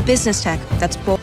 business tech that's bold.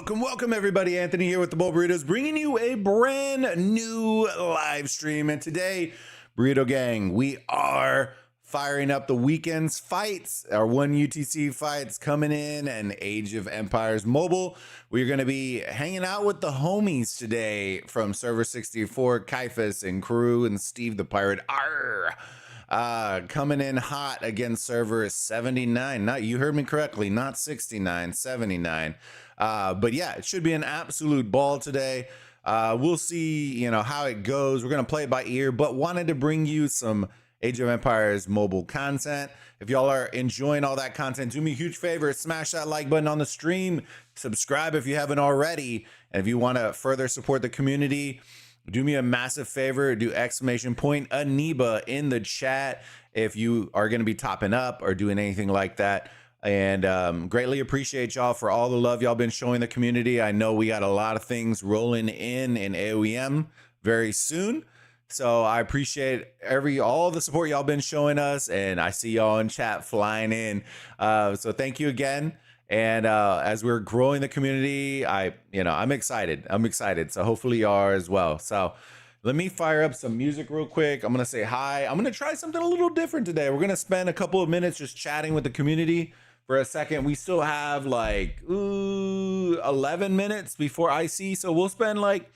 Welcome, everybody. Anthony here with the Bulbaritos, bringing you a brand new live stream. And today, Burrito Gang, we are firing up the weekend's fights, our one UTC fights coming in, and Age of Empires Mobile. We're going to be hanging out with the homies today from Server 64, Kaifas and crew, and Steve the Pirate. Coming in hot against server 79. You heard me correctly, not 69, 79. But yeah, it should be an absolute ball today. We'll see, how it goes. We're going to play it by ear, but wanted to bring you some Age of Empires mobile content. If y'all are enjoying all that content, do me a huge favor, smash that like button on the stream, subscribe if you haven't already. And if you want to further support the community, do me a massive favor, do !eneba in the chat if you are going to be topping up or doing anything like that. And greatly appreciate y'all for all the love y'all been showing the community. I know we got a lot of things rolling in aoem very soon. So I appreciate all the support y'all been showing us, and I see y'all in chat flying in. So thank you again. And as we're growing the community, I'm excited. So hopefully you are as well. So let me fire up some music real quick. I'm going to say hi. I'm going to try something a little different today. We're going to spend a couple of minutes just chatting with the community for a second. We still have like 11 minutes before IC. So we'll spend like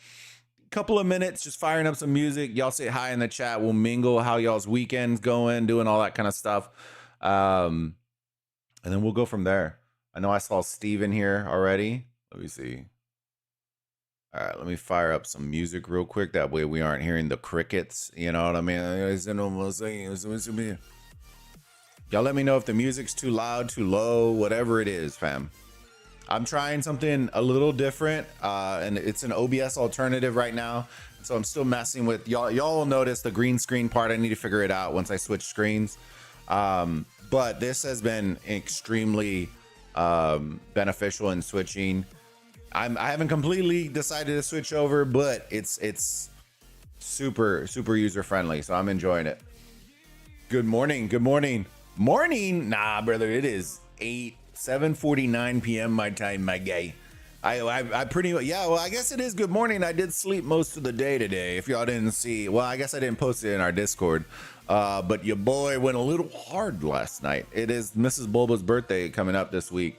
a couple of minutes just firing up some music. Y'all say hi in the chat. We'll mingle how y'all's weekend's going, doing all that kind of stuff. And then we'll go from there. I know I saw Steve in here already. Let me see. All right, let me fire up some music real quick. That way we aren't hearing the crickets. You know what I mean? Y'all let me know if the music's too loud, too low, whatever it is, fam. I'm trying something a little different, and it's an OBS alternative right now. So I'm still messing with y'all. Y'all will notice the green screen part. I need to figure it out once I switch screens. But this has been extremely beneficial in switching. I haven't completely decided to switch over, but it's super user friendly, so I'm enjoying it. Good morning. Nah, brother, it is 7:49 p.m. my time, my guy. I pretty much, yeah, well, I guess it is good morning. I did sleep most of the day today. If y'all didn't see, well, I guess I didn't post it in our Discord, but your boy went a little hard last night. It is Mrs. Bulba's birthday coming up this week.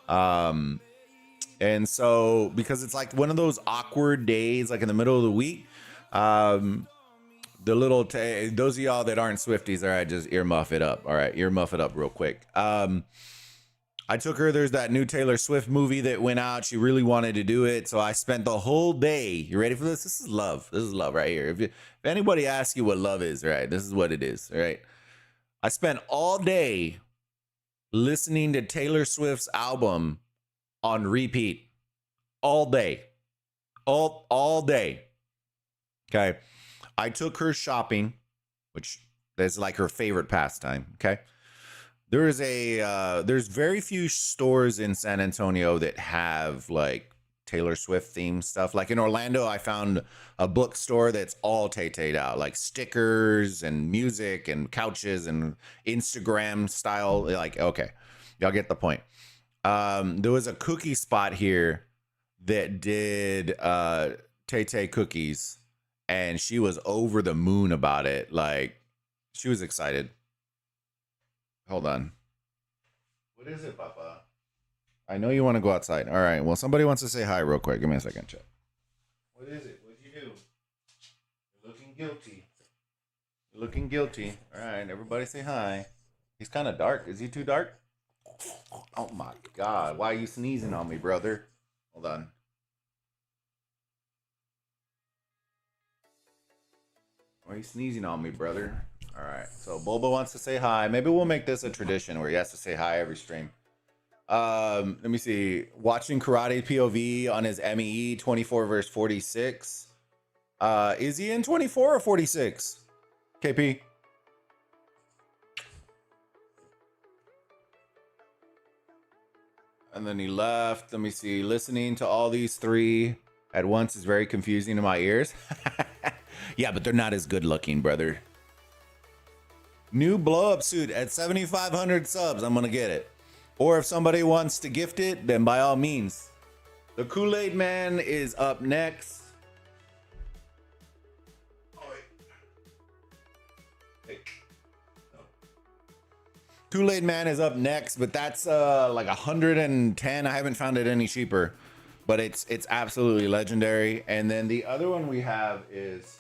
And so, because it's like one of those awkward days, like in the middle of the week, the little, those of y'all that aren't Swifties, all right, just earmuff it up. All right, earmuff it up real quick. I took her, there's that new Taylor Swift movie that went out. She really wanted to do it. So I spent the whole day. You ready for this? This is love. This is love right here. If anybody asks you what love is, right, this is what it is, right? I spent all day listening to Taylor Swift's album on repeat all day. All day. Okay. I took her shopping, which is like her favorite pastime. Okay. There's very few stores in San Antonio that have like Taylor Swift themed stuff. Like in Orlando, I found a bookstore that's all Tay-Tay'd out, like stickers and music and couches and Instagram style. Like, okay, y'all get the point. There was a cookie spot here that did Tay-Tay cookies, and she was over the moon about it. Like, she was excited. Hold on. What is it, Papa? I know you want to go outside. All right. Well, somebody wants to say hi real quick. Give me a second, chat. What is it? What'd you do? You're looking guilty. You're looking guilty. All right. Everybody say hi. He's kind of dark. Is he too dark? Oh, my God. Why are you sneezing on me, brother? Hold on. Why are you sneezing on me, brother? All right, so Boba wants to say hi. Maybe we'll make this a tradition where he has to say hi every stream. Let me see. Watching karate POV on his MEE 24 verse 46. Is he in 24 or 46? KP. And then he left. Let me see. Listening to all these three at once is very confusing to my ears. Yeah, but they're not as good looking, brother. New blow up suit at 7,500 subs. I'm going to get it. Or if somebody wants to gift it, then by all means. The Kool-Aid Man is up next. Oh, wait. Hey. No. Kool-Aid Man is up next, but that's like 110. I haven't found it any cheaper, but it's absolutely legendary. And then the other one we have is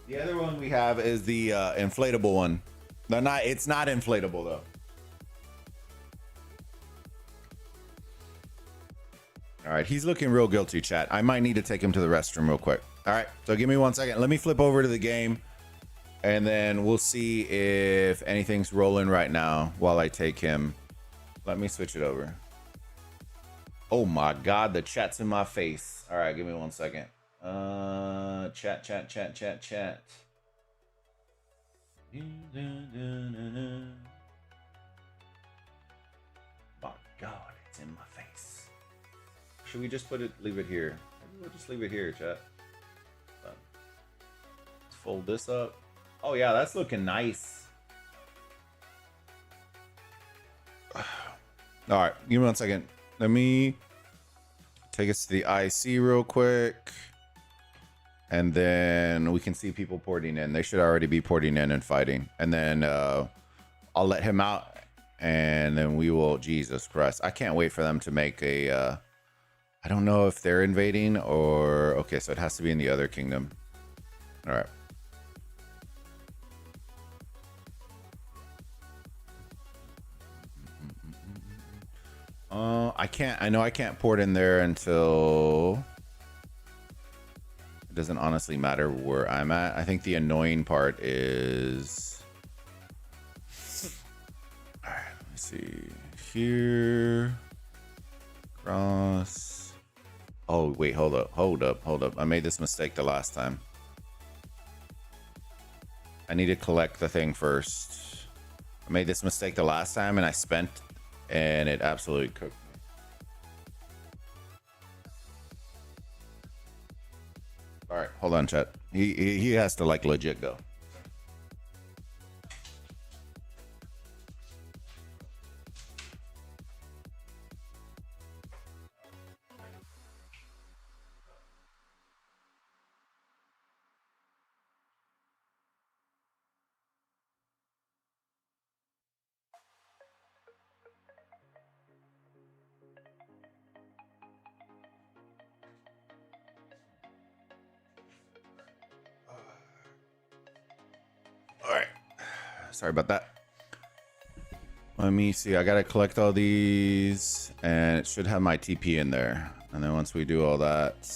the inflatable one. It's not inflatable though. All right, he's looking real guilty, chat. I might need to take him to the restroom real quick. All right, so give me 1 second. Let me flip over to the game, and then we'll see if anything's rolling right now while I take him. Let me switch it over. Oh my God, the chat's in my face. All right, give me 1 second. Chat. My God, it's in my face. Should we just leave it here? Maybe we'll just leave it here, chat. Let's fold this up. Oh yeah, that's looking nice. All right, give me 1 second. Let me take us to the IC real quick. And then we can see people porting in. They should already be porting in and fighting. And then I'll let him out. And then we will... Jesus Christ. I can't wait for them to make a... I don't know if they're invading or... Okay, so it has to be in the other kingdom. All right. I can't. I know I can't port in there until. It doesn't honestly matter where I'm at. I think the annoying part is. All right, let me see here. Cross. Oh wait, hold up. I made this mistake the last time. I need to collect the thing first. I made this mistake the last time and I spent, and it absolutely cooked me. All right, hold on, chat. He has to like legit go. All right, sorry about that. Let me see. I gotta collect all these, and it should have my TP in there. And then once we do all that,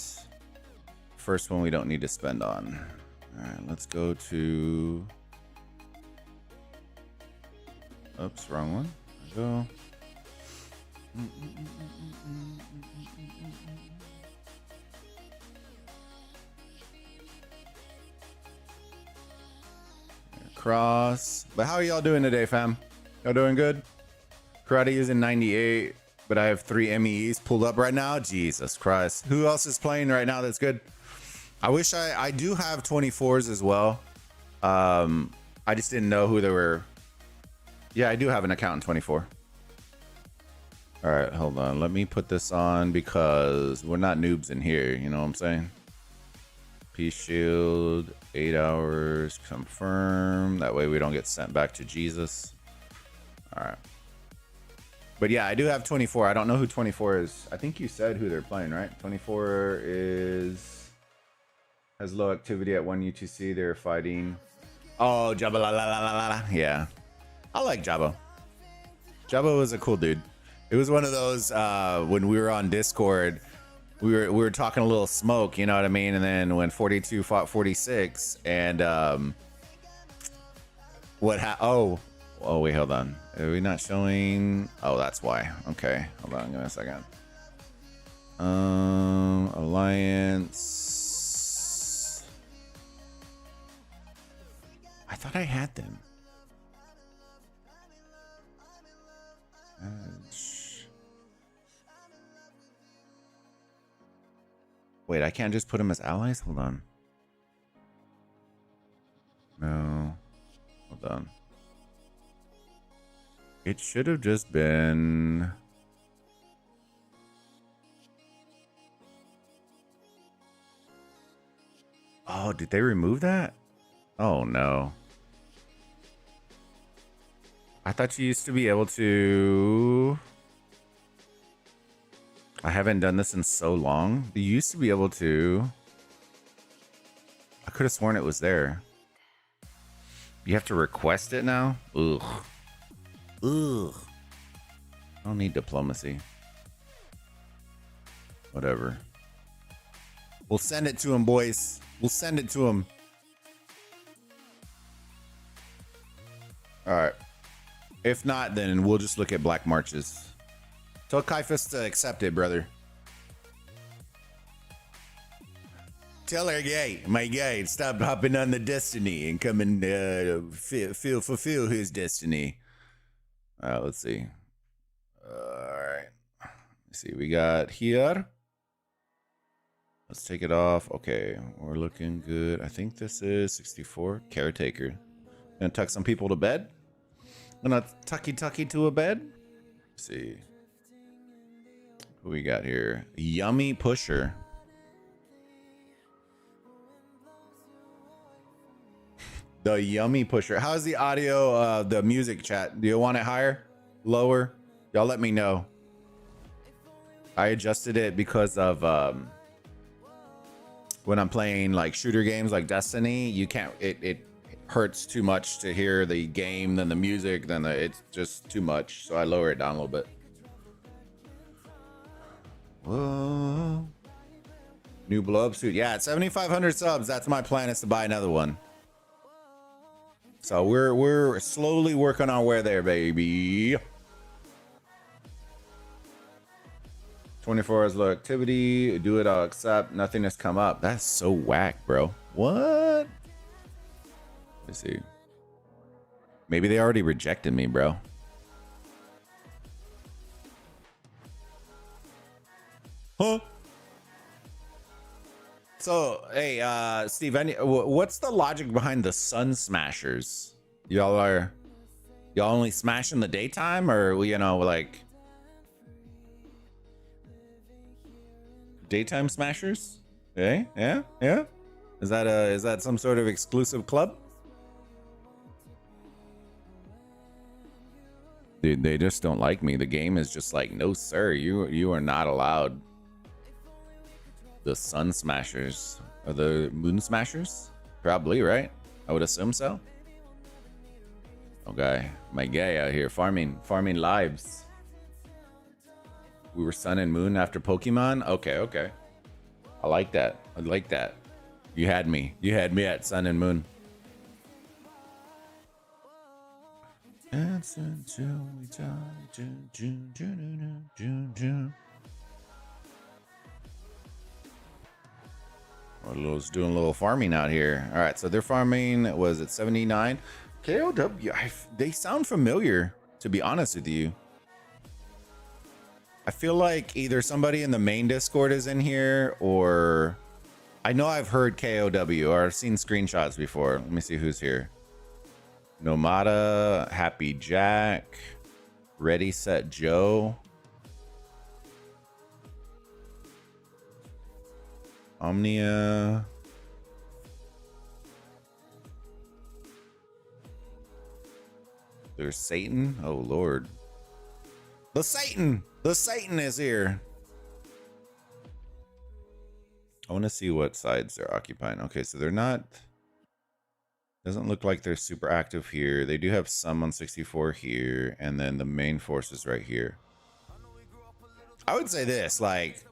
first one we don't need to spend on. All right, let's go to. Oops, wrong one. There we go. Cross. But how are y'all doing today, fam? Y'all doing good? Karate is in 98, but I have 3 MEEs pulled up right now. Jesus Christ. Who else is playing right now that's good? I wish I do have 24s as well. I just didn't know who they were. Yeah, I do have an account in 24. All right, hold on. Let me put this on because we're not noobs in here. You know what I'm saying? Peace shield, 8 hours, confirm. That way we don't get sent back to Jesus. All right. But yeah, I do have 24. I don't know who 24 is. I think you said who they're playing, right? 24 has low activity at 1 UTC. They're fighting. Oh, Jabba la la la la la. Yeah. I like Jabba. Jabba was a cool dude. It was one of those when we were on Discord, we were talking a little smoke, you know what I mean? And then when 42 fought 46 and oh wait, hold on. Are we not showing? Oh, that's why. Okay, hold on, give me a second. Alliance. I thought I had them. Wait, I can't just put them as allies? Hold on. No. Hold on. It should have just been... Oh, did they remove that? Oh, no. I thought you used to be able to... I haven't done this in so long. You used to be able to... I could have sworn it was there. You have to request it now? Ugh. Ugh. I don't need diplomacy. Whatever. We'll send it to him, boys. We'll send it to him. All right. If not, then we'll just look at black marches. Tell Kaifus to accept it, brother. Tell her, yay, my guy, stop hopping on the destiny and come and fulfill his destiny. All right, let's see. All right. Let's see, we got here. Let's take it off. Okay, we're looking good. I think this is 64. Caretaker. Gonna tuck some people to bed. Gonna tucky to a bed. Let's see. Who we got here? Yummy Pusher. The Yummy Pusher. How's the audio, the music chat? Do you want it higher? Lower? Y'all let me know. I adjusted it because of when I'm playing like shooter games like Destiny, you can't, it hurts too much to hear the game, then the music, then it's just too much. So I lower it down a little bit. Whoa. New blow up suit. Yeah, at 7,500 subs, that's my plan, is to buy another one. So we're slowly working our way there, baby. 24 hours low activity. Do it, I'll accept. Nothing has come up. That's so whack, bro. What? Let's see. Maybe they already rejected me, bro. Huh? So, hey, Steve, what's the logic behind the Sun Smashers? Y'all only smash in the daytime, or, you know, like daytime smashers? Okay, yeah. Is that some sort of exclusive club? Dude, they just don't like me. The game is just like, no, sir, you are not allowed. The Sun Smashers or the Moon Smashers? Probably, right? I would assume so. Okay, my guy out here farming lives. We were Sun and Moon after Pokemon. Okay. I like that. You had me at Sun and Moon. Dance until we die. Doing a little farming out here. All right, so their farming was at 79. KOW, they sound familiar, to be honest with you. I feel like either somebody in the main Discord is in here, or I know I've heard KOW or I've seen screenshots before. Let me see who's here. Nomada, Happy Jack, Ready Set Joe, Omnia, there's Satan. Oh Lord, the Satan is here. I want to see what sides they're occupying. Okay, so they're not, doesn't look like they're super active here. They do have some on 64 here, and then the main force is right here. I would say this, like,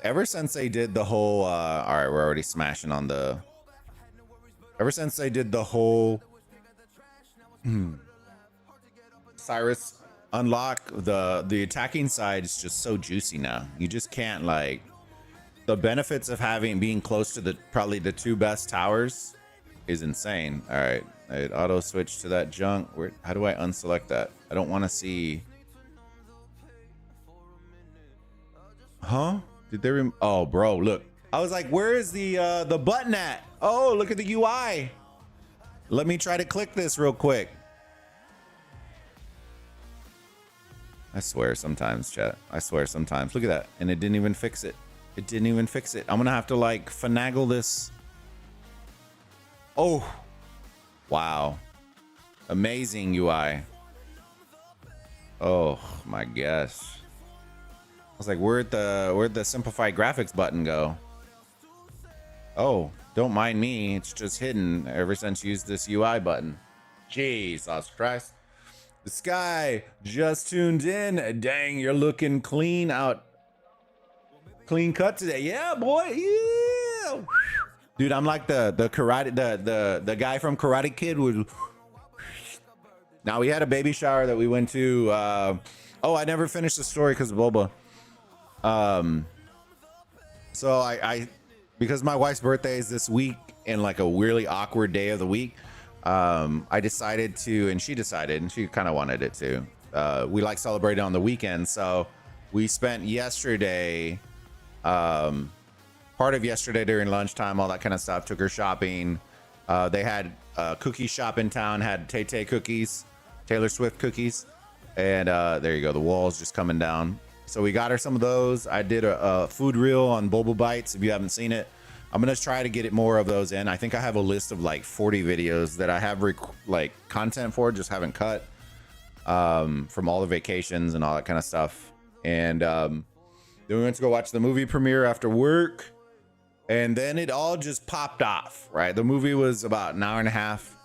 ever since they did the whole all right, we're already smashing on the, ever since they did the whole Cyrus unlock, the attacking side is just so juicy now. You just can't, like, the benefits of being close to probably the two best towers is insane. All right, I'd auto switch to that junk. How do I unselect that? I don't want to see. Huh? Did they oh bro, look, I was like, where is the button at? Oh, look at the UI. Let me try to click this real quick. I swear sometimes, chat, I swear sometimes. Look at that, and it didn't even fix it. I'm gonna have to like finagle this. Oh wow, amazing UI. Oh my gosh, I was like, where'd the simplified graphics button go? Oh, don't mind me, it's just hidden ever since you used this UI button. Jesus Christ. The Sky just tuned in. Dang, you're looking clean out. Clean cut today. Yeah, boy. Yeah. Dude, I'm like the karate, the guy from Karate Kid would. Now, we had a baby shower that we went to. Oh, I never finished the story because of Boba. So I because my wife's birthday is this week and like a really awkward day of the week, I decided to, and she decided, and she kind of wanted it to. We like celebrating on the weekend, so we spent yesterday, part of yesterday during lunchtime, all that kind of stuff. Took her shopping. They had a cookie shop in town, had Tay cookies, Taylor Swift cookies, and there you go. The wall's just coming down. So we got her some of those. I did a food reel on Bulbaritos. If you haven't seen it, I'm gonna try to get more of those in. I think I have a list of like 40 videos that I have like content for, just haven't cut, from all the vacations and all that kind of stuff. And then we went to go watch the movie premiere after work, and then it all just popped off. Right, the movie was about an hour and a half.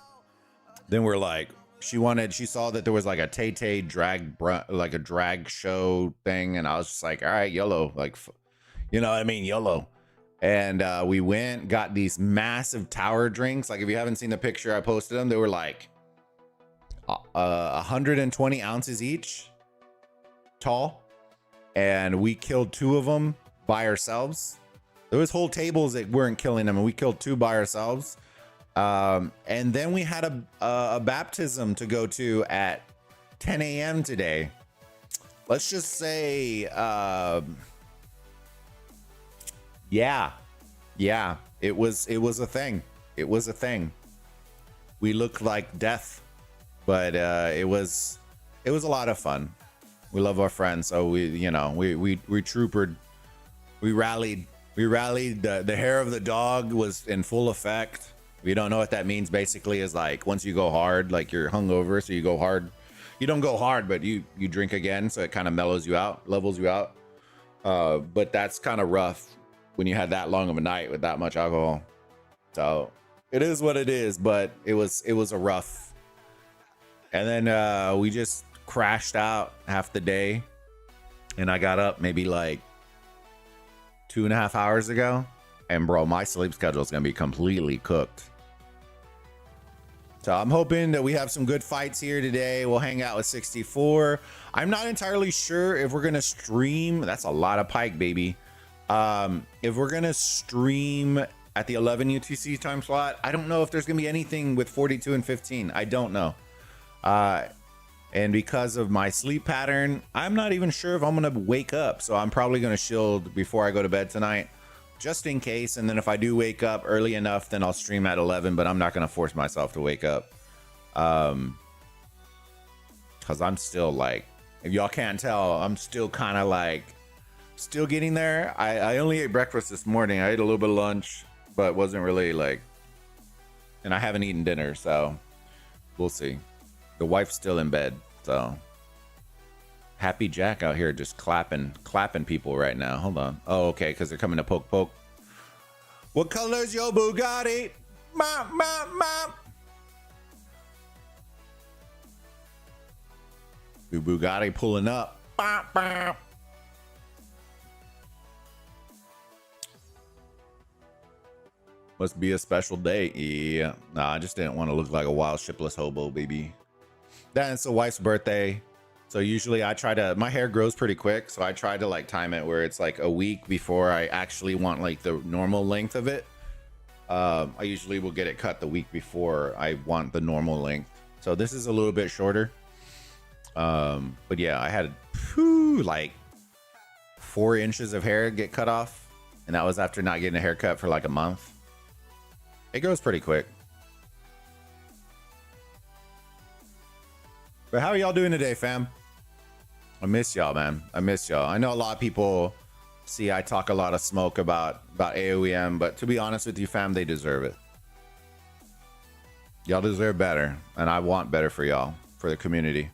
Then we're like, She saw that there was like a Tay like a drag show thing, and I was just like, all right, YOLO, like, you know what I mean, YOLO. And we went, got these massive tower drinks. Like, if you haven't seen the picture, I posted them. They were like 120 ounces each, tall, and we killed 2 of them by ourselves. There was whole tables that weren't killing them, and we killed 2 by ourselves. And then we had a baptism to go to at 10 a.m. today. Let's just say, yeah, it was a thing. It was a thing. We looked like death, but it was a lot of fun. We love our friends, so we troopered, we rallied. The hair of the dog was in full effect. If you don't know what that means, basically is like once you go hard, like you're hungover, so you go hard. You don't go hard, but you drink again, so it kind of mellows you out, levels you out. But that's kind of rough when you had that long of a night with that much alcohol. So it is what it is, but it was a rough. And then we just crashed out half the day, and I got up maybe like 2.5 hours ago, and bro, my sleep schedule is gonna be completely cooked. So I'm hoping that we have some good fights here today. We'll hang out with 64. I'm not entirely sure if we're gonna stream. That's a lot of pike, baby. If we're gonna stream at the 11 UTC time slot, I don't know if there's gonna be anything with 42 and 15. I don't know. And because of my sleep pattern, I'm not even sure if I'm gonna wake up. So I'm probably gonna shield before I go to bed tonight, just in case. And then if I do wake up early enough, then I'll stream at 11, but I'm not gonna force myself to wake up. Cause I'm still like, if y'all can't tell, I'm still kind of like, still getting there. I only ate breakfast this morning. I ate a little bit of lunch, but wasn't really like, and I haven't eaten dinner, so we'll see. The wife's still in bed, so Happy Jack out here just clapping people right now. Hold on. Oh, okay, because they're coming to poke. What color's your Bugatti? Mom. The Bugatti pulling up. Must be a special day. Yeah. Nah, I just didn't want to look like a wild shipless hobo, baby. That's the wife's birthday. So usually I try to, my hair grows pretty quick, so I try to like time it where it's like a week before I actually want like the normal length of it. I usually will get it cut the week before I want the normal length. So this is a little bit shorter. But yeah, I had like 4 inches of hair get cut off, and that was after not getting a haircut for like a month. It grows pretty quick. But how are y'all doing today, fam? I miss y'all, man. I miss y'all. I know a lot of people see I talk a lot of smoke about aoem, but to be honest with you, fam, they deserve it. Y'all deserve better, and I want better for y'all, for the community.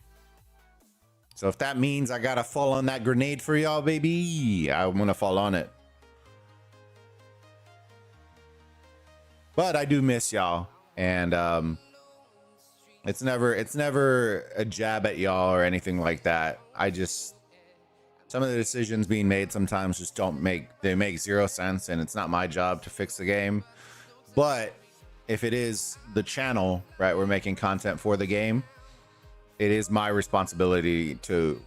So if that means I gotta fall on that grenade for y'all, baby, I'm gonna fall on it. But I do miss y'all, and it's never a jab at y'all or anything like that. I just, some of the decisions being made sometimes just they make zero sense, and it's not my job to fix the game. But if it is the channel, right, we're making content for the game, it is my responsibility to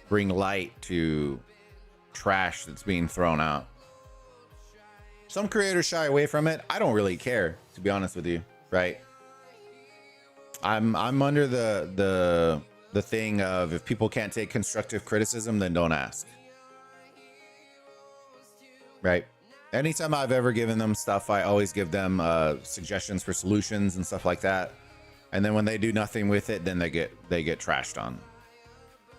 bring light to trash that's being thrown out. Some creators shy away from it. I don't really care, to be honest with you, right? I'm under the thing of, if people can't take constructive criticism, then don't ask. Right? Anytime I've ever given them stuff, I always give them suggestions for solutions and stuff like that. And then when they do nothing with it, then they get trashed on.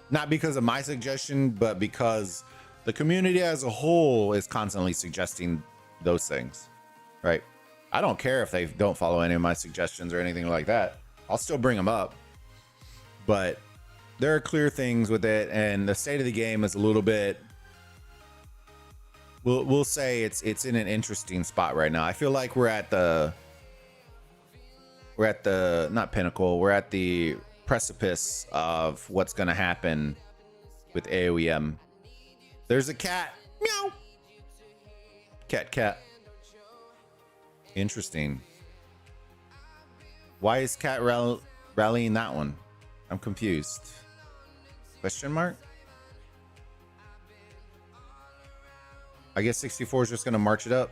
Not because of my suggestion, but because the community as a whole is constantly suggesting those things, right? I don't care if they don't follow any of my suggestions or anything like that. I'll still bring them up. But there are clear things with it, and the state of the game is a little bit, we'll say it's in an interesting spot right now. I feel like we're the not pinnacle. We're at the precipice of what's gonna happen with aoem. There's a cat. Meow. Cat. Interesting. Why is cat rallying that one? I'm confused. Question mark? I guess 64 is just gonna march it up.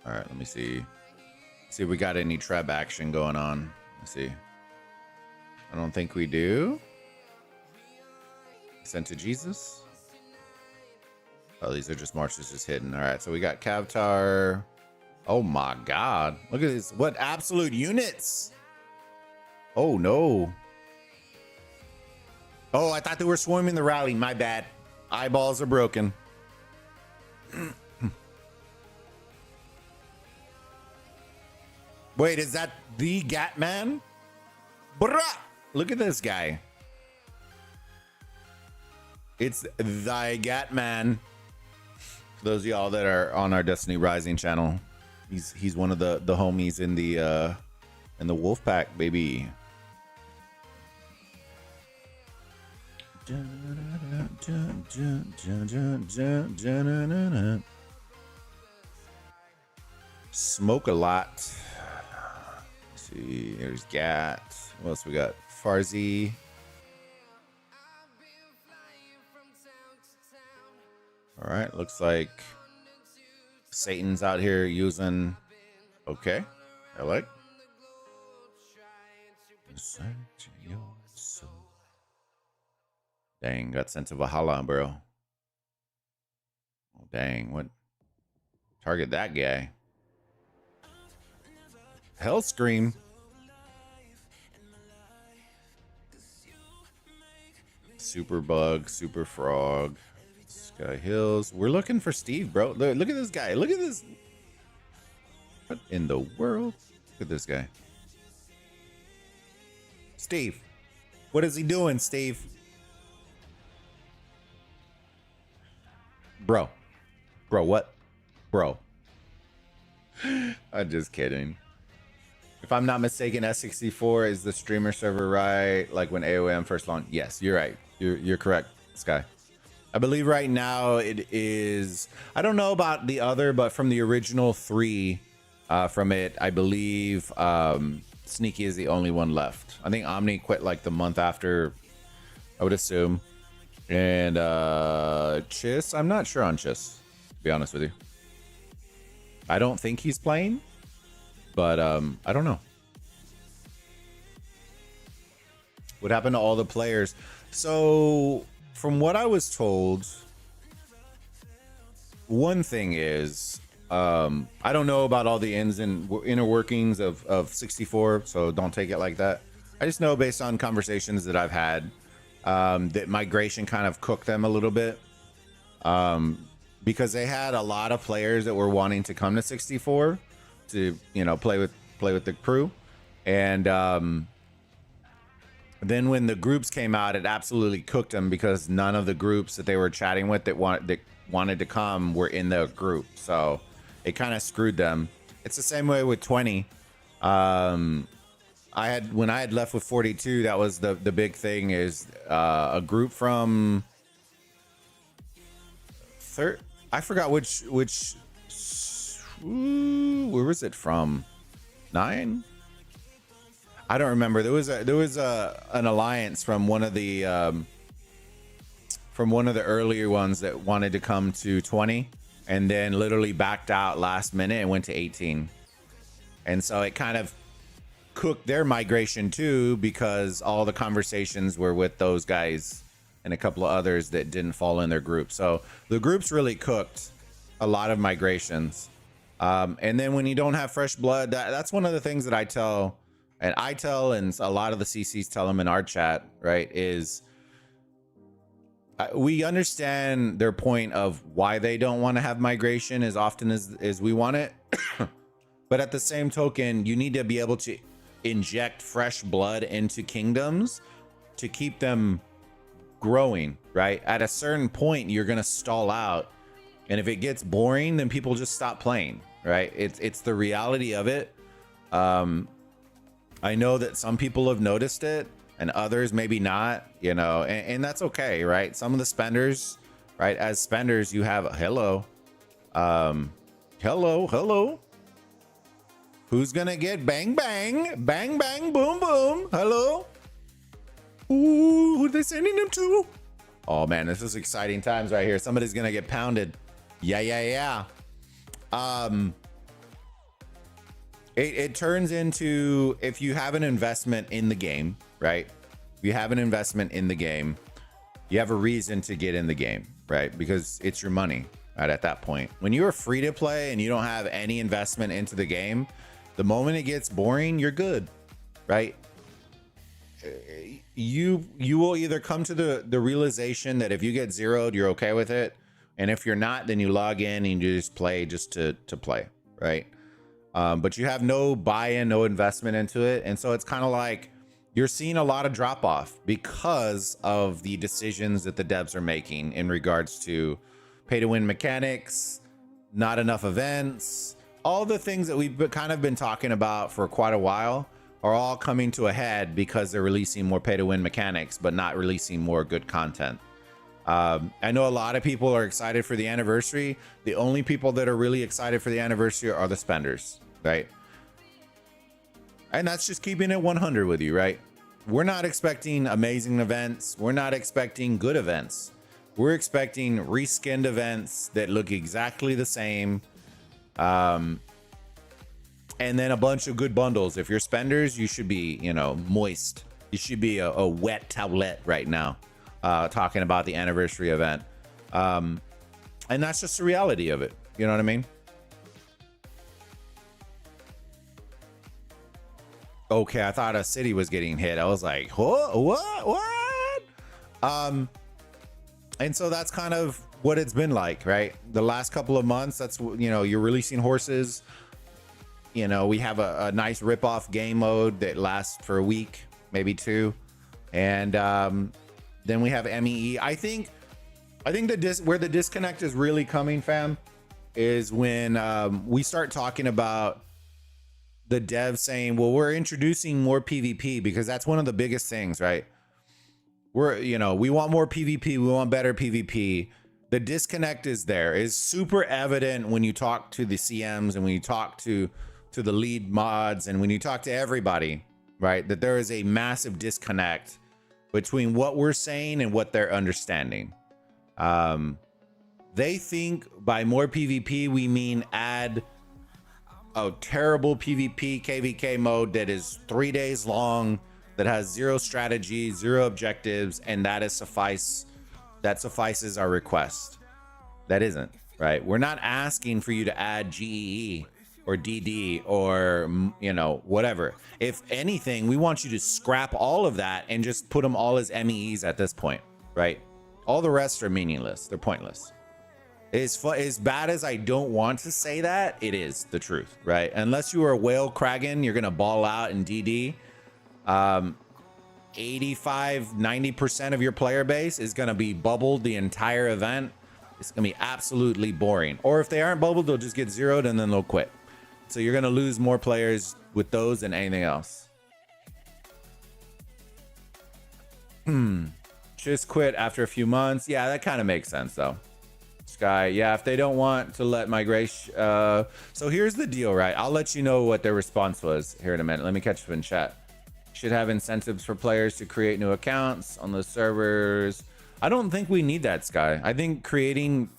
All right, let me see. See if we got any trap action going on. Let's see. I don't think we do. Sent to Jesus. Oh, these are just marches just hidden. All right, so we got Kavtar. Oh my God. Look at this. What absolute units? Oh no. Oh, I thought they were swarming the rally. My bad. Eyeballs are broken. Wait, is that the Gatman? Bruh! Look at this guy. It's the Gatman. For those of y'all that are on our Destiny Rising channel, he's one of the homies in the wolf pack, baby. Smoke a lot. Let's see, there's Gat. What else we got? Farzi. All right, looks like Satan's out here using. Okay, I like. Dang, got sent to Valhalla, bro. Oh, dang, what? Target that guy. Hell Scream. Super Bug, Super Frog, Sky Hills. We're looking for Steve, bro. Look at this guy. Look at this. What in the world? Look at this guy. Steve. What is he doing, Steve? Bro, what? Bro. I'm just kidding. If I'm not mistaken, S64 is the streamer server, right? Like when aoem first launched. Yes, you're right. You're correct, Sky. I believe right now it is. I don't know about the other, but from the original 3, from it, I believe Sneaky is the only one left. I think Omni quit like the month after, I would assume. And Chiss, I'm not sure on Chiss, to be honest with you. I don't think he's playing, but I don't know. What happened to all the players? So from what I was told, one thing is, I don't know about all the ins and inner workings of 64, so don't take it like that. I just know based on conversations that I've had, that migration kind of cooked them a little bit, because they had a lot of players that were wanting to come to 64 to, you know, play with the crew. And then when the groups came out, it absolutely cooked them, because none of the groups that they were chatting with that wanted to come were in the group. So it kind of screwed them. It's the same way with 20. When I had left with 42, that was the big thing, is a group from I forgot which where was it from? 9? I don't remember. There was an alliance from one of the earlier ones that wanted to come to 20, and then literally backed out last minute and went to 18. And so it kind of cooked their migration too, because all the conversations were with those guys and a couple of others that didn't fall in their group. So the groups really cooked a lot of migrations. And then when you don't have fresh blood, that's one of the things that I tell, and a lot of the CCs tell them in our chat, right, is we understand their point of why they don't want to have migration as often as we want it. But at the same token, you need to be able to inject fresh blood into kingdoms to keep them growing, right? At a certain point, you're going to stall out. And if it gets boring, then people just stop playing, right? It's the reality of it. I know that some people have noticed it and others maybe not, you know, and that's okay, right? Some of the spenders, right? As spenders, you have hello. Hello. Who's gonna get bang, bang, bang, bang, boom, boom? Hello? Ooh, who are they sending them to? Oh man, this is exciting times right here. Somebody's gonna get pounded. Yeah. It turns into, if you have an investment in the game, right? If you have an investment in the game, you have a reason to get in the game, right? Because it's your money, right? At that point, when you're free to play and you don't have any investment into the game, the moment it gets boring, you're good, right? You will either come to the realization that if you get zeroed, you're okay with it. And if you're not, then you log in and you just play just to play, right? But you have no buy-in, no investment into it. And so it's kind of like you're seeing a lot of drop off because of the decisions that the devs are making in regards to pay to win mechanics, not enough events, all the things that we've kind of been talking about for quite a while are all coming to a head because they're releasing more pay to win mechanics, but not releasing more good content. I know a lot of people are excited for the anniversary. The only people that are really excited for the anniversary are the spenders, right? And that's just keeping it 100 with you, right? We're not expecting amazing events. We're not expecting good events. We're expecting reskinned events that look exactly the same. And then a bunch of good bundles. If you're spenders, you should be, you know, moist. You should be a wet towelette right now, talking about the anniversary event. And that's just the reality of it. You know what I mean? Okay, I thought a city was getting hit. I was like, what? And so that's kind of what it's been like, right? The last couple of months, that's, you know, you're releasing horses. You know, we have a nice rip-off game mode that lasts for a week, maybe two. And then we have MEE. I think where the disconnect is really coming, fam, is when we start talking about the devs saying, well, we're introducing more PvP, because that's one of the biggest things, right? We want more PvP. We want better PvP. The disconnect is there. It's super evident when you talk to the CMs and when you talk to the lead mods and when you talk to everybody, right? That there is a massive disconnect between what we're saying and what they're understanding. They think by more PvP, we mean add a terrible PvP KVK mode that is 3 days long, that has zero strategy, zero objectives, and that suffices our request. That isn't, right? We're not asking for you to add GEE or DD or, you know, whatever. If anything, we want you to scrap all of that and just put them all as MEEs at this point, right? All the rest are meaningless. They're pointless. As bad as I don't want to say that, it is the truth, right? Unless you are a whale Kragan, you're going to ball out in DD. 85-90% of your player base is going to be bubbled the entire event. It's going to be absolutely boring. Or if they aren't bubbled, they'll just get zeroed and then they'll quit. So you're going to lose more players with those than anything else. Just quit after a few months. Yeah, that kind of makes sense though. Sky, yeah, if they don't want to let migration. So here's the deal, right? I'll let you know what their response was here in a minute. Let me catch up in chat. Should have incentives for players to create new accounts on the servers. I don't think we need that, Sky. I think creating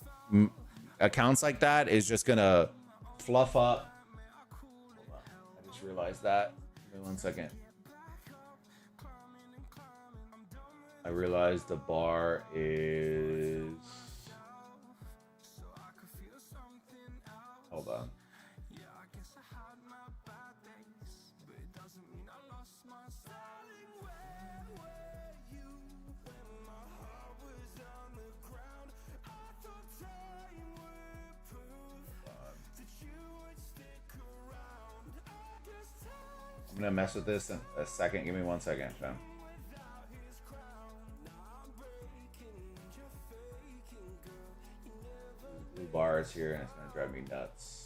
accounts like that is just gonna fluff up. Hold on. I just realized that. Give me 1 second. I realized the bar is... Hold on. I'm gonna mess with this in a second. Give me 1 second, fam. bars here, and it's gonna drive me nuts.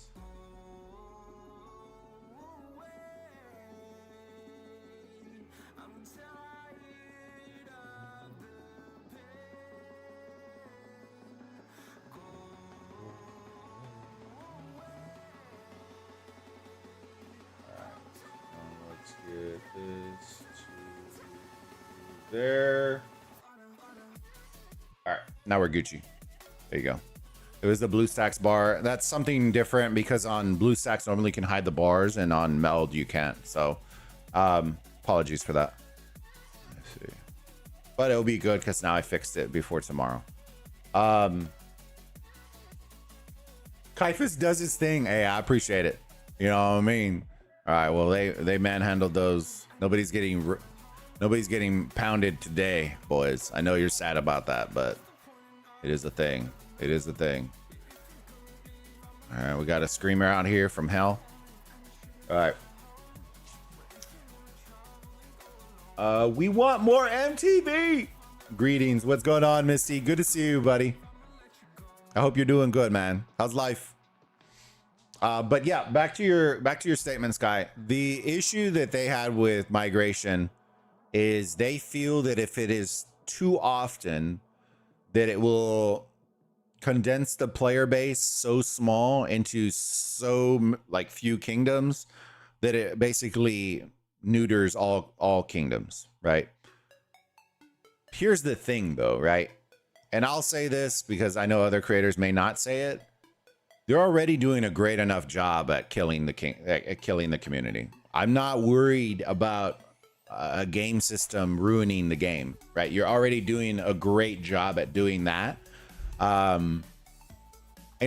Let's get this to there. All right, now we're Gucci. There you go. It was the BlueStacks bar. That's something different because on BlueStacks normally you can hide the bars, and on Meld you can't. So apologies for that. Let's see. But it'll be good because now I fixed it before tomorrow. Kaifus does his thing. Hey, I appreciate it. You know what I mean? All right, well, they manhandled those. Nobody's getting pounded today, boys. I know you're sad about that, but it is a thing. It is a thing. All right, we got a screamer out here from hell. All right. We want more MTV. Greetings. What's going on, Misty? Good to see you, buddy. I hope you're doing good, man. How's life? But yeah, back to your statement, Sky. The issue that they had with migration is they feel that if it is too often, that it will condense the player base so small into so like few kingdoms that it basically neuters all kingdoms, right? Here's the thing though, right? And I'll say this because I know other creators may not say it. They're already doing a great enough job at killing the community. I'm not worried about a game system ruining the game, right? You're already doing a great job at doing that. And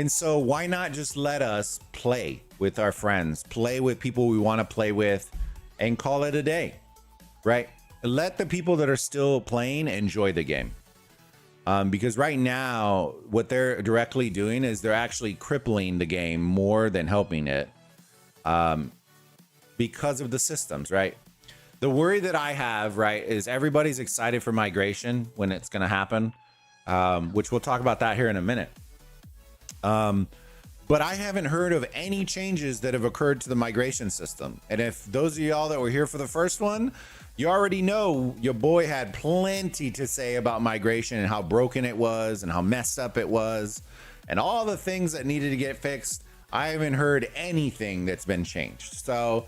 so why not just let us play with our friends, play with people we want to play with, and call it a day, right? Let the people that are still playing enjoy the game. Because right now, what they're directly doing is they're actually crippling the game more than helping it, because of the systems, right? The worry that I have, right, is everybody's excited for migration when it's going to happen, which we'll talk about that here in a minute. But I haven't heard of any changes that have occurred to the migration system. And if those of y'all that were here for the first one, you already know your boy had plenty to say about migration and how broken it was and how messed up it was and all the things that needed to get fixed. I haven't heard anything that's been changed. So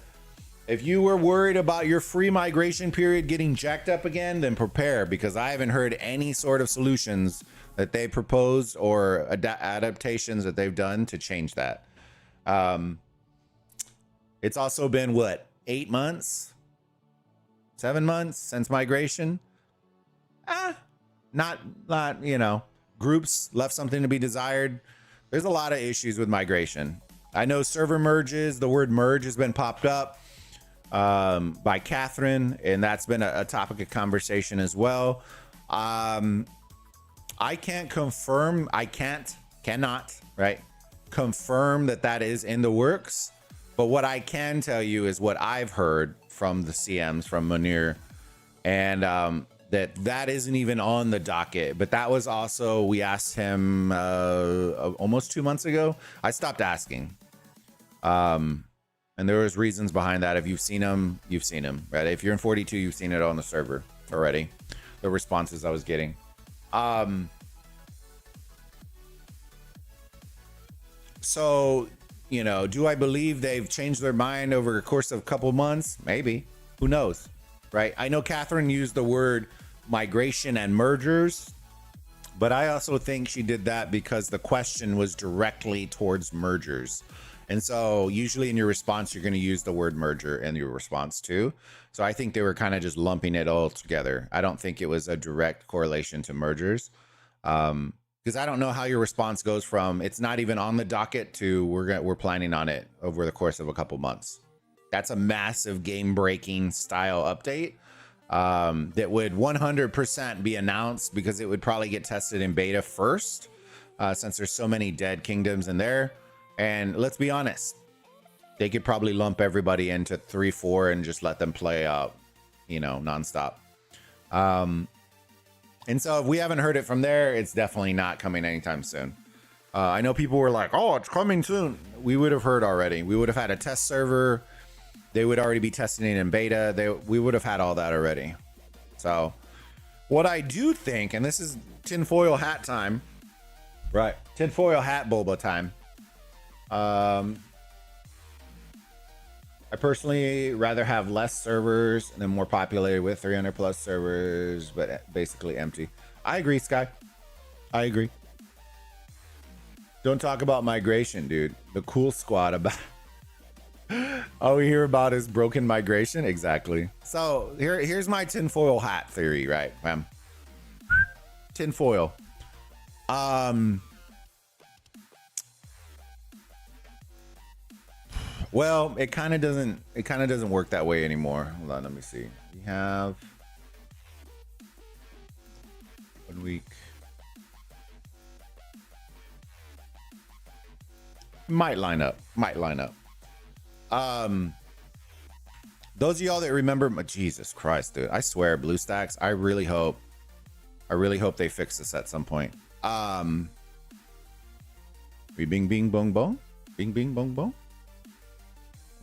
if you were worried about your free migration period getting jacked up again, then prepare, because I haven't heard any sort of solutions that they proposed or adaptations that they've done to change that. It's also been what, 8 months, 7 months since migration. Not you know, groups left something to be desired. There's a lot of issues with migration. I know server merges, the word merge has been popped up by Catherine, and that's been a topic of conversation as well. I can't confirm, cannot, right, confirm that is in the works. But what I can tell you is what I've heard from the CMs, from Munir, and that isn't even on the docket. But that was also, we asked him almost 2 months ago. I stopped asking. And there was reasons behind that. If you've seen them, you've seen them, right? If you're in 42, you've seen it on the server already. The responses I was getting. So, you know, do I believe they've changed their mind over the course of a couple months? Maybe. Who knows, right? I know Catherine used the word migration and mergers, but I also think she did that because the question was directly towards mergers. And so usually in your response, you're going to use the word merger in your response too. So I think they were kind of just lumping it all together. I don't think it was a direct correlation to mergers. Because I don't know how your response goes from it's not even on the docket to we're planning on it over the course of a couple months. That's a massive game breaking style update that would 100% be announced, because it would probably get tested in beta first, since there's so many dead kingdoms in there. And let's be honest, they could probably lump everybody into 3-4 and just let them play out, you know, nonstop. And so if we haven't heard it from there, it's definitely not coming anytime soon. I know people were like, oh, it's coming soon. We would have heard already. We would have had a test server. They would already be testing it in beta. We would have had all that already. So what I do think, and this is tinfoil hat time, right? Tinfoil hat boba time. I personally rather have less servers and then more populated with 300 plus servers, but basically empty. I agree, Sky. I agree. Don't talk about migration, dude. The cool squad about all we hear about is broken migration. Exactly. So here's my tinfoil hat theory, right? Tinfoil. Well, it kind of doesn't work that way anymore. Hold on, let me see. We have 1 week. Might line up. Those of y'all that remember, Jesus Christ, dude, I swear, BlueStacks, I really hope they fix this at some point. We bing bing bong bong, bing bing bong bong.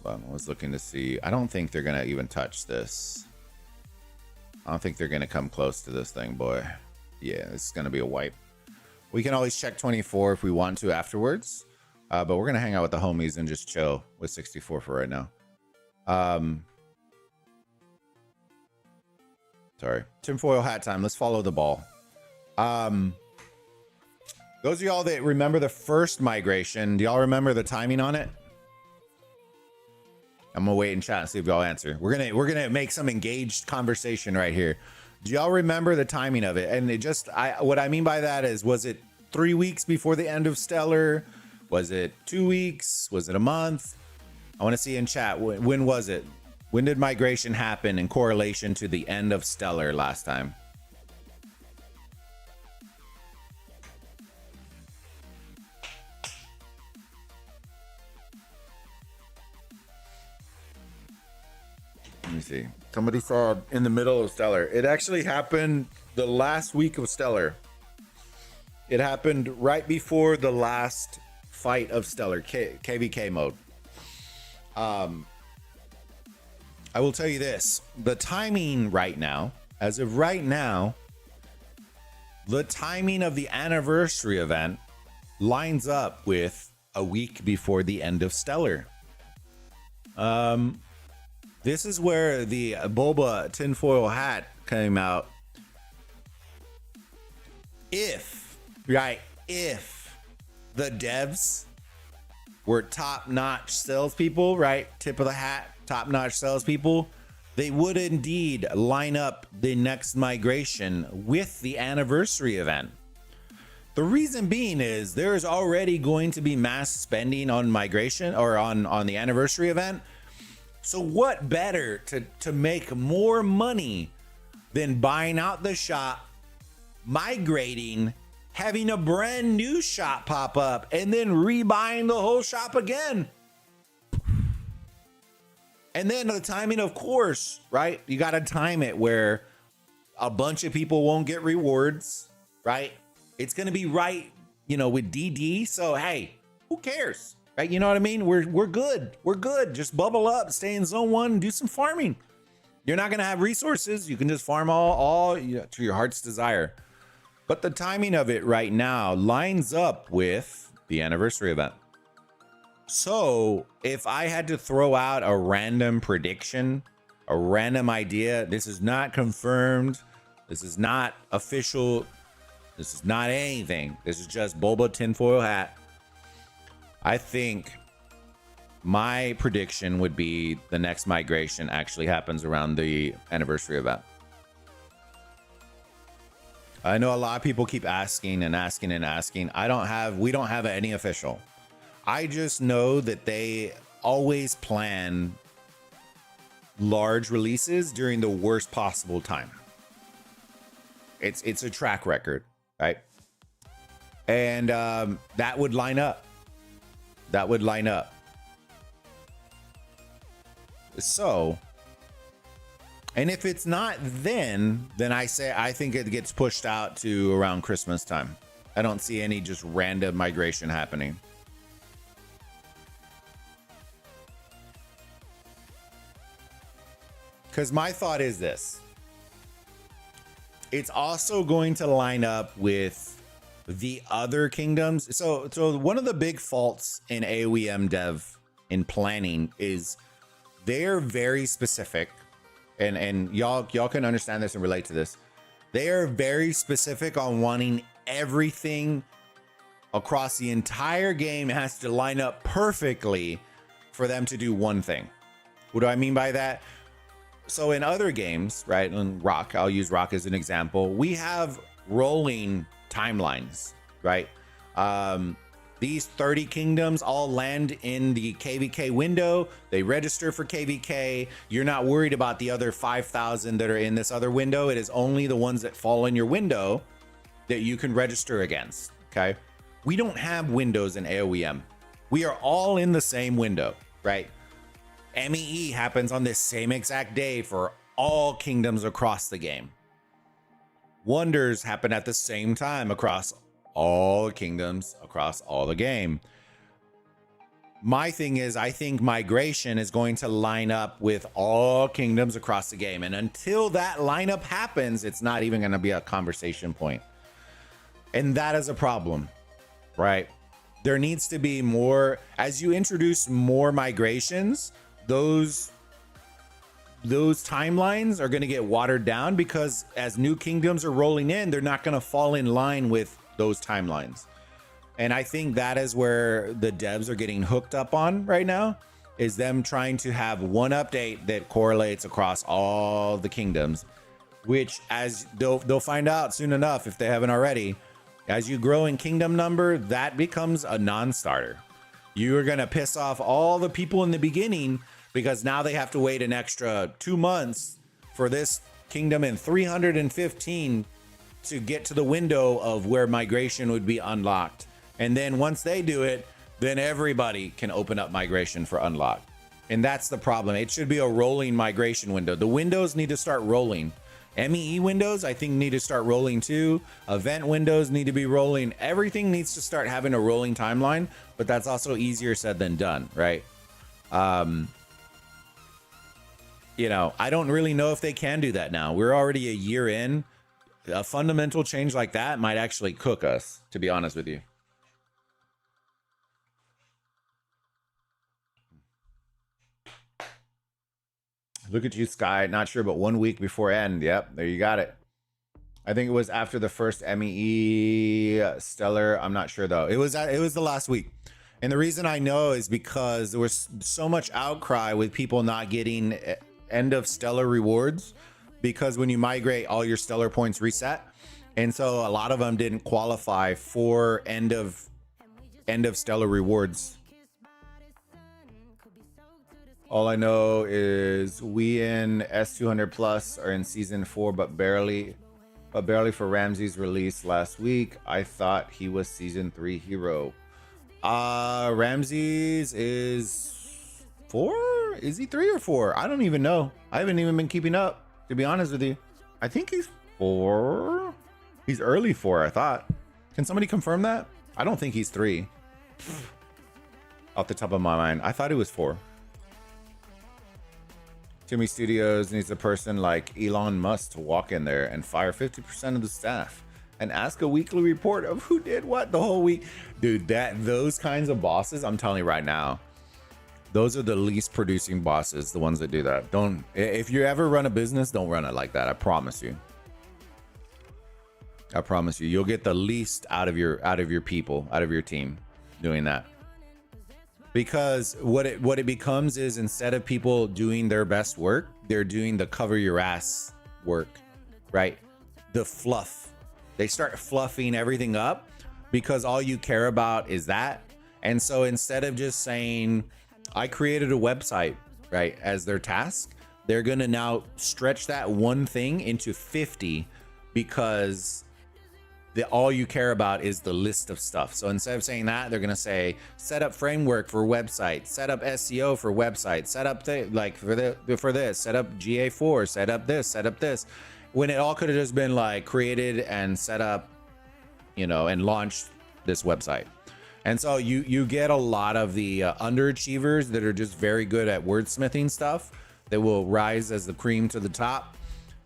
Hold on, I was looking to see. I don't think they're gonna even touch this. I don't think they're gonna come close to this thing, boy. Yeah, this is gonna be a wipe. We can always check 24 if we want to afterwards. But we're gonna hang out with the homies and just chill with 64 for right now. Sorry, tinfoil hat time. Let's follow the ball. Those of y'all that remember the first migration, do y'all remember the timing on it? I'm gonna wait and chat and see if y'all answer. We're gonna make some engaged conversation right here. Do y'all remember the timing of it? And what I mean by that is, was it 3 weeks before the end of Stellar? Was it 2 weeks? Was it a month? I want to see in chat. When was it? When did migration happen in correlation to the end of Stellar last time? Let me see. Somebody saw in the middle of Stellar. It actually happened the last week of Stellar. It happened right before the last fight of Stellar, KVK mode. I will tell you this, the timing right now, as of right now, the timing of the anniversary event lines up with a week before the end of Stellar. This is where the boba tinfoil hat came out. If the devs were top-notch salespeople, right? Tip of the hat, top-notch salespeople, they would indeed line up the next migration with the anniversary event. The reason being is there is already going to be mass spending on migration or on the anniversary event. So what better to make more money than buying out the shop, migrating, having a brand new shop pop up, and then rebuying the whole shop again. And then the timing, of course, right? You got to time it where a bunch of people won't get rewards, right? It's going to be right, with DD. So, hey, who cares? Right? You know what I mean? We're good. We're good. Just bubble up, stay in zone 1, and do some farming. You're not going to have resources. You can just farm all to your heart's desire. But the timing of it right now lines up with the anniversary event. So if I had to throw out a random prediction, a random idea, this is not confirmed. This is not official. This is not anything. This is just boba tinfoil hat. I think my prediction would be the next migration actually happens around the anniversary event. I know a lot of people keep asking and asking and asking. We don't have any official. I just know that they always plan large releases during the worst possible time. It's a track record, right? And that would line up. That would line up. So, and if it's not then I think it gets pushed out to around Christmas time. I don't see any just random migration happening. Because my thought is this. It's also going to line up with the other kingdoms. So one of the big faults in aoem dev in planning is they're very specific, and y'all can understand this and relate to this. They are very specific on wanting everything across the entire game has to line up perfectly for them to do one thing. What do I mean by that? So in other games, right, in Rock, I'll use Rock as an example, we have rolling timelines, right? These 30 kingdoms all land in the KVK window. They register for KVK. You're not worried about the other 5,000 that are in this other window. It is only the ones that fall in your window that you can register against, okay? We don't have windows in aoem. We are all in the same window, right? MEE happens on this same exact day for all kingdoms across the game. Wonders happen at the same time across all kingdoms across all the game. My thing is, I think migration is going to line up with all kingdoms across the game. And until that lineup happens, it's not even going to be a conversation point. And that is a problem, right? There needs to be more, as you introduce more migrations, those timelines are going to get watered down, because as new kingdoms are rolling in, they're not going to fall in line with those timelines. And I think that is where the devs are getting hooked up on right now, is them trying to have one update that correlates across all the kingdoms, which, as they'll find out soon enough if they haven't already, as you grow in kingdom number, that becomes a non-starter. You are going to piss off all the people in the beginning, because now they have to wait an extra 2 months for this kingdom in 315 to get to the window of where migration would be unlocked. And then once they do it, then everybody can open up migration for unlock. And that's the problem. It should be a rolling migration window. The windows need to start rolling. MEE windows, I think, need to start rolling too. Event windows need to be rolling. Everything needs to start having a rolling timeline, but that's also easier said than done, right? You know, I don't really know if they can do that now. We're already a year in. A fundamental change like that might actually cook us, to be honest with you. Look at you, Sky. Not sure, but 1 week before end. Yep, there you got it. I think it was after the first MEE Stellar. I'm not sure though. It was the last week. And the reason I know is because there was so much outcry with people not getting end of Stellar rewards, because when you migrate, all your Stellar points reset. And so a lot of them didn't qualify for end of Stellar rewards. All I know is we in S200 Plus are in season 4, but barely for Ramsey's release last week. I thought he was season 3 hero. Ramsey's is 4? Is he 3 or 4? I don't even know. I haven't even been keeping up, to be honest with you. I think he's 4. He's early 4, I thought. Can somebody confirm that? I don't think he's 3. Off the top of my mind, I thought he was 4. Timmy Studios needs a person like Elon Musk to walk in there and fire 50% of the staff and ask a weekly report of who did what the whole week. Dude, those kinds of bosses, I'm telling you right now, those are the least producing bosses, the ones that do that. Don't, if you ever run a business, don't run it like that. I promise you. I promise you, you'll get the least out of your people, out of your team doing that. Because what it becomes is, instead of people doing their best work, they're doing the cover your ass work, right? The fluff. They start fluffing everything up because all you care about is that. And so instead of just saying, I created a website, right, as their task, they're going to now stretch that one thing into 50 because all you care about is the list of stuff. So instead of saying that, they're going to say, set up framework for website, set up SEO for website, set up for this, set up GA4, set up this, when it all could have just been like created and set up and launched this website. And so you get a lot of the underachievers that are just very good at wordsmithing stuff that will rise as the cream to the top.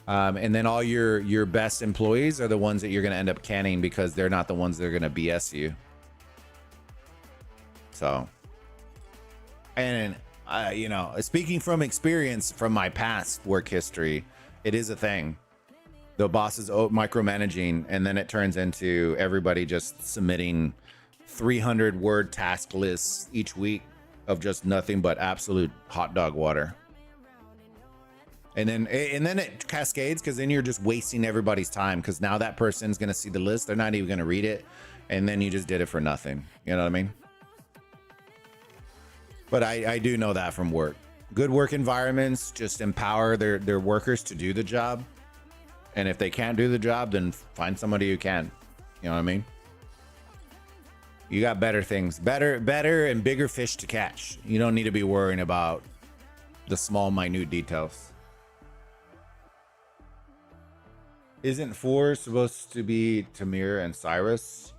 And then all your best employees are the ones that you're going to end up canning because they're not the ones that are going to BS you. So, and speaking from experience from my past work history, it is a thing. The boss is micromanaging, and then it turns into everybody just submitting 300 word task lists each week of just nothing but absolute hot dog water. And then it cascades, because then you're just wasting everybody's time, because now that person's going to see the list. They're not even going to read it. And then you just did it for nothing. You know what I mean? But I do know that from work. Good work environments just empower their workers to do the job. And if they can't do the job, then find somebody who can. You know what I mean? You got better things, better and bigger fish to catch. You don't need to be worrying about the small, minute details. Isn't 4 supposed to be Tamir and Cyrus?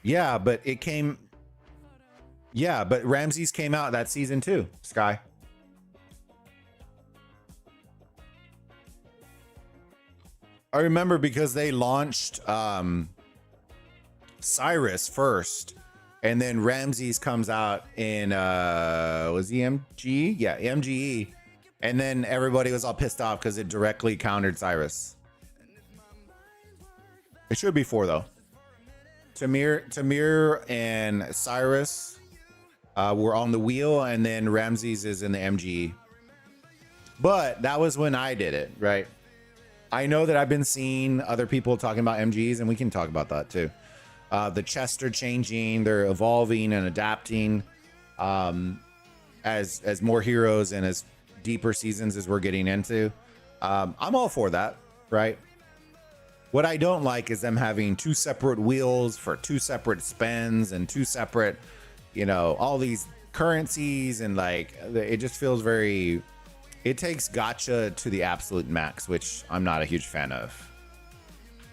Yeah, but it came. Yeah, but Ramses came out that season too, Sky. I remember because they launched Cyrus first, and then Ramses comes out in was he MGE? Yeah, MGE. And then everybody was all pissed off because it directly countered Cyrus. It should be 4 though. Tamir and Cyrus were on the wheel, and then Ramses is in the MGE. But that was when I did it, right? I know that I've been seeing other people talking about MGs, and we can talk about that too. The chests are changing, they're evolving and adapting as more heroes and as deeper seasons as we're getting into. I'm all for that, right? What I don't like is them having 2 separate wheels for 2 separate spends and 2 separate, all these currencies, and like it just feels very. It takes gacha to the absolute max, which I'm not a huge fan of.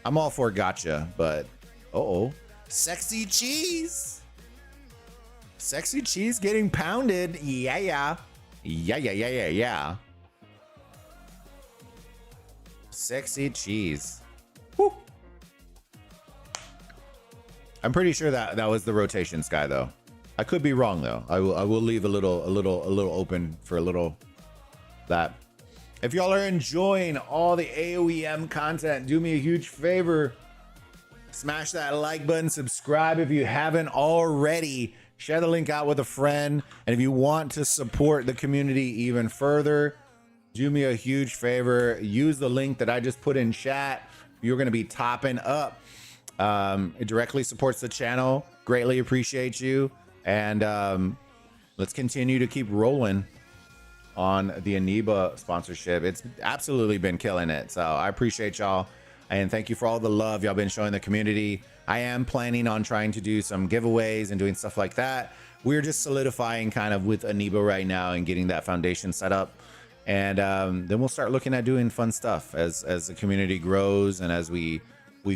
I'm all for gacha, but sexy cheese. Sexy cheese getting pounded. Yeah. Sexy cheese. Woo. I'm pretty sure that was the rotation, Sky, though. I could be wrong though. I will leave a little open for a little that. If y'all are enjoying all the aoem content, do me a huge favor. Smash that like button, subscribe if you haven't already. Share the link out with a friend. And if you want to support the community even further, do me a huge favor. Use the link that I just put in chat. You're going to be topping up. It directly supports the channel. Greatly appreciate you. And let's continue to keep rolling on the eneba sponsorship. It's absolutely been killing it. So I appreciate y'all. And thank you for all the love y'all been showing the community. I am planning on trying to do some giveaways and doing stuff like that. We're just solidifying kind of with eneba right now and getting that foundation set up. And then we'll start looking at doing fun stuff as the community grows and as we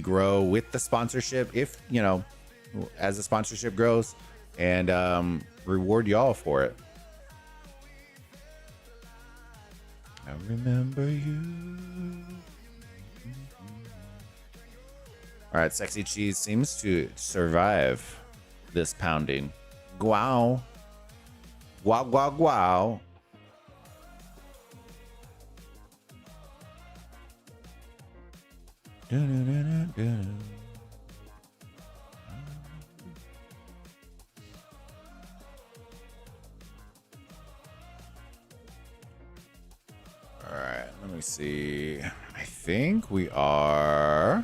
grow with the sponsorship, if as the sponsorship grows, and reward y'all for it. I remember you. All right, sexy cheese seems to survive this pounding. Wow. Wow, wow, wow. All right, let me see. I think we are.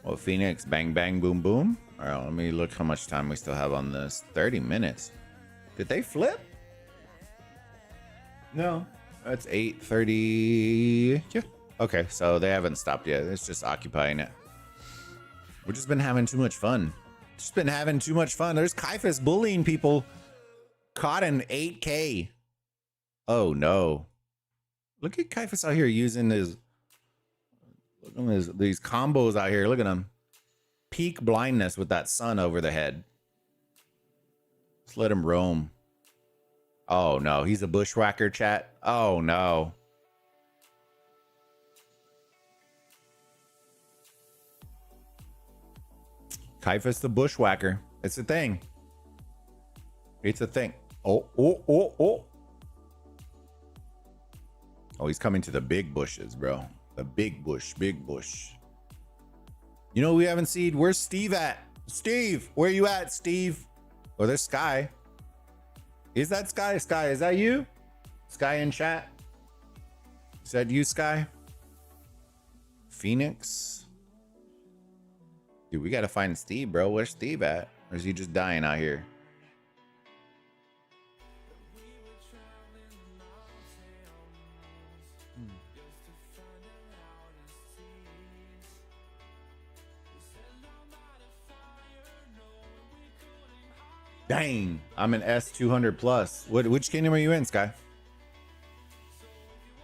Well, Phoenix, bang, bang, boom, boom. All right, let me look how much time we still have on this. 30 minutes. Did they flip? No, that's 8:30. Yeah. Okay, so they haven't stopped yet. It's just occupying it. We've just been having too much fun. Just been having too much fun. There's Kaifas bullying people. Caught in 8K. Oh no. Look at Kaifas out here using his Look at these combos out here. Look at them. Peak blindness with that sun over the head. Let's let him roam. Oh no, he's a bushwhacker, chat. Oh no. Kaifus the bushwhacker. It's a thing. It's a thing. Oh. Oh, he's coming to the big bushes, bro. The big bush, big bush. You know, we haven't seen, where's Steve at? Steve, where you at, Steve? Oh, there's Sky. Is that Sky? Sky, is that you? Sky in chat? Is that you, Sky? Phoenix? Dude, we gotta find Steve, bro. Where's Steve at? Or is he just dying out here? Dang, I'm an S200 plus. Which kingdom are you in, Sky?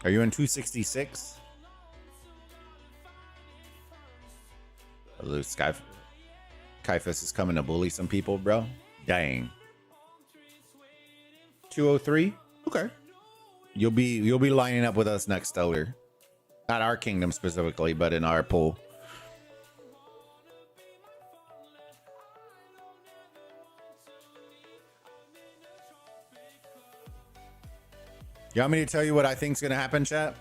Are you in 266? Oh, Kaifus is coming to bully some people, bro. Dang. 203? Okay. You'll be lining up with us next stellar. Not our kingdom specifically, but in our pool. You want me to tell you what I think is going to happen, chat?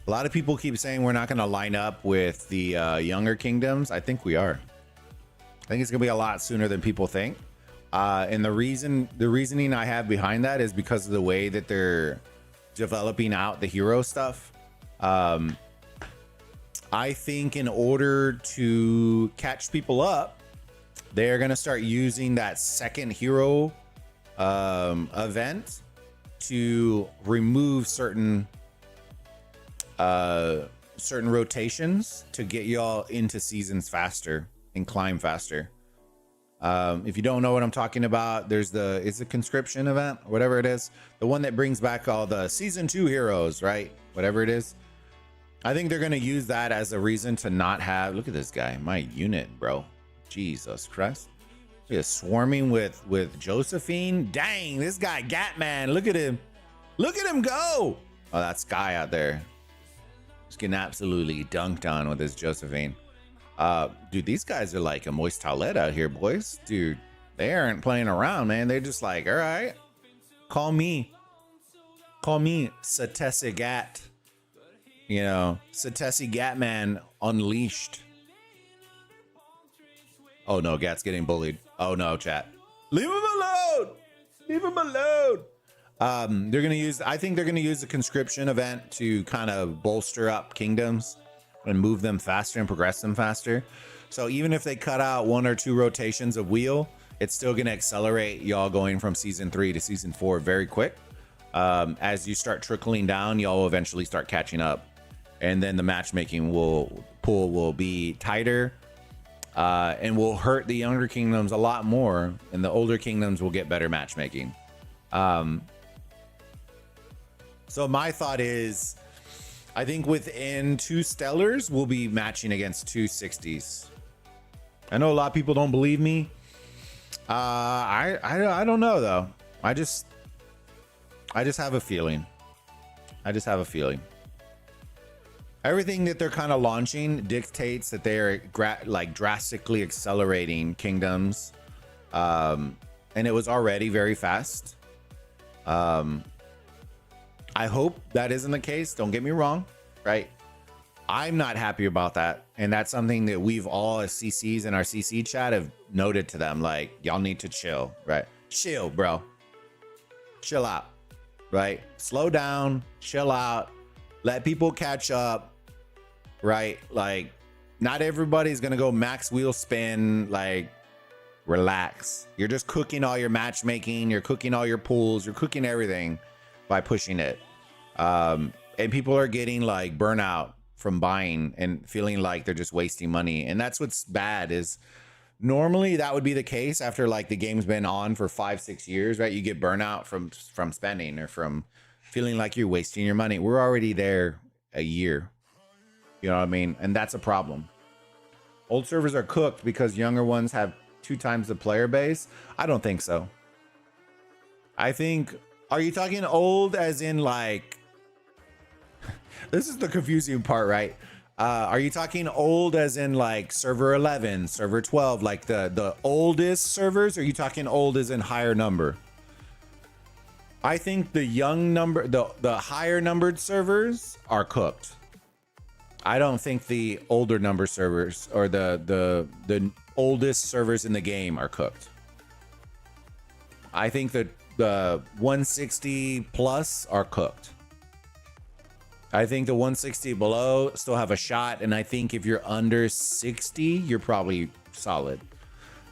A lot of people keep saying we're not going to line up with the younger kingdoms. I think we are. I think it's going to be a lot sooner than people think. And the reasoning I have behind that is because of the way that they're developing out the hero stuff. I think in order to catch people up, they're going to start using that second hero event to remove certain rotations to get y'all into seasons faster and climb faster. If you don't know what I'm talking about, there's it's a conscription event, whatever it is, the one that brings back all the season 2 heroes, right? Whatever it is. I think they're going to use that as a reason to not have, look at this guy, my unit, bro. Jesus Christ. Is swarming with Josephine. Dang, this guy Gatman. Look at him. Look at him go. Oh, that Sky out there. Just getting absolutely dunked on with his Josephine. Dude, these guys are like a moist towelette out here, boys. Dude, they aren't playing around, man. They're just like, all right, call me Satesi Gat. You know, Satesi Gatman unleashed. Oh no, Gat's getting bullied. Oh no, chat. Leave him alone. Leave him alone. They're gonna use, I think they're gonna use the conscription event to kind of bolster up kingdoms and move them faster and progress them faster. So even if they cut out 1 or 2 rotations of wheel, it's still gonna accelerate y'all going from season 3 to season 4 very quick. As you start trickling down, y'all will eventually start catching up, and then the matchmaking pool will be tighter. And will hurt the younger kingdoms a lot more, and the older kingdoms will get better matchmaking. So my thought is, I think within 2 stellars, we'll be matching against 2 60s. I know a lot of people don't believe me. I don't know though. I just have a feeling. Everything that they're kind of launching dictates that they're like drastically accelerating kingdoms. And it was already very fast. I hope that isn't the case. Don't get me wrong, right? I'm not happy about that. And that's something that we've all as CCs in our CC chat have noted to them. Like, y'all need to chill, right? Chill, bro. Chill out, right? Slow down, chill out, let people catch up, right? Like, not everybody's gonna go max wheel spin. Like, relax. You're just cooking all your matchmaking, you're cooking all your pools, you're cooking everything by pushing it. And people are getting like burnout from buying and feeling like they're just wasting money. And that's what's bad, is normally that would be the case after like the game's been on for 5-6 years, right? You get burnout from spending or from feeling like you're wasting your money. We're already there a year. You know what I mean? And that's a problem. Old servers are cooked because younger ones have 2 times the player base. I don't think so. I think, are you talking old as in like, this is the confusing part, right? Are you talking old as in like server 11, server 12, like the oldest servers? Or are you talking old as in higher number? I think the young number, the higher numbered servers are cooked. I don't think the older number servers or the oldest servers in the game are cooked. I think that the 160 plus are cooked. I think the 160 below still have a shot, and I think if you're under 60, you're probably solid.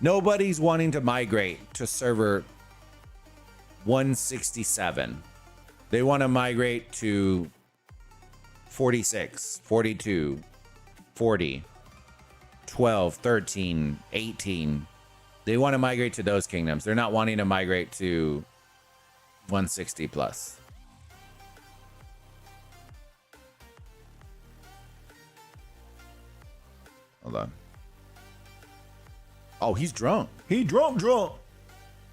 Nobody's wanting to migrate to server 167. They want to migrate to 46, 42, 40, 12, 13, 18. They want to migrate to those kingdoms. They're not wanting to migrate to 160 plus. Hold on. Oh, he's drunk. He drunk.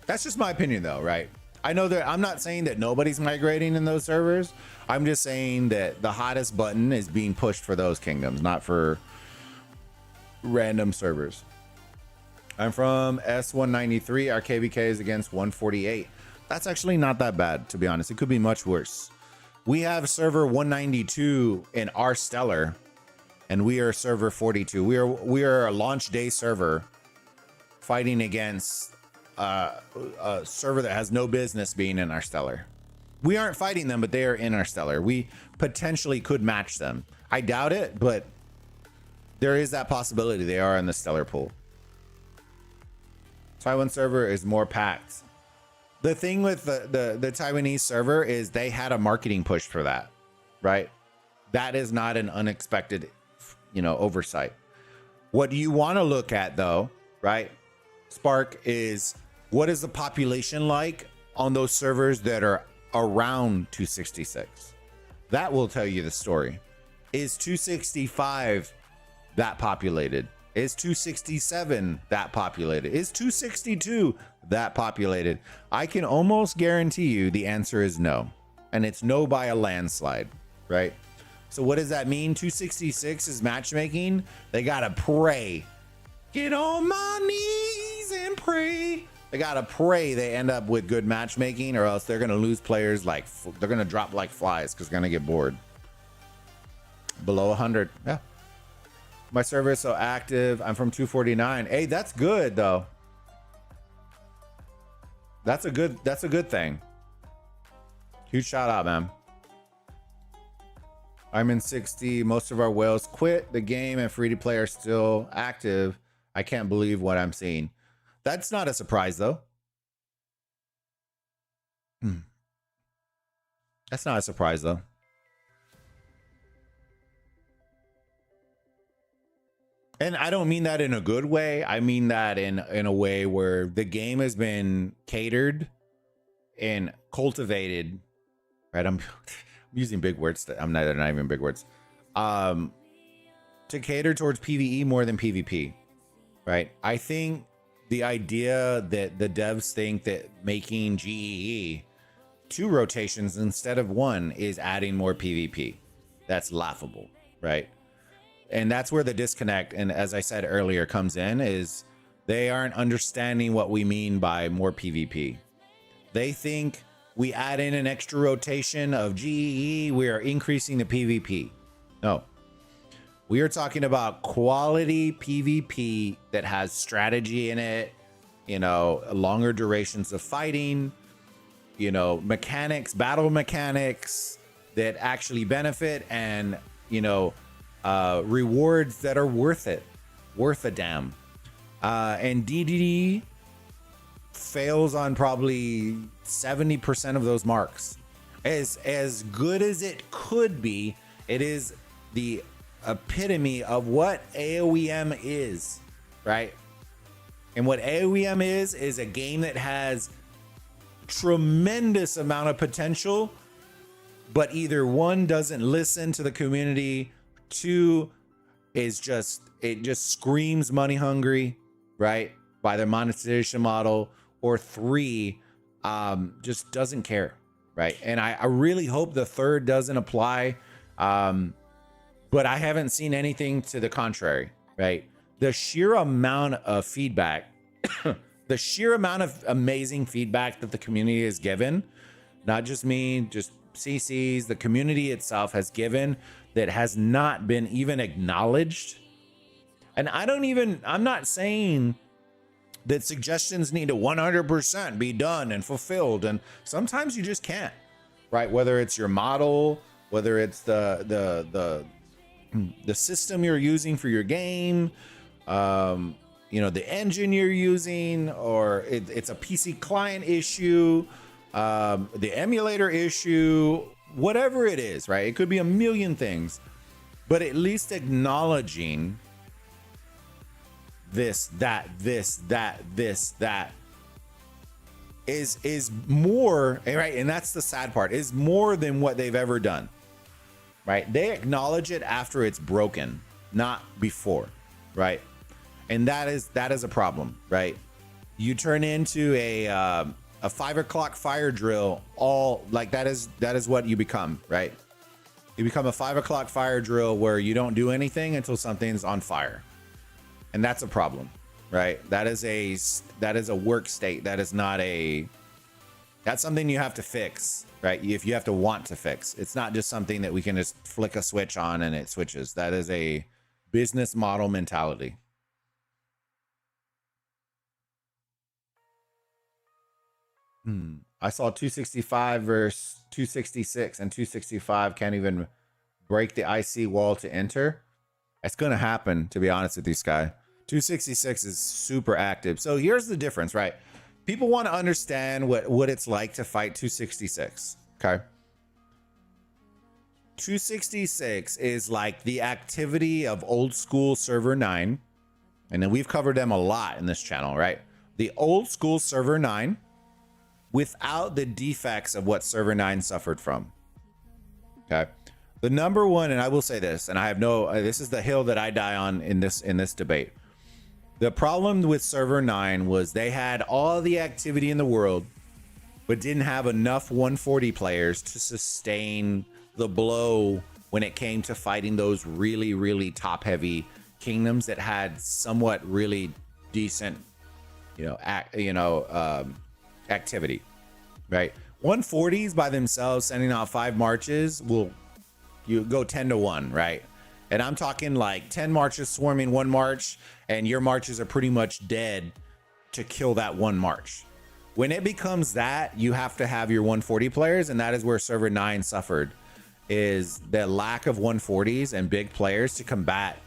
That's just my opinion though, right? I know that I'm not saying that nobody's migrating in those servers. I'm just saying that the hottest button is being pushed for those kingdoms, not for random servers. I'm from S193. Our KVK is against 148. That's actually not that bad, to be honest. It could be much worse. We have server 192 in our stellar, and we are server 42. We are a launch day server fighting against a server that has no business being in our stellar. We aren't fighting them, but they are in our stellar. We potentially could match them. I doubt it, but there is that possibility. They are in the stellar pool. Taiwan server is more packed. The thing with the Taiwanese server is they had a marketing push for that, right? That is not an unexpected, oversight. What you want to look at though, right, Spark, is what is the population like on those servers that are around 266? That will tell you the story. Is 265 that populated? Is 267 that populated? Is 262 that populated? I can almost guarantee you the answer is no. And it's no by a landslide, right? So what does that mean? 266 is matchmaking. They gotta pray. Get on my knees and pray. They gotta pray they end up with good matchmaking, or else they're gonna lose players like they're gonna drop like flies because they're gonna get bored. Below 100, yeah. My server is so active. I'm from 249. Hey, that's good though. That's a good thing. Huge shout out, man. I'm in 60. Most of our whales quit the game and free to play are still active. I can't believe what I'm seeing. That's not a surprise though. That's not a surprise though. And I don't mean that in a good way. I mean that in a way where the game has been catered and cultivated, right? I'm using big words. I'm not even big words. To cater towards PvE more than PvP, right? I think the idea that the devs think that making GEE 2 rotations instead of 1 is adding more PvP. That's laughable, right? And that's where the disconnect, and as I said earlier, comes in, is they aren't understanding what we mean by more PvP. They think we add in an extra rotation of GEE, we are increasing the PvP. No. We are talking about quality PvP that has strategy in it, longer durations of fighting, mechanics, battle mechanics that actually benefit, and, rewards that are worth a damn. And DDD fails on probably 70% of those marks. As good as it could be, it is the epitome of what aoem is, right? And what aoem is a game that has tremendous amount of potential, but either one, doesn't listen to the community, 2 is just, it just screams money hungry, right? By their monetization model. Or 3, just doesn't care, right? And I really hope the 3rd doesn't apply, but I haven't seen anything to the contrary, right? The sheer amount of feedback, the sheer amount of amazing feedback that the community has given, not just me, just CCs, the community itself has given, that has not been even acknowledged. And I'm not saying that suggestions need to 100% be done and fulfilled. And sometimes you just can't, right? Whether it's your model, whether it's the system you're using for your game, you know, the engine you're using, or it's a PC client issue, the emulator issue, whatever it is, right? It could be a million things, but at least acknowledging this, that is more, right? And that's the sad part, is more than what they've ever done, right? They acknowledge it after it's broken, not before, right? And that is a problem, right? You turn into a 5 o'clock fire drill, all like that is what you become, right? You become a 5 o'clock fire drill where you don't do anything until something's on fire. And that's a problem, right? That is a work state. That is not that's something you have to fix, right? If you have to want to fix, it's not just something that we can just flick a switch on and it switches. That is a business model mentality. I saw 265 versus 266, and 265 can't even break the IC wall to enter. It's going to happen, to be honest with you, Sky. 266 is super active. So here's the difference, right? People want to understand what it's like to fight 266, okay? 266 is like the activity of old school server 9. And then we've covered them a lot in this channel, right? The old school server 9 without the defects of what server 9 suffered from, okay? The number one, and I will say this, and I have this is the hill that I die on in this debate. The problem with server 9 was they had all the activity in the world, but didn't have enough 140 players to sustain the blow when it came to fighting those really, really top heavy kingdoms that had somewhat really decent, activity, right? 140s by themselves sending out 5 marches you go 10 to 1, right? And I'm talking like 10 marches swarming 1 march, and your marches are pretty much dead to kill that 1 march. When it becomes that, you have to have your 140 players, and that is where server 9 suffered, is the lack of 140s and big players to combat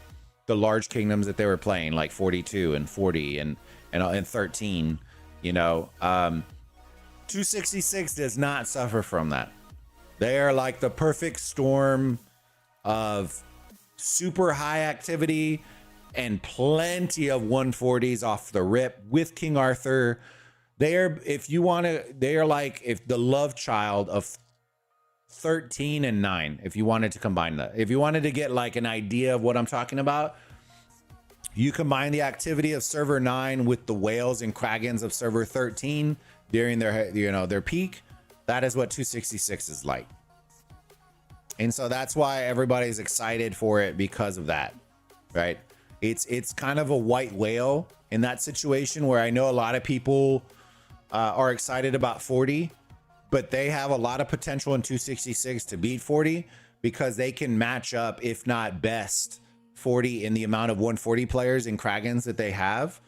the large kingdoms that they were playing, like 42 and 40 and 13. 266 does not suffer from that. They are like the perfect storm of super high activity and plenty of 140s off the rip with King Arthur. They are like if the love child of 13 and 9, if you wanted to combine that. If you wanted to get like an idea of what I'm talking about, you combine the activity of server 9 with the whales and kragans of server 13 during their peak. That is what 266 is like. And so that's why everybody's excited for it, because of that, right? It's kind of a white whale in that situation, where I know a lot of people are excited about 40, but they have a lot of potential in 266 to beat 40, because they can match up, if not best, 40 in the amount of 140 players and kragans that they have.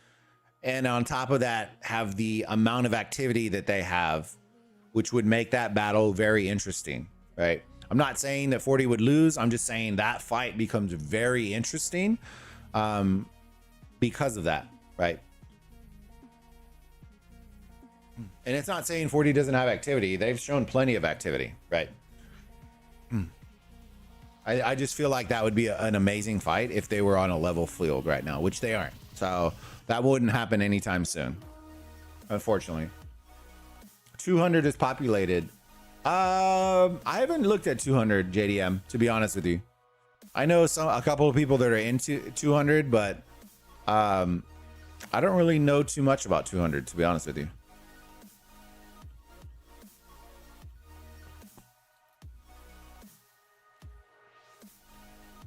And on top of that, have the amount of activity that they have, which would make that battle very interesting, right? I'm not saying that 40 would lose. I'm just saying that fight becomes very interesting because of that, right? And it's not saying 40 doesn't have activity. They've shown plenty of activity, right? I just feel like that would be an amazing fight if they were on a level field right now, which they aren't. So that wouldn't happen anytime soon, unfortunately. 200 is populated. I haven't looked at 200 JDM, to be honest with you. I know a couple of people that are into 200, but I don't really know too much about 200, to be honest with you.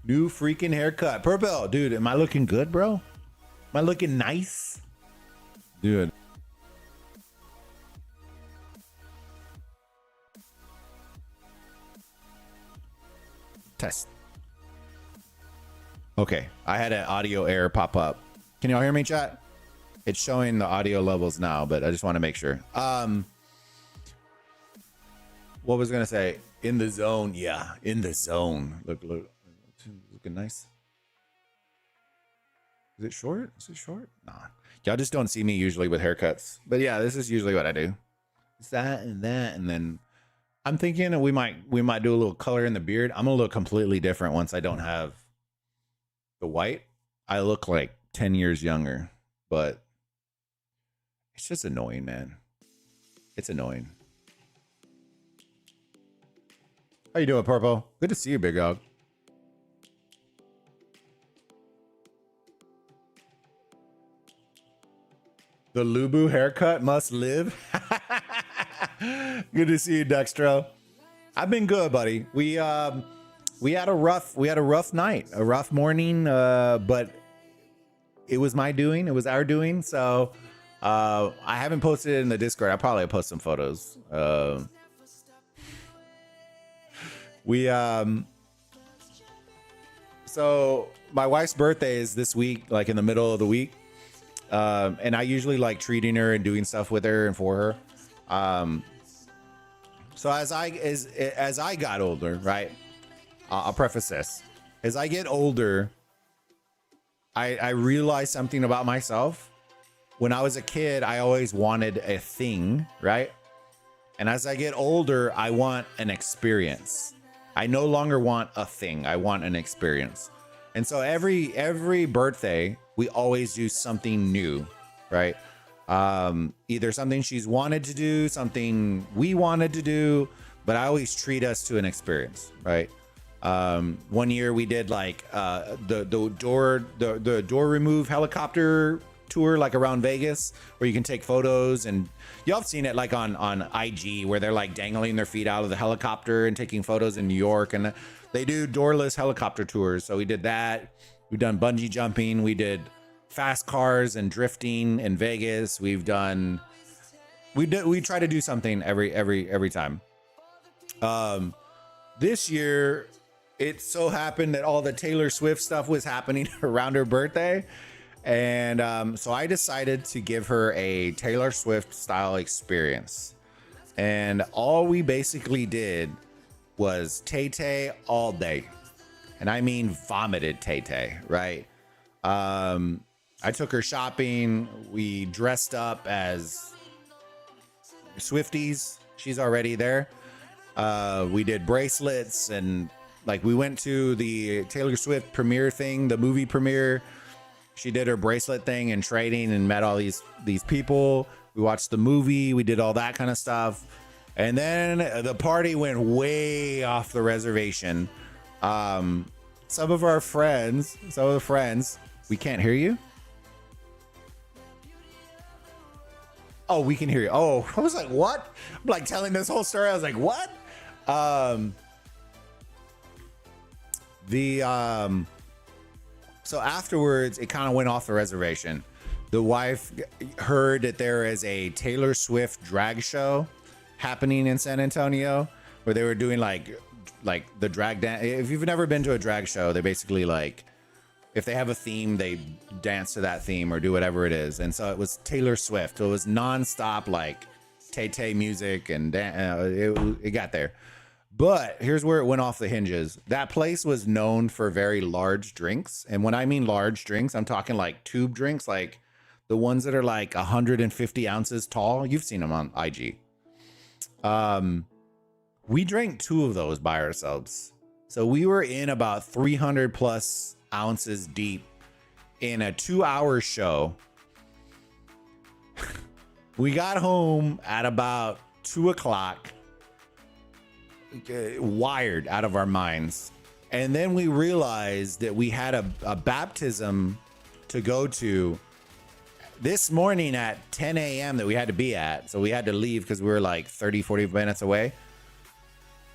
New freaking haircut. Purple, dude, am I looking good, bro? Am I looking nice? Dude. Test. Okay, I had an audio error pop up. Can y'all hear me, chat? It's showing the audio levels now, but I just want to make sure. What was I gonna say? In the zone, yeah, in the zone. Look, looking nice. Is it short? Is it short? Nah, y'all just don't see me usually with haircuts. But yeah, this is usually what I do. It's that, and then I'm thinking we might do a little color in the beard. I'm gonna look completely different once I don't have the white. I look like 10 years younger, but it's just annoying, man. It's annoying. How you doing, Purple? Good to see you, big dog. The Lubu haircut must live. Good to see you, Dextro. I've been good, buddy. We had a rough night, a rough morning, but it was my doing. It was our doing. So I haven't posted it in the Discord. I'll probably post some photos. So my wife's birthday is this week, like in the middle of the week. And I usually like treating her and doing stuff with her and for her. So as I got older, right? I'll preface this. As I get older, I realized something about myself. When I was a kid, I always wanted a thing, right? And as I get older, I want an experience. I no longer want a thing. I want an experience. And so every birthday, we always do something new, right? Either something she's wanted to do, something we wanted to do, but I always treat us to an experience, right? One year we did like the door remove helicopter tour, like around Vegas, where you can take photos, and y'all have seen it like on IG where they're like dangling their feet out of the helicopter and taking photos in New York, and they do doorless helicopter tours. So we did that. We've done bungee jumping. We did fast cars and drifting in Vegas. We try to do something every time. This year it so happened that all the Taylor Swift stuff was happening around her birthday. And so I decided to give her a Taylor Swift style experience. And all we basically did was Tay-Tay all day. And I mean vomited Tay-Tay, right? I took her shopping. We dressed up as Swifties. She's already there. We did bracelets, and like we went to the Taylor Swift premiere thing, the movie premiere. She did her bracelet thing and trading and met all these people. We watched the movie. We did all that kind of stuff. And then the party went way off the reservation. Some of the friends, we can't hear you. Oh, we can hear you. Oh, I was like, what? I'm like telling this whole story. I was like, what? So afterwards, it kind of went off the reservation. The wife heard that there is a Taylor Swift drag show happening in San Antonio, where they were doing like the drag dance. If you've never been to a drag show, they basically like, if they have a theme, they dance to that theme or do whatever it is. And so it was Taylor Swift. So it was nonstop like Tay-Tay music, and it got there. But here's where it went off the hinges. That place was known for very large drinks. And when I mean large drinks, I'm talking like tube drinks, like the ones that are like 150 ounces tall. You've seen them on IG. We drank 2 of those by ourselves. So we were in about 300 plus ounces deep in a 2-hour show. We got home at about 2 o'clock. Wired out of our minds, And then we realized that we had a baptism to go to this morning at 10 a.m. that we had to be at. So we had to leave because we were like 30, 40 minutes away.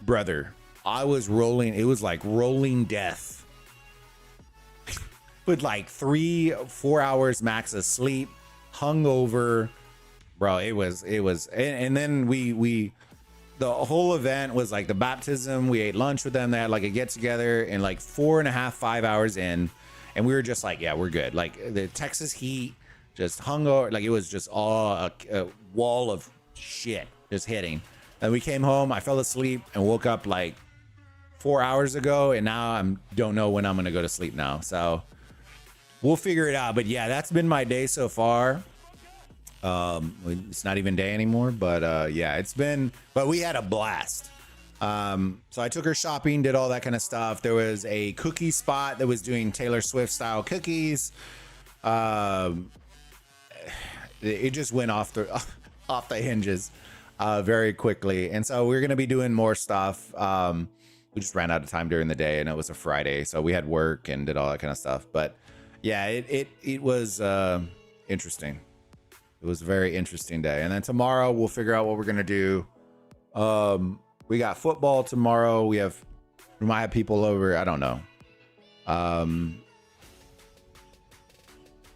Brother, I was rolling. It was like rolling death. With like 3-4 hours max of sleep, hungover. Bro, it was, and then we the whole event was like the baptism. We ate lunch with them. They had like a get together, and like 4.5, 5 hours in, and we were just like, yeah, we're good. Like the Texas heat just hung over, like it was just all a wall of shit just hitting. And we came home, I fell asleep and woke up like 4 hours ago, and now don't know when I'm gonna go to sleep now. So we'll figure it out. But yeah, that's been my day so far. It's not even day anymore, but yeah, it's been, but we had a blast. So I took her shopping, did all that kind of stuff. There was a cookie spot that was doing Taylor Swift style cookies. It just went off the hinges very quickly, and so we're gonna be doing more stuff. We just ran out of time during the day, and it was a Friday, so we had work and did all that kind of stuff. But yeah, it was interesting. It was a very interesting day. And then tomorrow we'll figure out what we're gonna do. We got football tomorrow. We might have people over. I don't know. I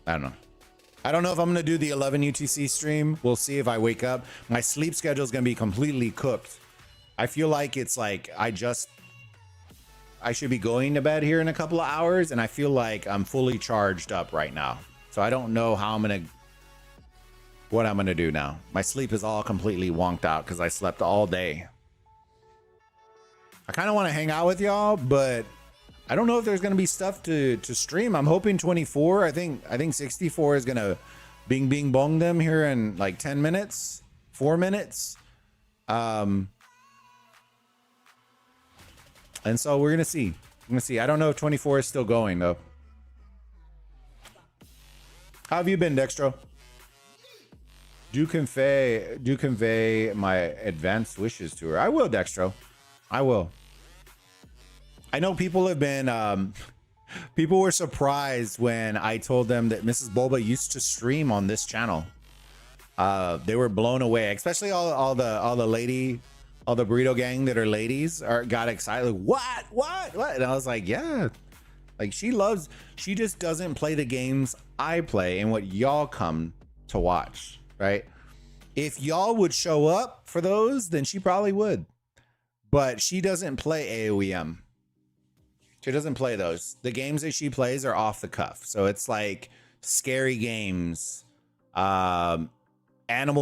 don't know. I don't know if I'm gonna do the 11 UTC stream. We'll see if I wake up. My sleep schedule is gonna be completely cooked. I feel like it's like I should be going to bed here in a couple of hours, and I feel like I'm fully charged up right now. So I don't know what I'm gonna do now. My sleep is all completely wonked out because I slept all day. I kind of want to hang out with y'all, but I don't know if there's gonna be stuff to stream. I'm hoping 24. I think 64 is gonna bing bing bong them here in like 10 minutes, 4 minutes. And so we're gonna see. I don't know if 24 is still going though. How have you been, Dextro? Do convey my advanced wishes to her. I will, Dextro. I will. I know people have been people were surprised when I told them that Mrs. Bulba used to stream on this channel. They were blown away, especially all the Burrito gang that are ladies got excited. Like, what? And I was like, yeah. Like she just doesn't play the games I play and what y'all come to watch, right? If y'all would show up for those, then she probably would. But she doesn't play aoem. She doesn't play those. The games that she plays are off the cuff. So it's like scary games, Animal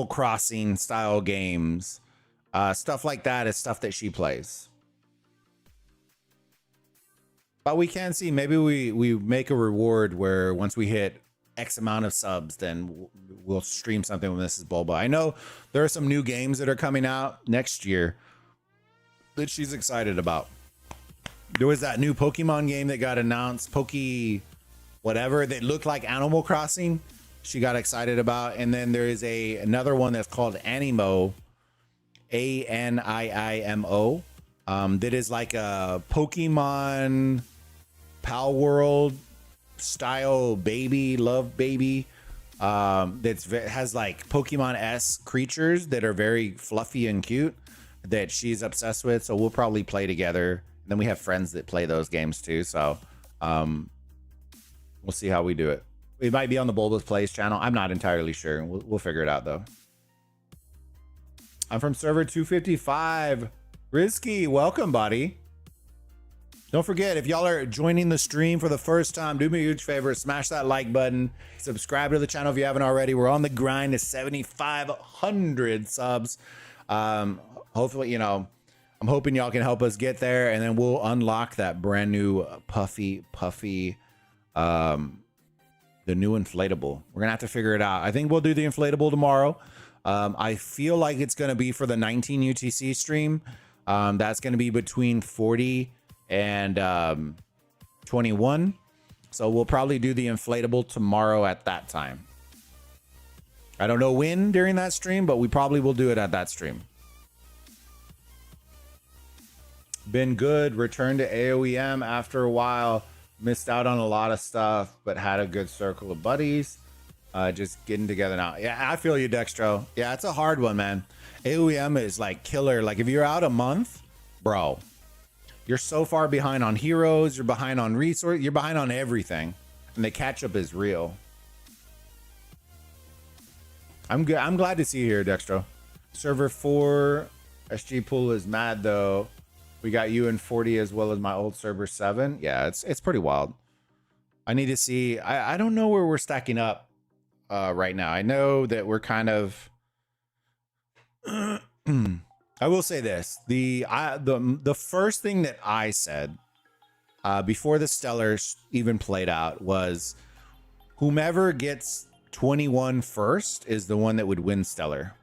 Crossing style games, stuff like that is stuff that she plays. But we can see, maybe we make a reward where once we hit X amount of subs, then we'll stream something with Mrs. Bulba. I know there are some new games that are coming out next year that she's excited about. There was that new Pokemon game that got announced, whatever, that looked like Animal Crossing. She got excited about. And then there is another one that's called Animo, Aniimo, that is like a Pokemon Pal World style love baby, has like Pokemon-esque creatures that are very fluffy and cute that she's obsessed with. So we'll probably play together. Then we have friends that play those games too. So we'll see how we do it. It might be on the Bulba's Plays channel. I'm not entirely sure. We'll figure it out though. I'm from server 255. Risky, welcome, buddy. Don't forget, if y'all are joining the stream for the first time, do me a huge favor, smash that like button, subscribe to the channel if you haven't already. We're on the grind to 7,500 subs. Hopefully, I'm hoping y'all can help us get there, and then we'll unlock that brand new puffy, the new inflatable. We're gonna have to figure it out. I think we'll do the inflatable tomorrow. I feel like it's gonna be for the 19 UTC stream. That's gonna be between 40 and 21. So we'll probably do the inflatable tomorrow at that time. I don't know when during that stream, but we probably will do it at that stream. Been good. Returned to aoem after a while. Missed out on a lot of stuff, but had a good circle of buddies. Just getting together now. Yeah, I feel you, Dextro. Yeah, it's a hard one, man. aoem is like killer. Like if you're out a month, bro, you're so far behind on heroes. You're behind on resource. You're behind on everything, and the catch up is real. I'm good. I'm glad to see you here, Dextro. Server 4 SG pool is mad though. We got you in 40 as well as my old server 7. Yeah, it's pretty wild. I need to see. I don't know where we're stacking up right now. I know that we're kind of. I will say this: the first thing that I said before the Stellars even played out was, whomever gets 21 first is the one that would win Stellar.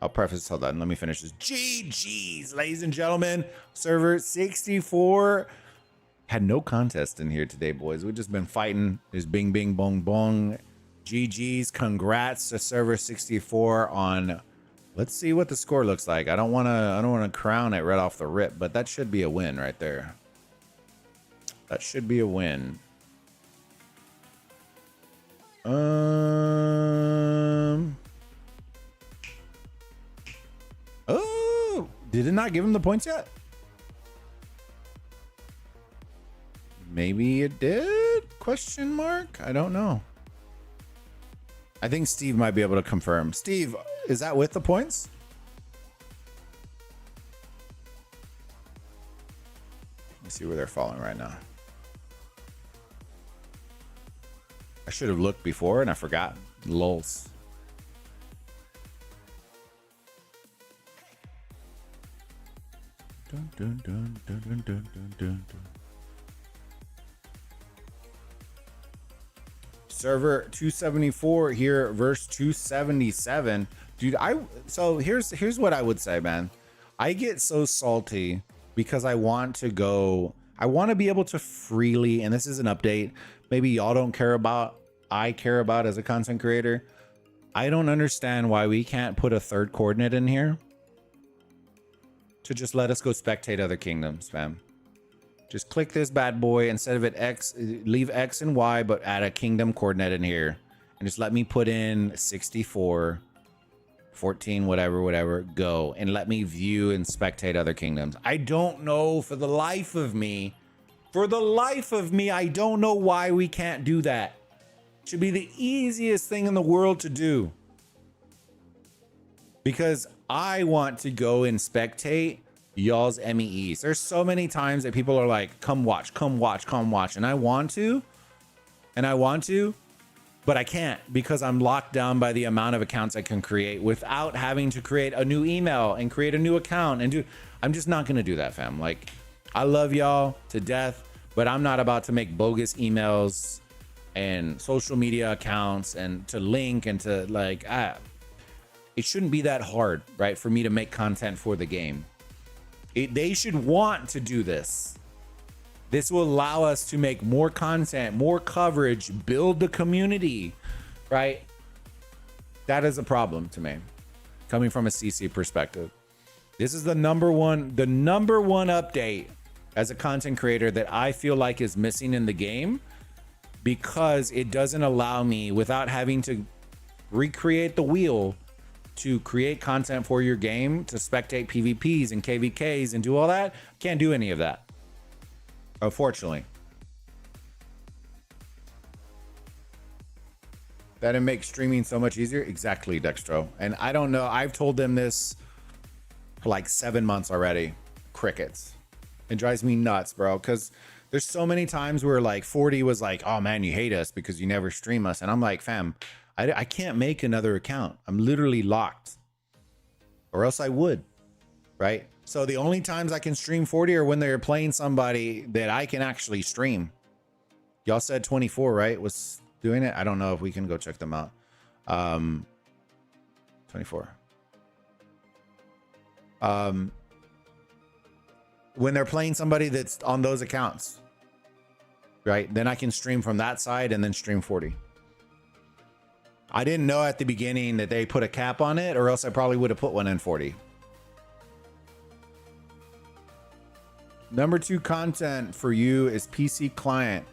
I'll preface, hold on, let me finish this. GG's, ladies and gentlemen. Server 64 had no contest in here today, boys. We've just been fighting. There's bing, bing, bong, bong. GG's, congrats to server 64 on, let's see what the score looks like. I don't wanna crown it right off the rip, but that should be a win right there. That should be a win. Oh, did it not give him the points yet? Maybe it did? Question mark? I don't know. I think Steve might be able to confirm. Steve, is that with the points? Let me see where they're falling right now. I should have looked before and I forgot. Lols. Dun, dun, dun, dun, dun, dun, dun, dun. Server 274 here verse 277. Dude, so here's what I would say, man. I get so salty because I want to be able to freely, and this is an update, maybe y'all don't care about, I care about as a content creator. I don't understand why we can't put a third coordinate in here to just let us go spectate other kingdoms, fam. Just click this bad boy, instead of it X, leave X and Y, but add a kingdom coordinate in here. And just let me put in 64, 14, whatever, go. And let me view and spectate other kingdoms. I don't know for the life of me, I don't know why we can't do that. It should be the easiest thing in the world to do. Because I want to go and spectate y'all's MEEs. There's so many times that people are like, come watch, come watch, come watch. And I want to, but I can't because I'm locked down by the amount of accounts I can create without having to create a new email and create a new account and I'm just not going to do that, fam. Like, I love y'all to death, but I'm not about to make bogus emails and social media accounts and to link and to like, it shouldn't be that hard, right? For me to make content for the game. They should want to do this. This will allow us to make more content, more coverage, build the community, right? That is a problem to me, coming from a CC perspective. This is the number one update as a content creator that I feel like is missing in the game, because it doesn't allow me, without having to recreate the wheel, to create content for your game, to spectate PvPs and KVKs and do all that. Can't do any of that, unfortunately. That'd make streaming so much easier. Exactly, Dextro. And I don't know, I've told them this for like 7 months already. Crickets. It drives me nuts, bro, because there's so many times where like 40 was like, oh man, you hate us because you never stream us. And I'm like, fam, I can't make another account. I'm literally locked, or else I would, right? So the only times I can stream 40 are when they're playing somebody that I can actually stream. Y'all said 24, right? Was doing it. I don't know if we can go check them out. 24. When they're playing somebody that's on those accounts, right? Then I can stream from that side and then stream 40. I didn't know at the beginning that they put a cap on it, or else I probably would have put one in 40. Number 2 content for you is PC client.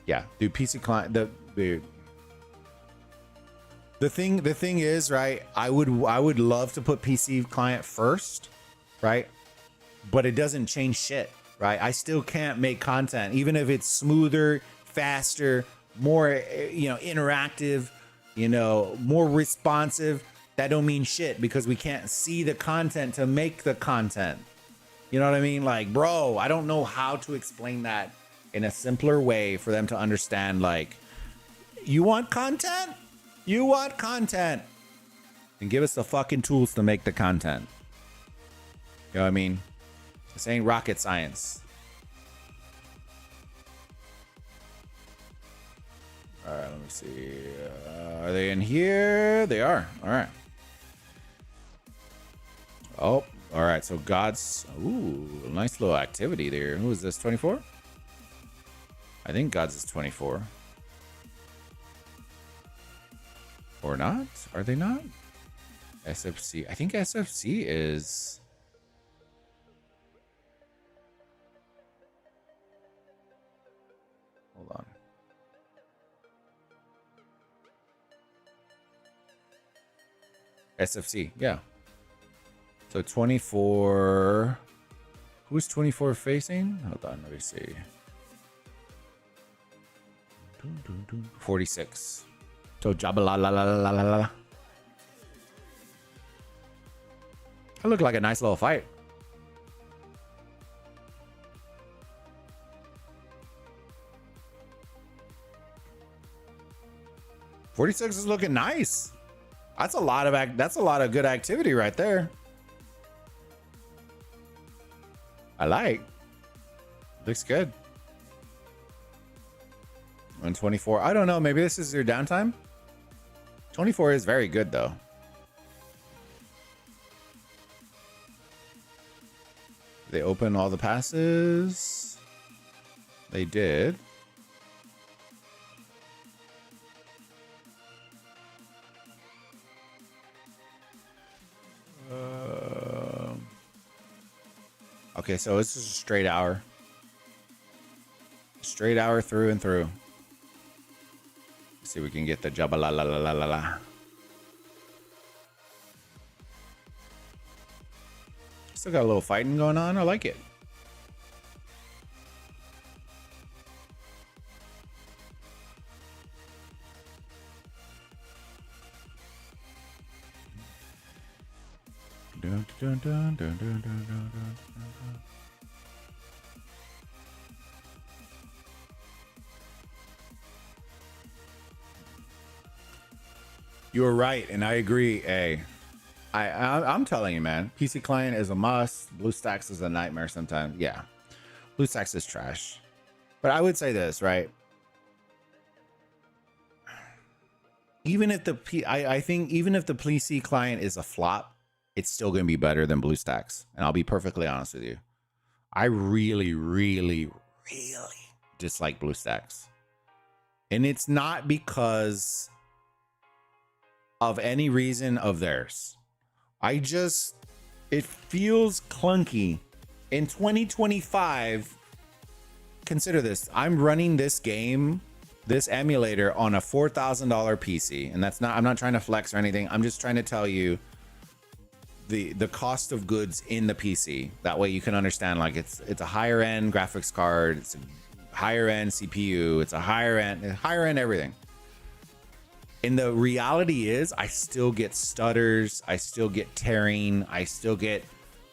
Yeah, dude, PC client. The thing is, right? I would love to put PC client first, right? But it doesn't change shit, right? I still can't make content, even if it's smoother, faster, more, interactive, more responsive. That don't mean shit because we can't see the content to make the content. You know what I mean? Like, bro, I don't know how to explain that in a simpler way for them to understand. Like, you want content? You want content? And give us the fucking tools to make the content. You know what I mean? This ain't rocket science. All right, let me see. Are they in here? They are. All right. Oh, all right. So God's, ooh, nice little activity there. Who is this? 24? I think God's is 24. Or not? Are they not? SFC. I think SFC is. Hold on. SFC, yeah. So 24. Who's 24 facing? Hold on, let me see. 46. So jabba la. That looked like a nice little fight. $46 is looking nice. That's a lot of good activity right there. I like. Looks good. 124. I don't know. Maybe this is your downtime. 24 is very good though. They open all the passes. They did. Okay, so it's just a straight hour. Straight hour through and through. Let's see if we can get the jabba la la la la la la. Still got a little fighting going on. I like it. Dun, dun, dun, dun, dun, dun, dun, dun. You were right, and I agree. I'm telling you, man, PC client is a must. BlueStacks is a nightmare sometimes. Yeah, BlueStacks is trash. But I would say this, right? Even if I think even if the PC client is a flop, it's still going to be better than BlueStacks. And I'll be perfectly honest with you. I really, really, really dislike BlueStacks. And it's not because of any reason of theirs. It feels clunky. In 2025, consider this. I'm running this game, this emulator on a $4,000 PC. And I'm not trying to flex or anything. I'm just trying to tell you the cost of goods in the PC. That way you can understand, like, it's a higher end graphics card, it's a higher end CPU, it's a higher end everything. And the reality is I still get stutters, I still get tearing, I still get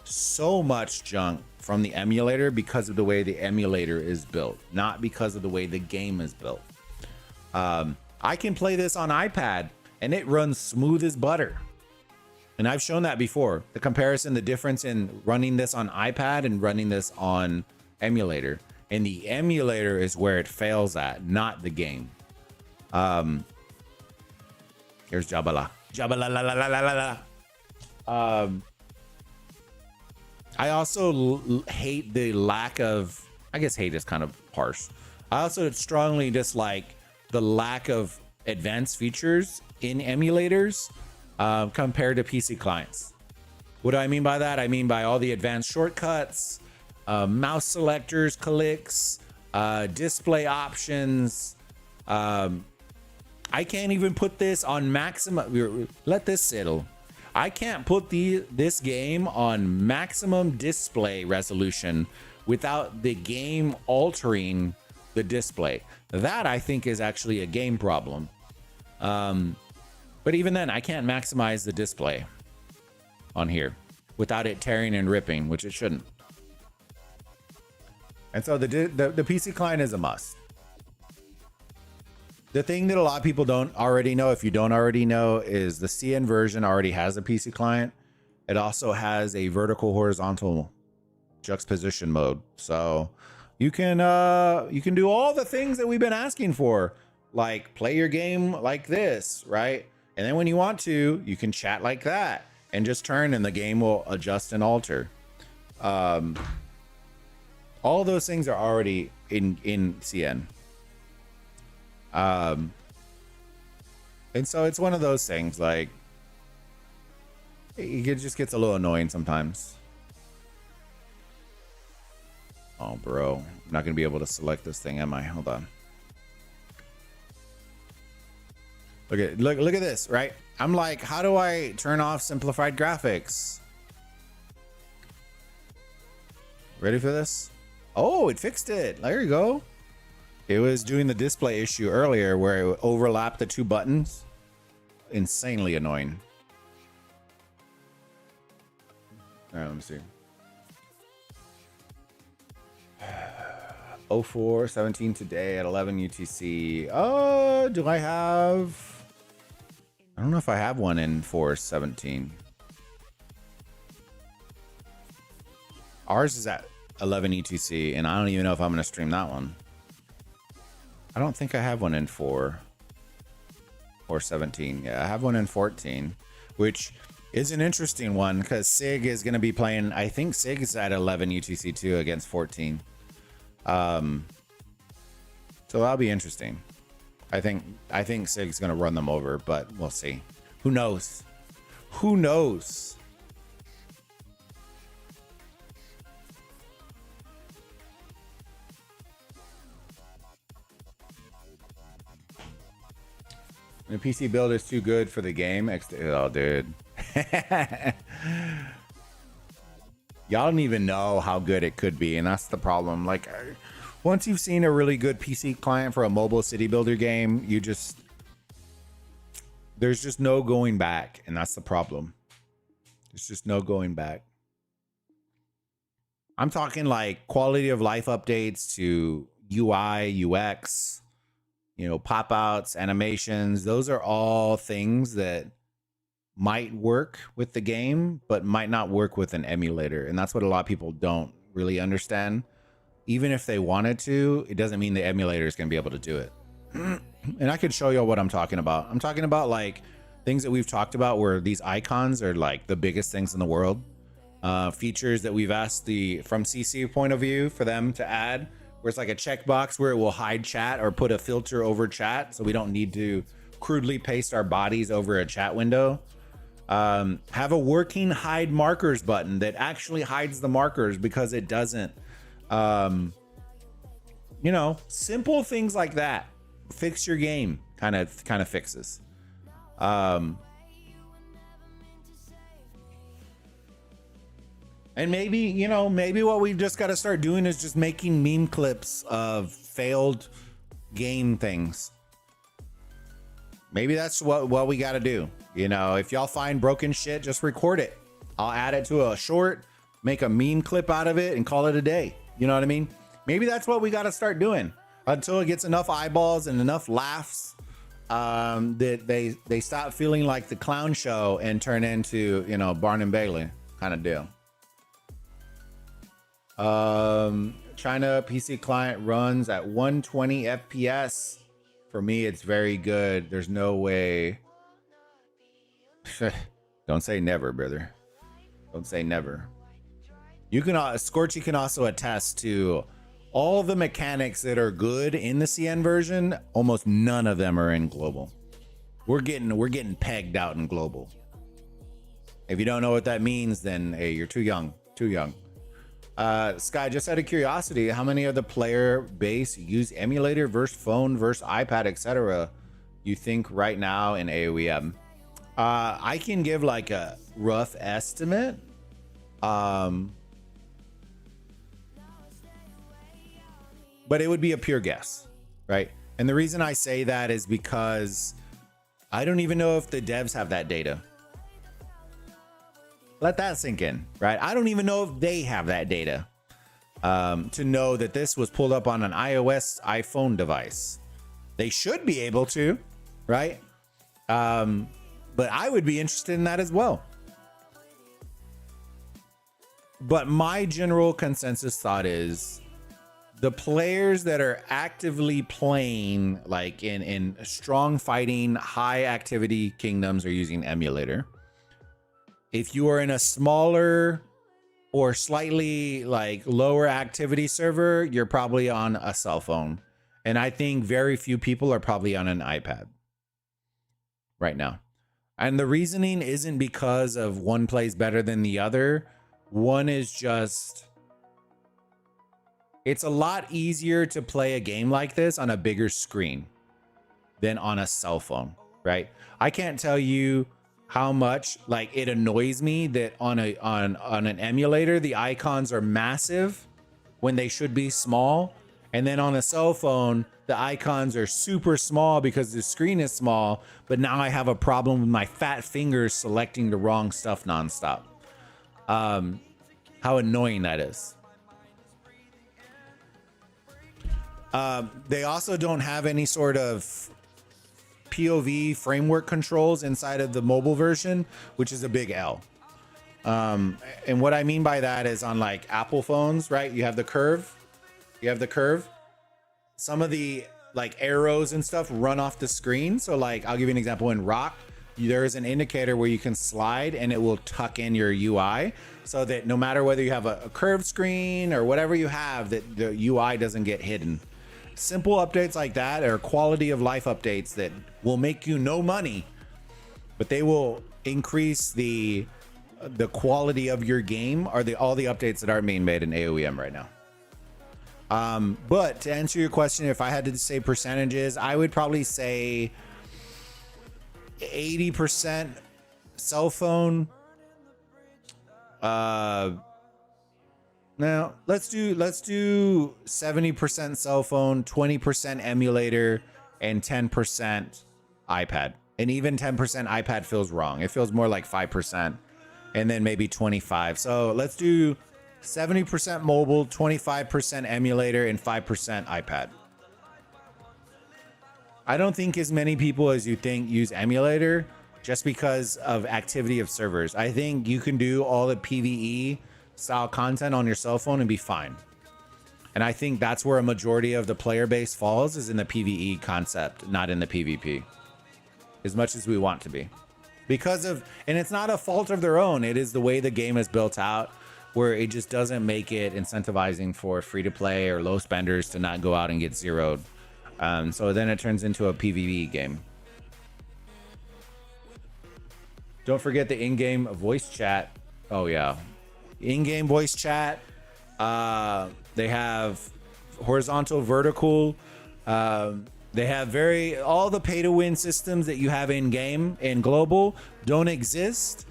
so much junk from the emulator because of the way the emulator is built, not because of the way the game is built. I can play this on iPad and it runs smooth as butter. And I've shown that before. The comparison, the difference in running this on iPad and running this on emulator. And the emulator is where it fails at, not the game. Here's Jabala. Jabala la la la la la la. I also hate the lack of, I guess hate is kind of harsh. I also strongly dislike the lack of advanced features in emulators compared to PC clients. What do I mean by that? I mean by all the advanced shortcuts, mouse selectors, clicks, display options. I can't even put this on maximum. Let this settle. I can't put this game on maximum display resolution without the game altering the display. That I think is actually a game problem. But even then, I can't maximize the display on here without it tearing and ripping, which it shouldn't. And so the PC client is a must. The thing that a lot of people don't already know, if you don't already know, is the CN version already has a PC client. It also has a vertical horizontal juxtaposition mode. So you can do all the things that we've been asking for, like play your game like this, right? And then when you want to, you can chat like that and just turn and the game will adjust and alter. All those things are already in CN. And so it's one of those things, like it just gets a little annoying sometimes. Oh, bro, I'm not gonna be able to select this thing, am I? Hold on. Look at this, right? I'm like, how do I turn off simplified graphics? Ready for this? Oh, it fixed it. There you go. It was doing the display issue earlier where it overlapped the two buttons. Insanely annoying. All right, let me see. 04/17 today at 11 UTC. Do I have... I don't know if I have one in 4/17. Ours is at 11 UTC, and I don't even know if I'm going to stream that one. I don't think I have one in 4/17. Yeah, I have one in 14, which is an interesting one because Sig is going to be playing. I think Sig is at 11 UTC too against 14. So that'll be interesting. I think Sig's going to run them over, but we'll see. Who knows? Who knows? The PC build is too good for the game. Oh, dude. Y'all don't even know how good it could be, and that's the problem. Like, once you've seen a really good PC client for a mobile city builder game, there's just no going back, and that's the problem. There's just no going back. I'm talking like quality of life updates to UI, UX, pop outs, animations. Those are all things that might work with the game, but might not work with an emulator. And that's what a lot of people don't really understand. Even if they wanted to, it doesn't mean the emulator is going to be able to do it. And I could show you what I'm talking about. I'm talking about like things that we've talked about where these icons are like the biggest things in the world. Features that we've asked from CC point of view for them to add, where it's like a checkbox where it will hide chat or put a filter over chat, so we don't need to crudely paste our bodies over a chat window. Have a working hide markers button that actually hides the markers because it doesn't. Simple things like that. Fix your game kind of fixes. And maybe what we've just got to start doing is just making meme clips of failed game things. Maybe that's what we got to do. If y'all find broken shit, just record it. I'll add it to a short, make a meme clip out of it, and call it a day. You know what I mean? Maybe that's what we got to start doing until it gets enough eyeballs and enough laughs that they stop feeling like the clown show and turn into, Barn and Bailey kind of deal. China PC client runs at 120 FPS. For me, it's very good. There's no way. Don't say never, brother. Don't say never. Scorchy can also attest to all the mechanics that are good in the CN version. Almost none of them are in global. We're getting pegged out in global. If you don't know what that means, then hey, you're too young. Too young. Sky, just out of curiosity, how many of the player base use emulator versus phone versus iPad, etc. you think right now in aoem? I can give like a rough estimate. But it would be a pure guess, right? And the reason I say that is because I don't even know if the devs have that data. Let that sink in, right? I don't even know if they have that data to know that this was pulled up on an iOS iPhone device. They should be able to, right? But I would be interested in that as well. But my general consensus thought is the players that are actively playing like in strong fighting, high activity kingdoms are using emulator. If you are in a smaller or slightly like lower activity server, you're probably on a cell phone. And I think very few people are probably on an iPad right now. And the reasoning isn't because of one plays better than the other. One is just, it's a lot easier to play a game like this on a bigger screen than on a cell phone, right? I can't tell you how much like it annoys me that on an emulator the icons are massive when they should be small, and then on a cell phone the icons are super small because the screen is small, but now I have a problem with my fat fingers selecting the wrong stuff nonstop. How annoying that is. They also don't have any sort of POV framework controls inside of the mobile version, which is a big L. And what I mean by that is on like Apple phones, right? You have the curve. Some of the like arrows and stuff run off the screen. So like, I'll give you an example. In Rock, there is an indicator where you can slide and it will tuck in your UI so that no matter whether you have a curved screen or whatever you have, that the UI doesn't get hidden. Simple updates like that are quality of life updates that will make you no money, but they will increase the quality of your game, are all the updates that are being made in aoem right now. But to answer your question, if I had to say percentages, I would probably say 80% cell phone. Now let's do 70% cell phone, 20% emulator, and 10% iPad. And even 10% iPad feels wrong. It feels more like 5%, and then maybe 25. So let's do 70% mobile, 25% emulator, and 5% iPad. I don't think as many people as you think use emulator just because of activity of servers. I think you can do all the PvE style content on your cell phone and be fine. And I think that's where a majority of the player base falls, is in the PvE concept, not in the PvP, as much as we want to be. Because of, and it's not a fault of their own, it is the way the game is built out, where it just doesn't make it incentivizing for free to play or low spenders to not go out and get zeroed. So then it turns into a PvE game. Don't forget the in-game voice chat. Oh yeah, in-game voice chat. They have horizontal, vertical. They have all the pay-to-win systems that you have in-game and global don't exist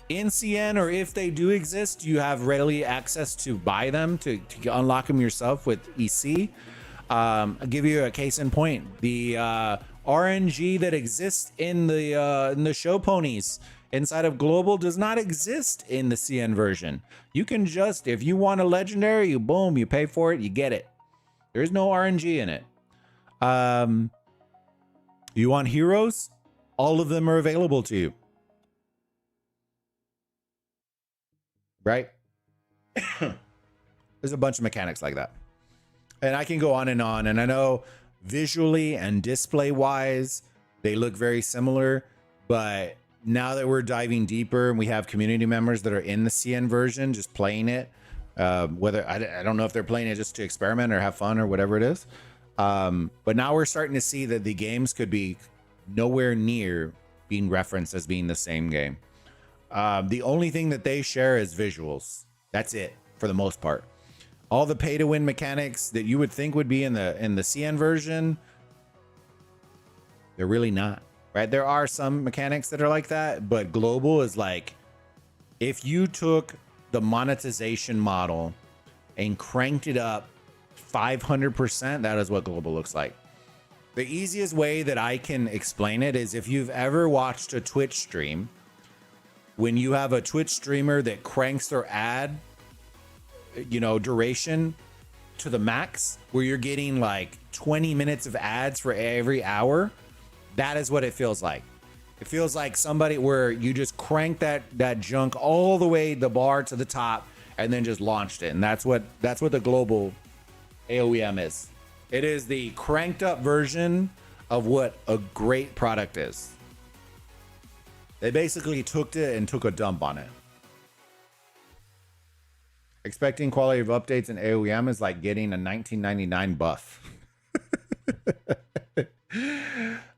in CN, or if they do exist, you have readily access to buy them to unlock them yourself with EC. I'll give you a case in point. The RNG that exists in the show ponies inside of global does not exist in the CN version. You can just, if you want a legendary, you boom, you pay for it, you get it. There's no RNG in it. You want heroes? All of them are available to you. Right? There's a bunch of mechanics like that. And I can go on, and I know visually and display wise, they look very similar, but now that we're diving deeper and we have community members that are in the CN version, just playing it, whether I don't know if they're playing it just to experiment or have fun or whatever it is. But now we're starting to see that the games could be nowhere near being referenced as being the same game. The only thing that they share is visuals. That's it for the most part. All the pay to win mechanics that you would think would be in the CN version, they're really not, right? There are some mechanics that are like that, but global is like, if you took the monetization model and cranked it up 500%, that is what global looks like. The easiest way that I can explain it is if you've ever watched a Twitch stream, when you have a Twitch streamer that cranks their ad, duration to the max, where you're getting like 20 minutes of ads for every hour, that is what it feels like. It feels like somebody where you just crank that junk all the way the bar to the top and then just launched it. And that's what the global aoem is. It is the cranked up version of what a great product is. They basically took it and took a dump on it. Expecting quality of updates in aoem is like getting a 1999 buff.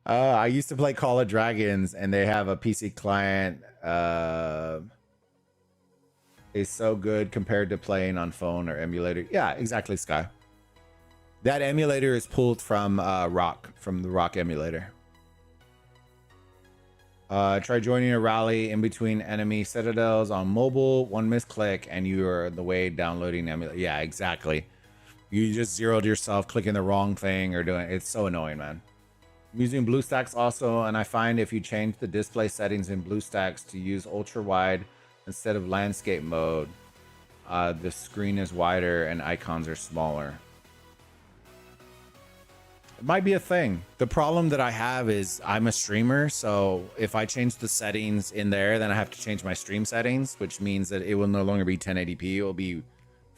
I used to play Call of Dragons, and they have a PC client. It's so good compared to playing on phone or emulator. Yeah, exactly, Sky. That emulator is pulled from the Rock emulator. Try joining a rally in between enemy citadels on mobile. One misclick, and you are the way downloading emulator. Yeah, exactly. You just zeroed yourself clicking the wrong thing or doing. It's so annoying, man. I'm using BlueStacks also, and I find if you change the display settings in BlueStacks to use ultra wide instead of landscape mode, the screen is wider and icons are smaller. It might be a thing. The problem that I have is I'm a streamer, so if I change the settings in there, then I have to change my stream settings, which means that it will no longer be 1080p. It will be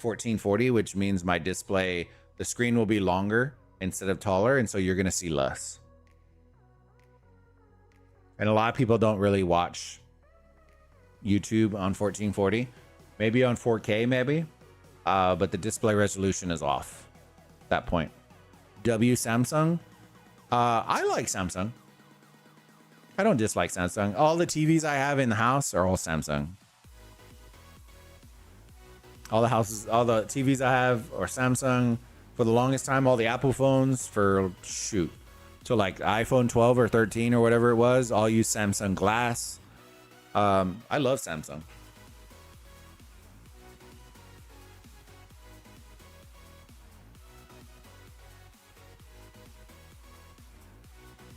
1440, which means my display, the screen will be longer instead of taller, and so you're going to see less. And a lot of people don't really watch YouTube on 1440. Maybe on 4K, maybe. But the display resolution is off at that point. Samsung. I like Samsung. I don't dislike Samsung. All the TVs I have in the house are all Samsung. All the TVs I have are Samsung. For the longest time, all the Apple phones so like iPhone 12 or 13 or whatever it was, all use Samsung Glass. I love Samsung.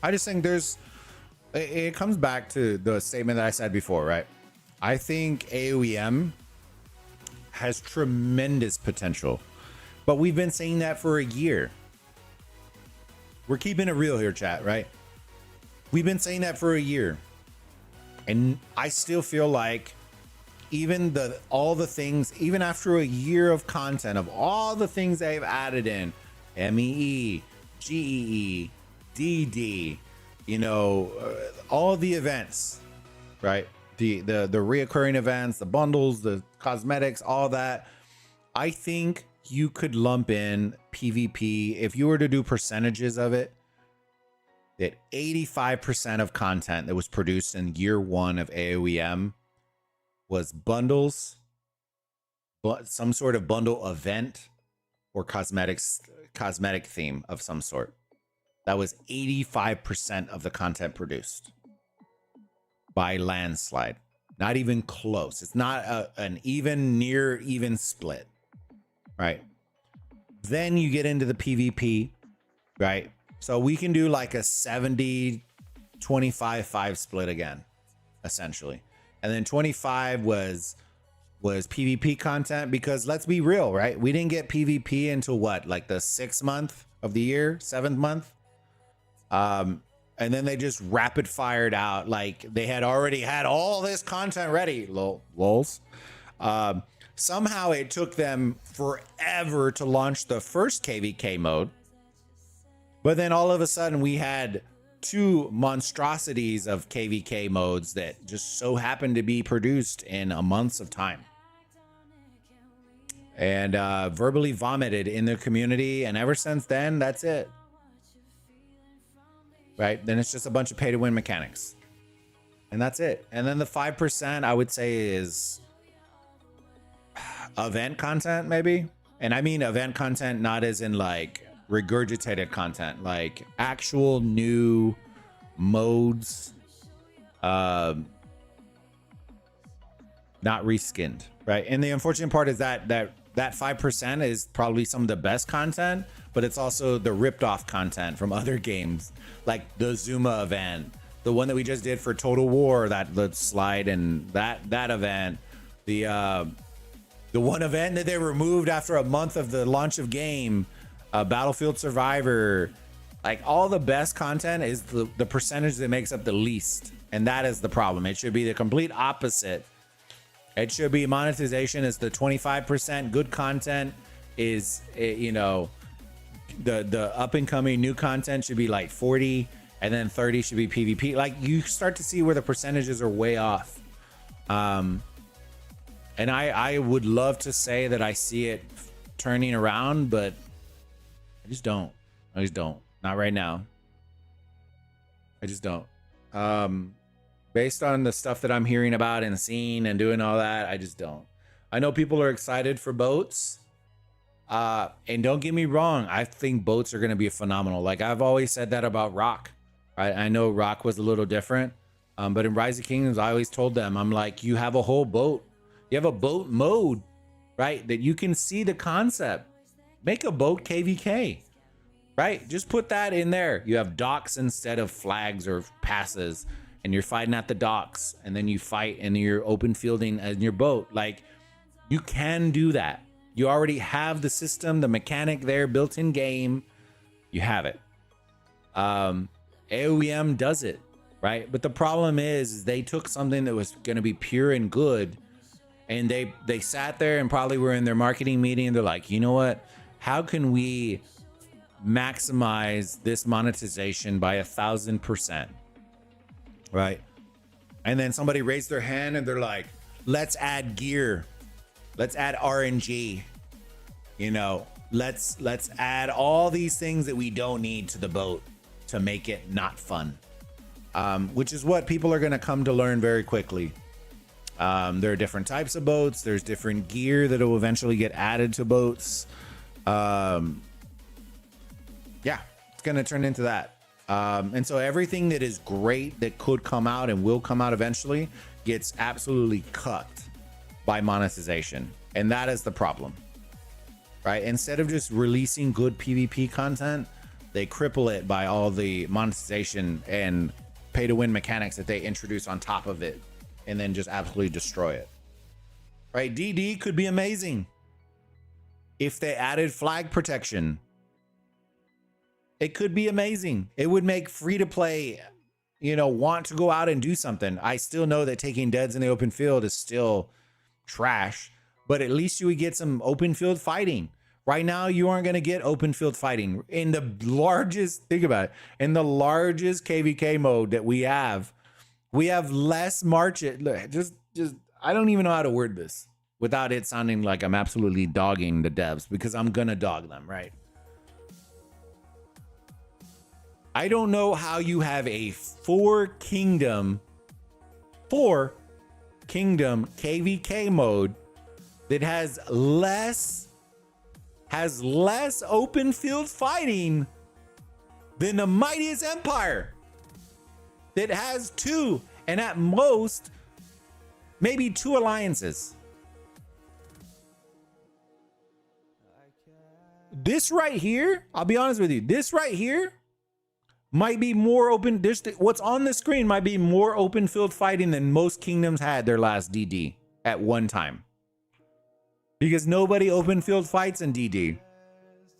I just think it comes back to the statement that I said before, right? I think aoem has tremendous potential, but we've been saying that for a year. We're keeping it real here, chat, right? We've been saying that for a year. And I still feel like even after a year of content of all the things they've added in, MEE, GEE, DD, all the events, right? The reoccurring events, the bundles, the cosmetics, all that. I think you could lump in PvP, if you were to do percentages of it, that 85% of content that was produced in year one of aoem was bundles, but some sort of bundle event or cosmetic theme of some sort. That was 85% of the content produced by landslide. Not even close. It's not an near even split. Right. Then you get into the PvP, right? So we can do like a 70-25-5 split again, essentially. And then 25 was PvP content, because let's be real, right? We didn't get PvP until what? Like the 6th month of the year, 7th month. And then they just rapid fired out. Like they had already had all this content ready. Lols. Somehow it took them forever to launch the first KVK mode. But then all of a sudden we had 2 monstrosities of KVK modes that just so happened to be produced in a month's of time. And verbally vomited in the community. And ever since then, that's it. Right? Then it's just a bunch of pay to win mechanics. And that's it. And then the 5% I would say is event content, maybe. And I mean event content, not as in like regurgitated content, like actual new modes, not reskinned, right? And the unfortunate part is that 5% is probably some of the best content, but it's also the ripped off content from other games, like the Zuma event, the one that we just did for Total War, that the slide, and that event, the one event that they removed after a month of the launch of game, Battlefield Survivor. Like, all the best content is the percentage that makes up the least, and that is the problem. It should be the complete opposite. It should be monetization is the 25%, good content is, you know, the up and coming new content should be like 40, and then 30 should be PvP. Like, you start to see where the percentages are way off. And I would love to say that I see it turning around, but I just don't. Not right now. I just don't. Based on the stuff that I'm hearing about and seeing and doing all that, I just don't. I know people are excited for boats. And don't get me wrong, I think boats are going to be phenomenal. Like, I've always said that about Rock. Right? I know Rock was a little different. But in Rise of Kingdoms, I always told them, I'm like, you have a whole boat. You have a boat mode, right? That you can see the concept. Make a boat KVK, right? Just put that in there. You have docks instead of flags or passes, and you're fighting at the docks, and then you fight and you're open fielding in your boat. Like, you can do that. You already have the system, the mechanic there built in game. You have it. aoem does it, right? But the problem is they took something that was going to be pure and good, and they sat there and probably were in their marketing meeting, and they're like, you know what? How can we maximize this monetization by 1,000%? Right? And then somebody raised their hand and they're like, let's add gear. Let's add RNG. You know, let's add all these things that we don't need to the boat to make it not fun. Which is what people are going to come to learn very quickly. There are different types of boats. There's different gear that will eventually get added to boats. Yeah, it's going to turn into that. And so everything that is great that could come out and will come out eventually gets absolutely cut by monetization. And that is the problem, right? Instead of just releasing good PvP content, they cripple it by all the monetization and pay to win mechanics that they introduce on top of it, and then just absolutely destroy it, right? DD could be amazing if they added flag protection. It could be amazing. It would make free to play, you know, want to go out and do something. I still know that taking deads in the open field is still trash, but at least you would get some open field fighting. Right now, you aren't going to get open field fighting in the largest, think about it, in the largest KVK mode that we have less march. Just, I don't even know how to word this without it sounding like I'm absolutely dogging the devs, because I'm going to dog them, right? I don't know how you have a four kingdom KVK mode that has less open field fighting than the mightiest empire that has two, and at most maybe two alliances. This right here, I'll be honest with you, this right here might be more open. What's on the screen might be more open field fighting than most kingdoms had their last DD at one time. Because nobody open field fights in DD.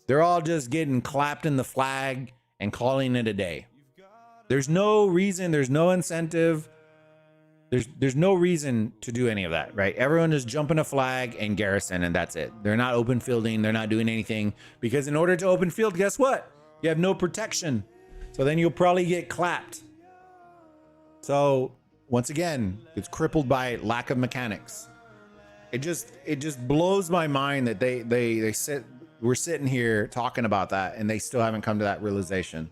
They're all just getting clapped in the flag and calling it a day. There's no reason, there's no incentive. There's no reason to do any of that, right? Everyone just jumping a flag and garrison, and that's it. They're not open fielding, they're not doing anything, because in order to open field, guess what? You have no protection. So then you'll probably get clapped. So once again, it's crippled by lack of mechanics. It just blows my mind that we're sitting here talking about that and they still haven't come to that realization.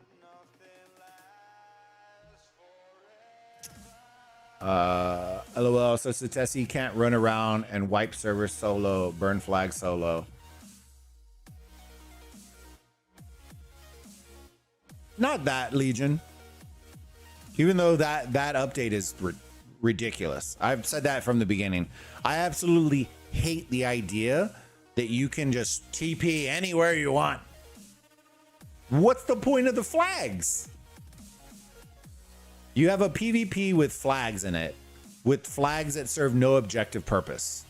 LOL, so Satesi can't run around and wipe servers solo, burn flag solo. Not that, Legion. Even though that update is ridiculous. I've said that from the beginning. I absolutely hate the idea that you can just TP anywhere you want. What's the point of the flags? You have a PvP with flags in it, with flags that serve no objective purpose.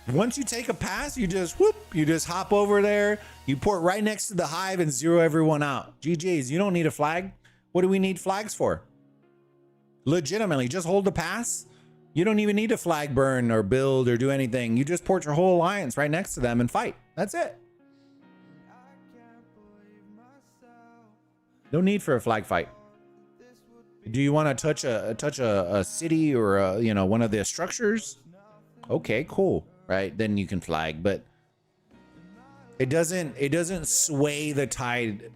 Once you take a pass, you just hop over there, you port right next to the hive and zero everyone out. GG's, you don't need a flag. What do we need flags for? Legitimately, just hold the pass. You don't even need a flag burn or build or do anything. You just port your whole alliance right next to them and fight. That's it. No need for a flag fight. Do you want to touch a city or one of the structures? Okay, cool. Right, then you can flag, but it doesn't sway the tide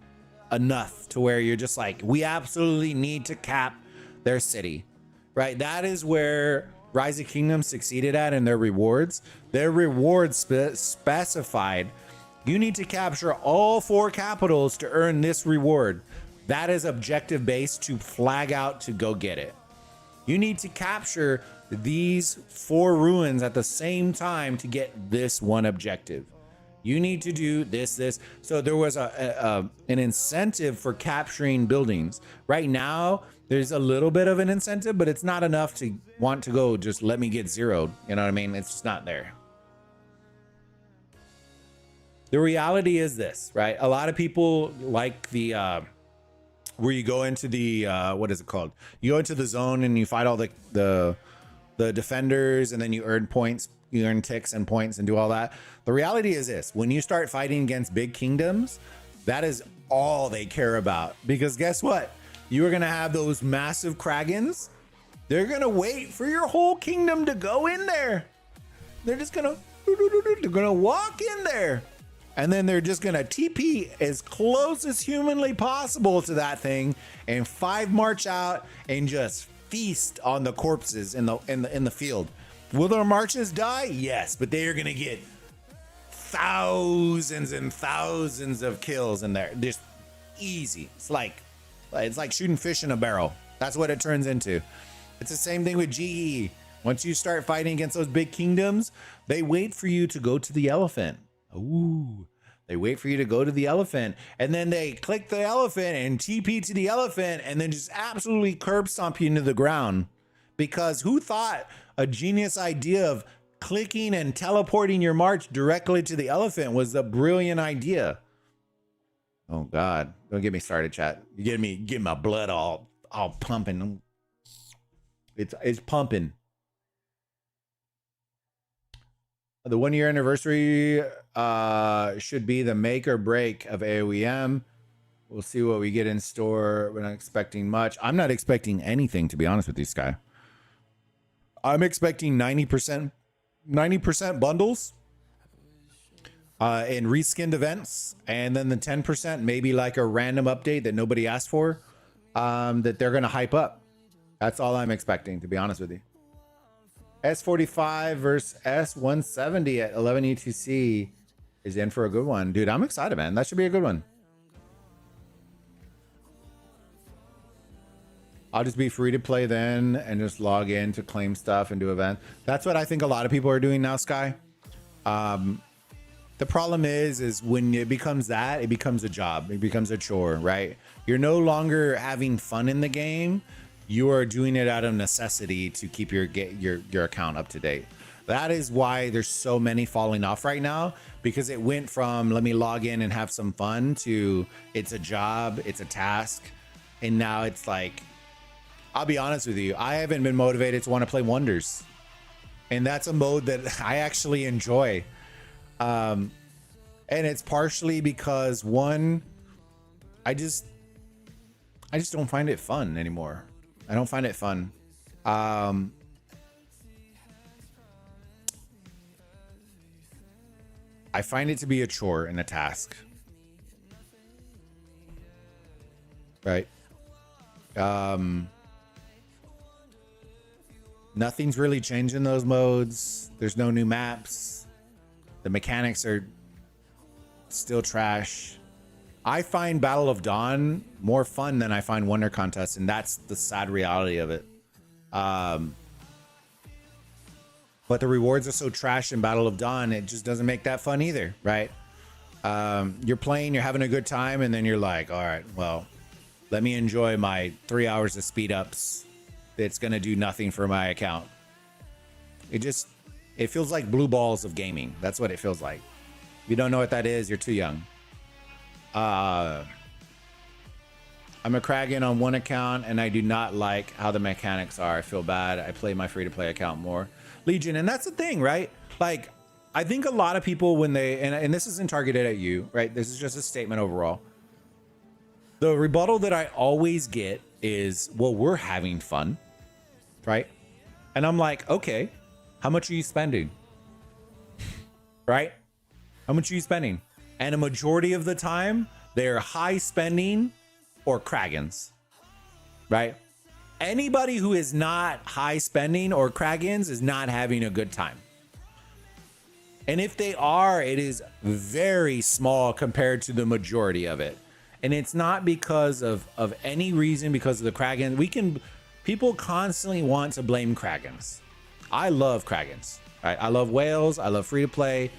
enough to where you're just like, we absolutely need to cap their city, right? That is where Rise of Kingdoms succeeded at in their rewards. Their rewards specified you need to capture all 4 capitals to earn this reward. That is objective based to flag out to go get it. You need to capture these 4 ruins at the same time to get this one objective. You need to do this. So there was an incentive for capturing buildings. Right now, there's a little bit of an incentive, but it's not enough to want to go just let me get zeroed. You know what I mean? It's just not there. The reality is this, right? A lot of people like the where you go into the what is it called? You go into the zone and you fight all the defenders, and then you earn points, you earn ticks and points and do all that. The reality is this: when you start fighting against big kingdoms, that is all they care about, because guess what? You are gonna have those massive Kragans. They're gonna wait for your whole kingdom to go in there. They're just gonna walk in there, and then they're just gonna TP as close as humanly possible to that thing and 5 march out and just feast on the corpses in the field. Will their marches die? Yes, but they are gonna get thousands and thousands of kills in there. Just easy. It's like shooting fish in a barrel. That's what it turns into. It's the same thing with GE. Once you start fighting against those big kingdoms, they wait for you to go to the elephant. Ooh, they wait for you to go to the elephant, and then they click the elephant and TP to the elephant, and then just absolutely curb stomp you into the ground. Because who thought a genius idea of clicking and teleporting your march directly to the elephant was a brilliant idea? Oh God, don't get me started, chat. You get my blood all pumping. It's pumping. The 1-year anniversary should be the make or break of aoem. We'll see what we get in store. We're not expecting much. I'm not expecting anything, to be honest with you, Sky. I'm expecting 90% bundles and reskinned events, and then the 10% maybe like a random update that nobody asked for, that they're gonna hype up. That's all I'm expecting, to be honest with you. S45 versus S170 at 11 UTC is in for a good one. Dude, I'm excited, man. That should be a good one. I'll just be free to play then and just log in to claim stuff and do events. That's what I think a lot of people are doing now, Sky. The problem is when it becomes that, it becomes a job. It becomes a chore, right? You're no longer having fun in the game. You are doing it out of necessity to keep your account up to date. That is why there's so many falling off right now, because it went from let me log in and have some fun to it's a job, it's a task, and now it's like, I'll be honest with you, I haven't been motivated to want to play Wonders, and that's a mode that I actually enjoy, and it's partially because one, I just don't find it fun anymore. I don't find it fun. I find it to be a chore and a task. Right? Nothing's really changed in those modes. There's no new maps. The mechanics are Still trash. I find Battle of Dawn more fun than I find Wonder Contest, and that's the sad reality of it. But the rewards are so trash in Battle of Dawn, it just doesn't make that fun either, right? You're playing, you're having a good time, and then you're like, all right, well, let me enjoy my 3 hours of speed ups. It's gonna do nothing for my account. It feels like blue balls of gaming. That's what it feels like. If you don't know what that is, you're too young. I'm a Kragan on one account, and I do not like how the mechanics are. I feel bad. I play my free-to-play account more. Legion, and that's the thing, right? Like, I think a lot of people when they, and this isn't targeted at you, right? This is just a statement overall. The rebuttal that I always get is, well, we're having fun, right? And I'm like, okay, how much are you spending? Right? How much are you spending? And a majority of the time, they're high spending or Kragans, right? Anybody who is not high spending or Kragans is not having a good time. And if they are, it is very small compared to the majority of it. And it's not because of any reason, because of the Kragans. People constantly want to blame Kragans. I love Kragans, right? I love whales. I love free to play.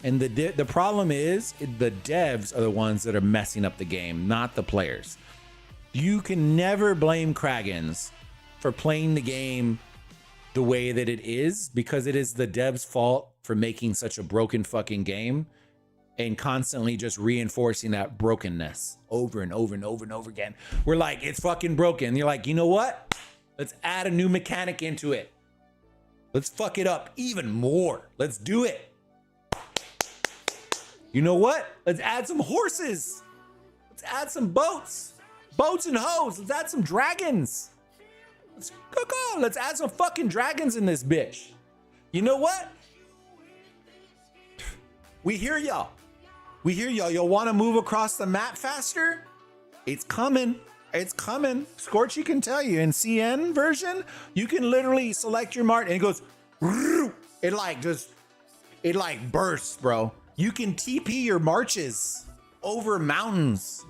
And the problem is the devs are the ones that are messing up the game, not the players. You can never blame Kragans for playing the game the way that it is, because it is the devs' fault for making such a broken fucking game and constantly just reinforcing that brokenness over and over and over and over again. We're like, it's fucking broken. You're like, you know what? Let's add a new mechanic into it. Let's fuck it up even more. Let's do it. You know what? Let's add some horses. Let's add some boats. Boats and hoes. Let's add some dragons. Let's add some fucking dragons in this bitch. You know what? We hear y'all. We hear y'all. Y'all want to move across the map faster? It's coming. It's coming. Scorchy can tell you. In CN version, you can literally select your march and it goes, it like bursts, bro. You can TP your marches over mountains.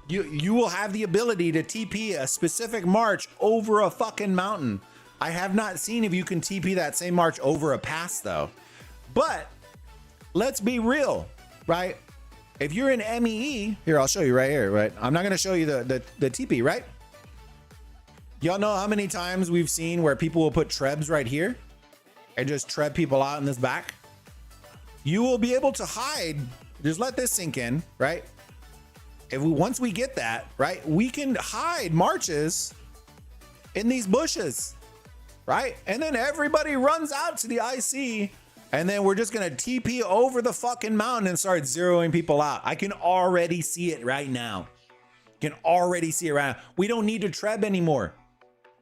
You will have the ability to TP a specific march over a fucking mountain. I have not seen if you can TP that same march over a pass though. But let's be real, right? If you're in MEE, here, I'll show you right here, right? I'm not gonna show you the TP, right? Y'all know how many times we've seen where people will put trebs right here and just treb people out in this back? You will be able to hide, just let this sink in, right? Once we get that, right, we can hide marches in these bushes, right? And then everybody runs out to the IC, and then we're just gonna TP over the fucking mountain and start zeroing people out. I can already see it right now. Can already see it right now. We don't need to treb anymore.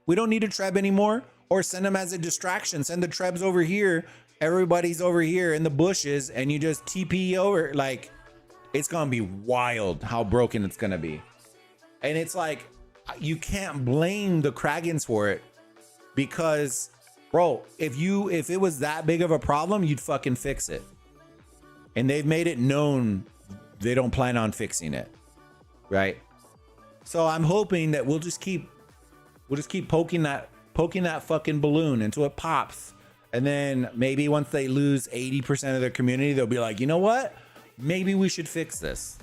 We don't need to treb anymore, or send them as a distraction. Send the trebs over here. Everybody's over here in the bushes, and you just TP over. Like, it's gonna be wild how broken it's gonna be. And it's like, you can't blame the Kragans for it, because bro, if it was that big of a problem, you'd fucking fix it. And they've made it known they don't plan on fixing it, right? So I'm hoping that we'll just keep poking that fucking balloon until it pops. And then maybe once they lose 80% of their community, they'll be like, you know what? Maybe we should fix this.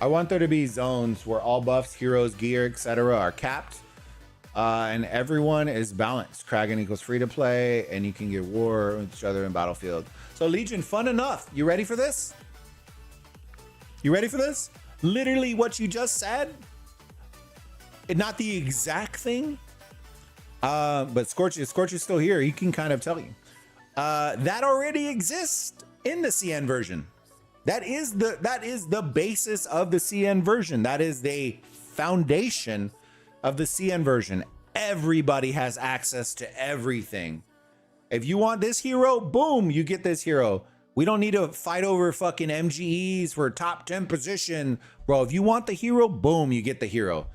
I want there to be zones where all buffs, heroes, gear, etc. are capped, and everyone is balanced. Kragan equals free to play, and you can get war with each other in Battlefield. So Legion, fun enough. You ready for this? You ready for this? Literally what you just said. Not the exact thing, but Scorch is still here. He can kind of tell you. That already exists in the CN version. That is the basis of the CN version. That is the foundation of the CN version. Everybody has access to everything. If you want this hero, boom, you get this hero. We don't need to fight over fucking MGEs for top 10 position. Bro, if you want the hero, boom, you get the hero.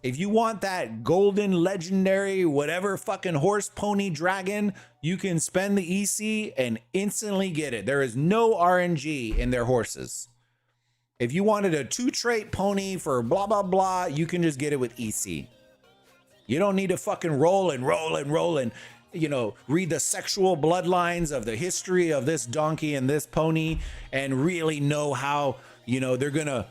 If you want that golden, legendary, whatever fucking horse, pony, dragon, you can spend the EC and instantly get it. There is no RNG in their horses. If you wanted a 2-trait pony for blah, blah, blah, you can just get it with EC. You don't need to fucking roll and you know, read the sexual bloodlines of the history of this donkey and this pony and really know how, you know, they're gonna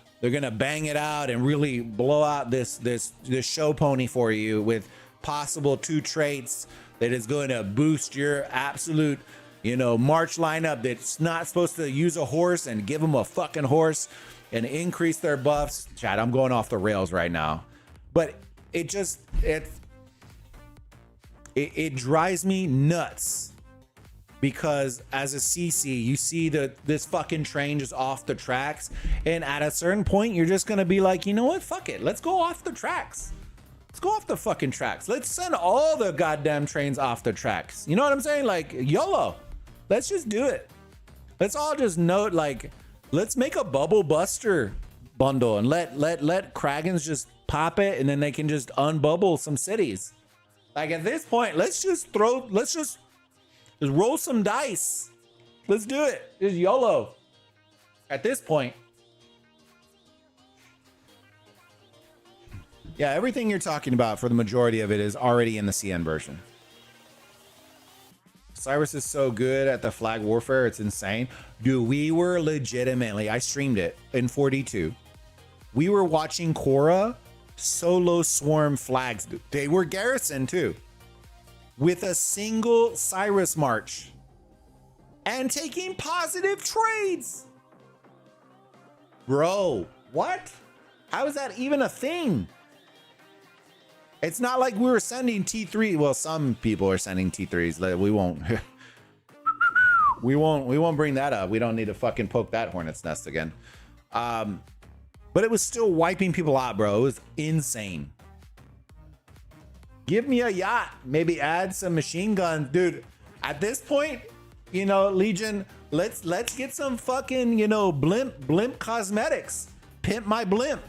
bang it out and really blow out this show pony for you with possible 2 traits that is going to boost your absolute, you know, March lineup that's not supposed to use a horse and give them a fucking horse and increase their buffs. Chad, I'm going off the rails right now, but it drives me nuts because as a CC, you see this fucking train just off the tracks, and at a certain point, you're just gonna be like, you know what? Fuck it, let's go off the tracks. Let's go off the fucking tracks. Let's send all the goddamn trains off the tracks. You know what I'm saying? Like YOLO. Let's just do it. Let's all just note, like, let's make a bubble buster bundle and let Kragans just pop it, and then they can just unbubble some cities. Like at this point, let's just roll some dice. Let's do it. Just YOLO. At this point. Yeah, everything you're talking about for the majority of it is already in the CN version. Cyrus is so good at the flag warfare, it's insane. Dude, we were legitimately, I streamed it in 42. We were watching Korra solo swarm flags. They were garrison too, with a single Cyrus march and taking positive trades. Bro, what? How is that even a thing? It's not like we were sending T3. Well, some people are sending T3s. We won't. we won't bring that up. We don't need to fucking poke that hornet's nest again. But it was still wiping people out, bro. It was insane. Give me a yacht. Maybe add some machine guns, dude. At this point, you know, Legion, let's get some fucking, you know, blimp cosmetics. Pimp my blimp.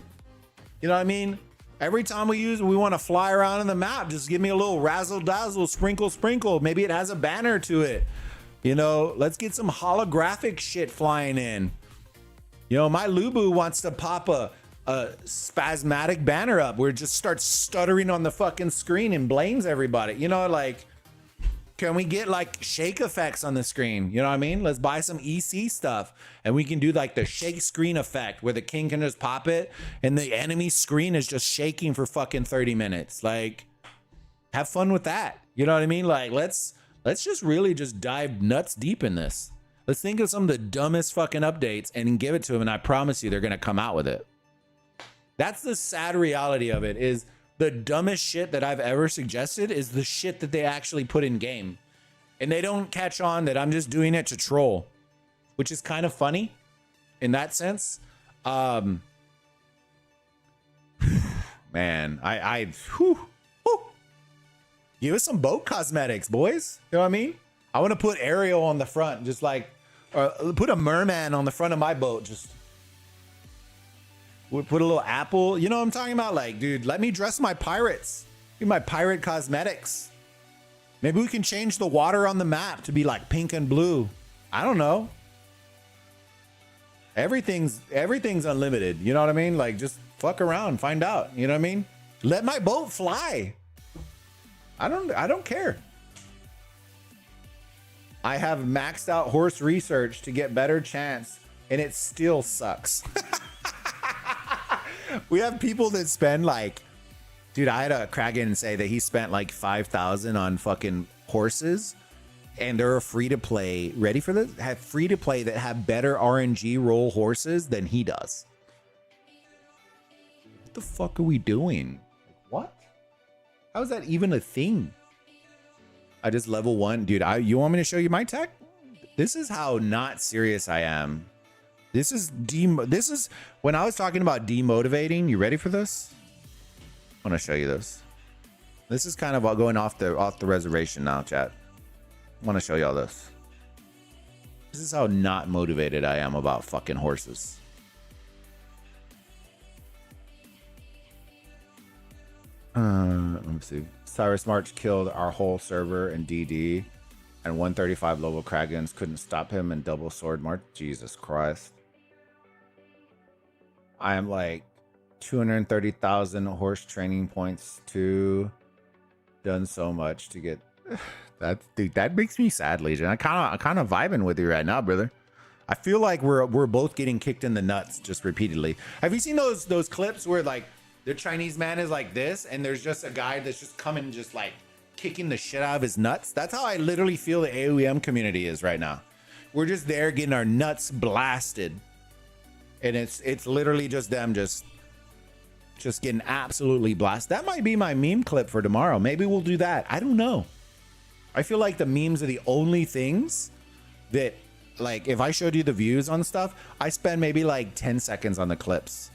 You know what I mean? Every time we want to fly around on the map, just give me a little razzle dazzle, sprinkle. Maybe it has a banner to it. You know, let's get some holographic shit flying in. You know, my Lubu wants to pop a spasmatic banner up where it just starts stuttering on the fucking screen and blames everybody. You know, like, can we get like shake effects on the screen? You know what I mean? Let's buy some EC stuff and we can do like the shake screen effect where the king can just pop it and the enemy screen is just shaking for fucking 30 minutes. Like, have fun with that. You know what I mean? Like, let's just really just dive nuts deep in this. Let's think of some of the dumbest fucking updates and give it to them, and I promise you they're gonna come out with it. That's the sad reality of it, is the dumbest shit that I've ever suggested is the shit that they actually put in game. And they don't catch on that I'm just doing it to troll, which is kind of funny in that sense. Man, whew. Give us some boat cosmetics, boys. You know what I mean? I want to put Ariel on the front, just like, or put a merman on the front of my boat. Just put a little apple. You know what I'm talking about? Like, dude, let me dress my pirates. Give my pirate cosmetics. Maybe we can change the water on the map to be like pink and blue. I don't know. Everything's unlimited. You know what I mean? Like, just fuck around, find out. You know what I mean? Let my boat fly. I don't care. I have maxed out horse research to get better chance, and it still sucks. We have people that spend like, dude, I had a Kragan say that he spent like 5,000 on fucking horses, and they're free to play. Ready for this? Have free to play that have better RNG roll horses than he does. What the fuck are we doing? What? How is that even a thing? I just level 1, dude. You want me to show you my tech? This is how not serious I am. This is when I was talking about demotivating. You ready for this? I want to show you this. This is kind of going off the reservation now, chat. I want to show y'all this. This is how not motivated I am about fucking horses. Let me see. Cyrus March killed our whole server in DD, and 135 level Kragans couldn't stop him in double sword march. Jesus Christ. I am like 230,000 horse training points too. Done so much to get that, dude. That makes me sad, Legion. I'm kind of vibing with you right now, brother. I feel like we're both getting kicked in the nuts just repeatedly. Have you seen those clips where like the Chinese man is like this, and there's just a guy that's just coming, just like kicking the shit out of his nuts? That's how I literally feel the aoem community is right now. We're just there getting our nuts blasted, and it's literally just them just getting absolutely blasted. That might be my meme clip for tomorrow. Maybe we'll do that. I don't know. I feel like the memes are the only things that, like, if I showed you the views on stuff, I spend maybe like 10 seconds on the clips.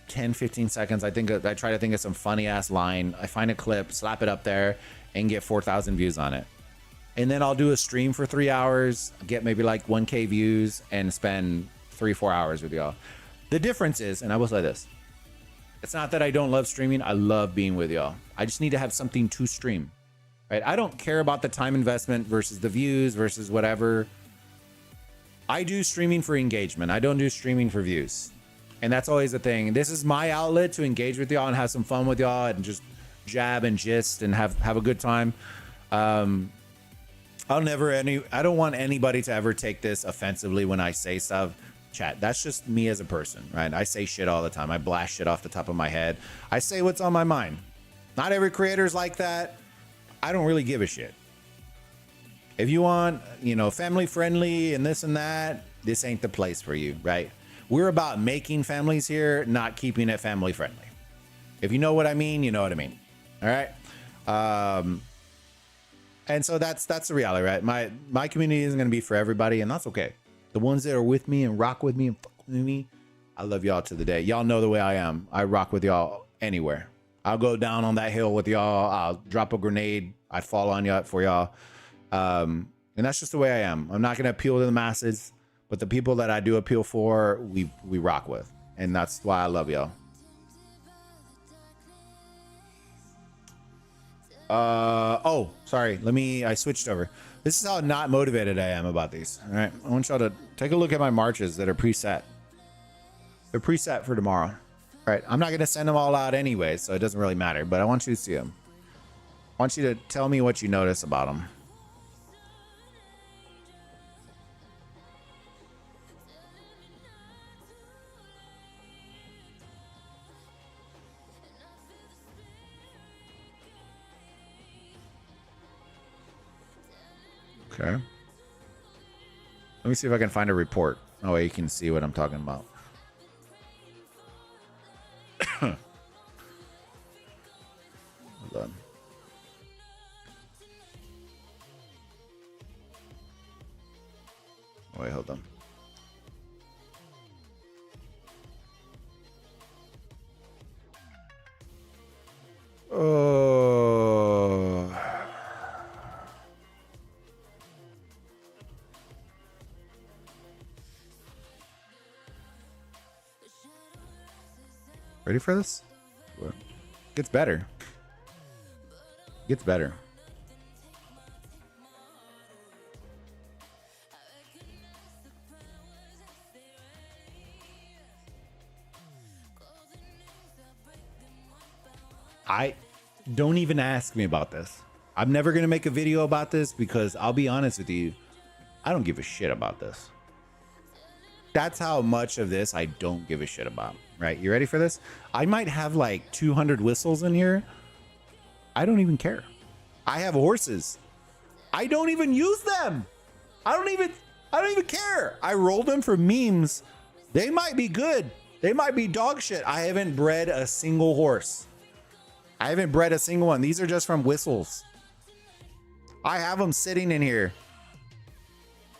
10, 15 seconds. I try to think of some funny ass line. I find a clip, slap it up there, and get 4,000 views on it. And then I'll do a stream for 3 hours, get maybe like 1K views, and spend 3-4 hours with y'all. The difference is, and I will say this, it's not that I don't love streaming. I love being with y'all. I just need to have something to stream, right? I don't care about the time investment versus the views versus whatever. I do streaming for engagement. I don't do streaming for views. And that's always the thing. This is my outlet to engage with y'all and have some fun with y'all and just jab and gist and have a good time. I don't want anybody to ever take this offensively when I say stuff. Chat, that's just me as a person, right? I say shit all the time. I blast shit off the top of my head. I say what's on my mind. Not every creator's like that. I don't really give a shit. If you want, family friendly and this and that, this ain't the place for you, right? We're about making families here, not keeping it family friendly. If you know what I mean, you know what I mean. All right. And so that's the reality, right? My community isn't going to be for everybody, and that's okay. The ones that are with me and rock with me and fuck with me, I love y'all to the day. Y'all know the way I am. I rock with y'all anywhere. I'll go down on that hill with y'all. I'll drop a grenade. I fall on y'all for y'all. And that's just the way I am. I'm not going to appeal to the masses, but the people that I do appeal for, we rock with. And that's why I love y'all. Oh, sorry. I switched over. This is how not motivated I am about these. All right. I want y'all to take a look at my marches that are preset. They're preset for tomorrow. All right. I'm not going to send them all out anyway, so it doesn't really matter, but I want you to see them. I want you to tell me what you notice about them. Okay. Let me see if I can find a report. Oh, you can see what I'm talking about. Hold on. Wait, hold on. Oh. Ready for this? Gets better. Gets better. Don't even ask me about this. I'm never going to make a video about this because I'll be honest with you, I don't give a shit about this. That's how much of this I don't give a shit about, right? You ready for this? I might have like 200 whistles in here. I don't even care. I have horses. I don't even use them. I don't even care. I roll them for memes. They might be good. They might be dog shit. I haven't bred a single horse. I haven't bred a single one. These are just from whistles. I have them sitting in here.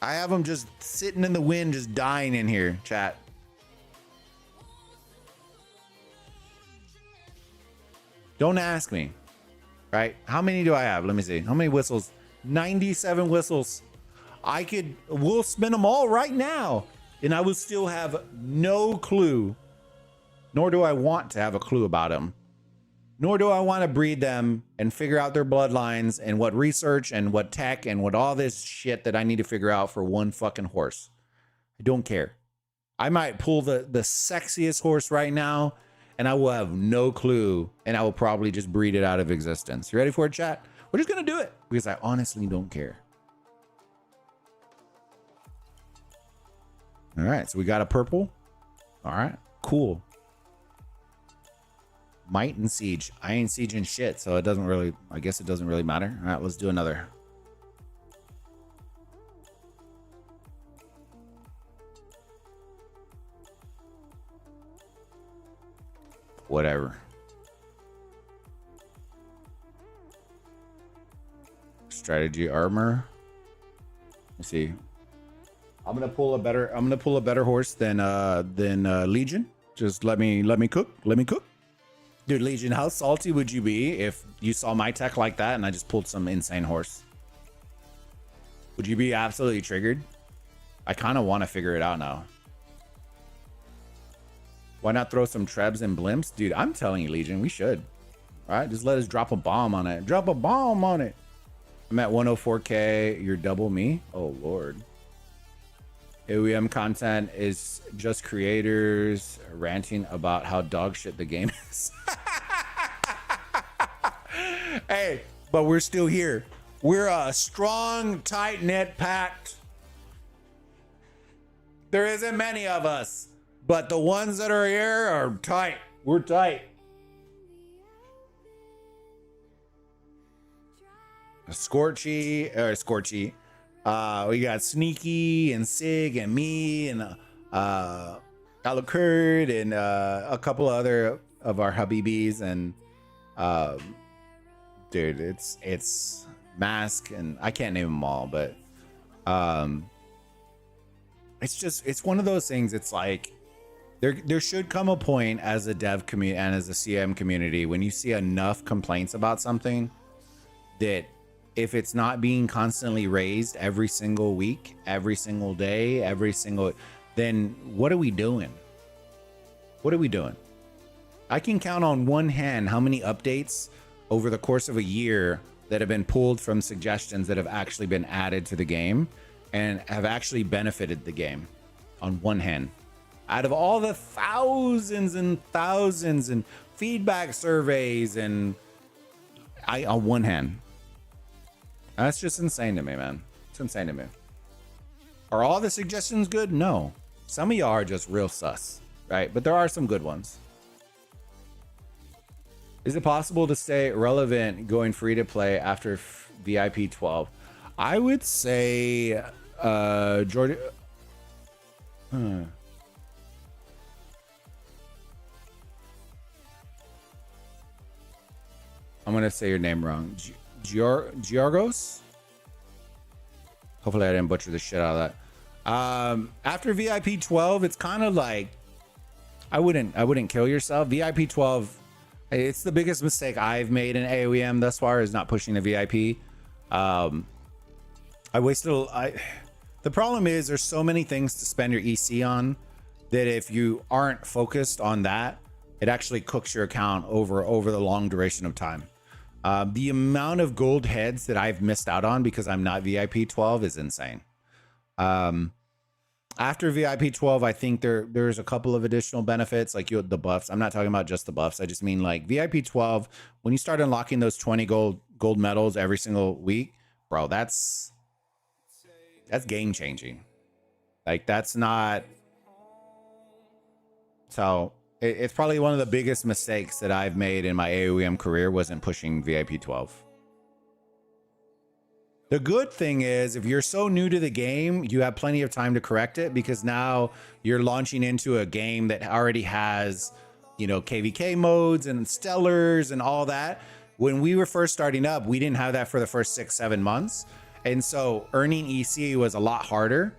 I have them just sitting in the wind, just dying in here, chat. Don't ask me, right? How many do I have? Let me see. How many whistles? 97 whistles. We'll spin them all right now, and I will still have no clue, nor do I want to have a clue about them. nor do I want to breed them and figure out their bloodlines and what research and what tech and what all this shit that I need to figure out for one fucking horse. I don't care. I might pull the sexiest horse right now and I will have no clue and I will probably just breed it out of existence. You ready for it, chat? We're just going to do it because I honestly don't care. All right, so we got a purple. All right, cool. Might and siege. I ain't sieging shit, so it doesn't really, I guess it doesn't really matter. All right, let's do another. Whatever. Strategy armor. Let's see. I'm gonna pull a better horse than Legion. Just let me cook. Let me cook. Dude, Legion, how salty would you be if you saw my tech like that and I just pulled some insane horse? Would you be absolutely triggered? I kind of want to figure it out now. Why not throw some trebs and blimps? Dude, I'm telling you, Legion, we should. All right, just let us drop a bomb on it. Drop a bomb on it. I'm at 104K. You're double me? Oh, Lord. aoem content is just creators ranting about how dog shit the game is. Hey, but we're still here. We're a strong, tight-knit pact. There isn't many of us, but the ones that are here are tight. We're tight. Scorchy. We got Sneaky and Sig and me and Alacurd and a couple other of our Habibis and dude, it's Mask and I can't name them all, but it's one of those things. It's like there should come a point as a dev community and as a CM community when you see enough complaints about something that if it's not being constantly raised every single week, every single day, then what are we doing? What are we doing? I can count on one hand how many updates over the course of a year that have been pulled from suggestions that have actually been added to the game and have actually benefited the game on one hand. Out of all the thousands and thousands and feedback surveys and on one hand. That's just insane to me, man. It's insane to me. Are all the suggestions good? No. Some of y'all are just real sus, right? But there are some good ones. Is it possible to stay relevant going free to play after VIP 12? I would say, Jordan. I'm going to say your name wrong. Giorgos? Hopefully I didn't butcher the shit out of that. After VIP 12, it's kind of like I wouldn't kill yourself. VIP 12, it's the biggest mistake I've made in aoem thus far is not pushing the VIP. The problem is there's so many things to spend your EC on that if you aren't focused on that, it actually cooks your account over the long duration of time. The amount of gold heads that I've missed out on because I'm not VIP 12 is insane. After VIP 12, I think there's a couple of additional benefits, like the buffs. I'm not talking about just the buffs. I just mean like VIP 12, when you start unlocking those 20 gold medals every single week, bro, that's game changing. Like that's not. So it's probably one of the biggest mistakes that I've made in my aoem career wasn't pushing VIP 12. The good thing is if you're so new to the game, you have plenty of time to correct it because now you're launching into a game that already has, you know, KVK modes and stellars and all that. When we were first starting up, we didn't have that for the first 6-7 months. And so earning EC was a lot harder.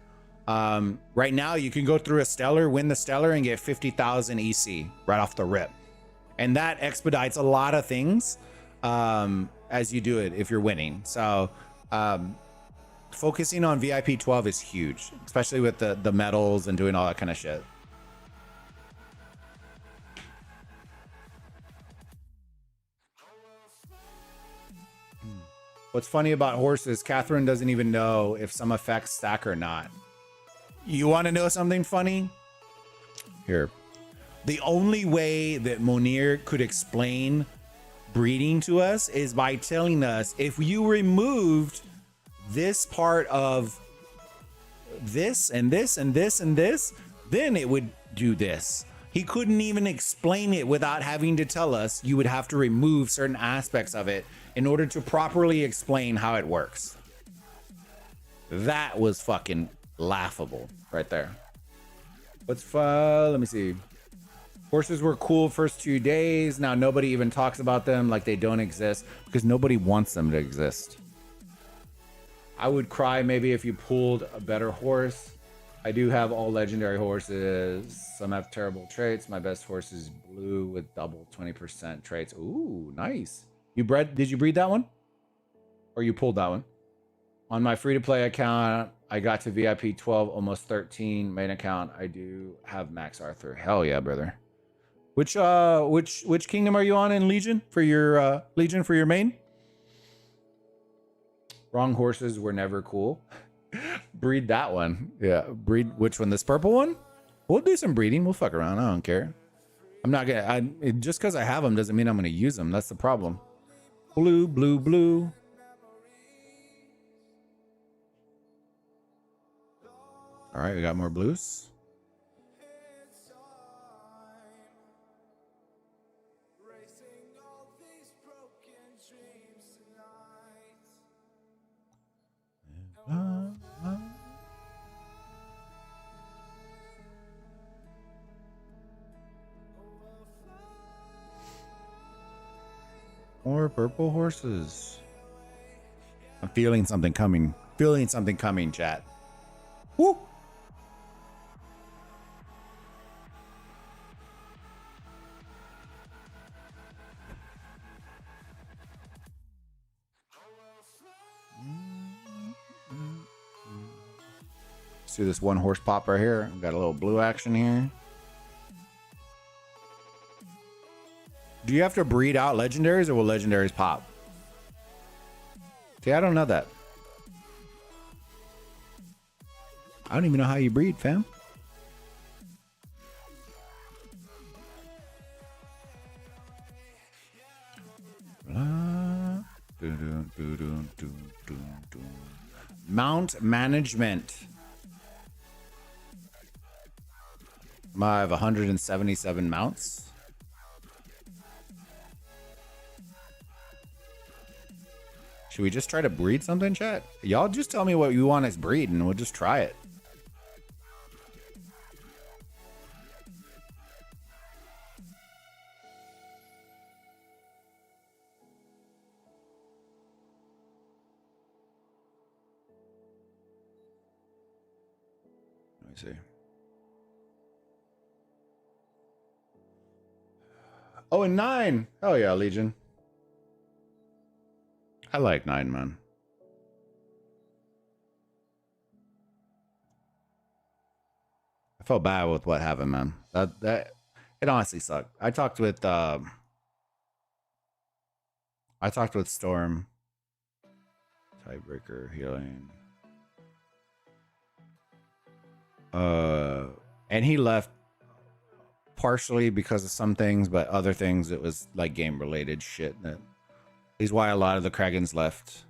Right now you can go through a stellar, win the stellar and get 50,000 EC right off the rip. And that expedites a lot of things as you do it if you're winning. So focusing on VIP 12 is huge, especially with the medals and doing all that kind of shit. What's funny about horses, Catherine doesn't even know if some effects stack or not. You want to know something funny? Here. The only way that Monir could explain breeding to us is by telling us if you removed this part of this and this and this and this, then it would do this. He couldn't even explain it without having to tell us you would have to remove certain aspects of it in order to properly explain how it works. That was fucking laughable right there. What's fun? Let me see. Horses were cool first 2 days. Now nobody even talks about them like they don't exist because nobody wants them to exist. I would cry maybe if you pulled a better horse. I do have all legendary horses. Some have terrible traits. My best horse is blue with double 20% traits. Ooh, nice. Did you breed that one? Or you pulled that one? On my free-to-play account, I got to VIP 12, almost 13. Main account, I do have Max Arthur. Hell yeah, brother. Which kingdom are you on in Legion for your main? Wrong horses were never cool. Breed that one. Yeah, breed which one? This purple one? We'll do some breeding. We'll fuck around. I don't care. I'm not gonna. Just because I have them doesn't mean I'm gonna use them. That's the problem. Blue, blue, blue. All right, we got more blues. More purple horses. I'm feeling something coming. Feeling something coming, chat. Woo! Let's do this one horse pop right here. Got a little blue action here. Do you have to breed out legendaries or will legendaries pop? See, I don't know that. I don't even know how you breed, fam. Mount management. I have 177 mounts. Should we just try to breed something, chat? Y'all just tell me what you want us breed and we'll just try it. Let me see. Oh, and 9. Oh yeah, Legion. I like 9, man. I felt bad with what happened, man. That it honestly sucked. I talked with Storm. Tiebreaker healing. And he left partially because of some things, but other things it was like game related shit that is why a lot of the Kragans left.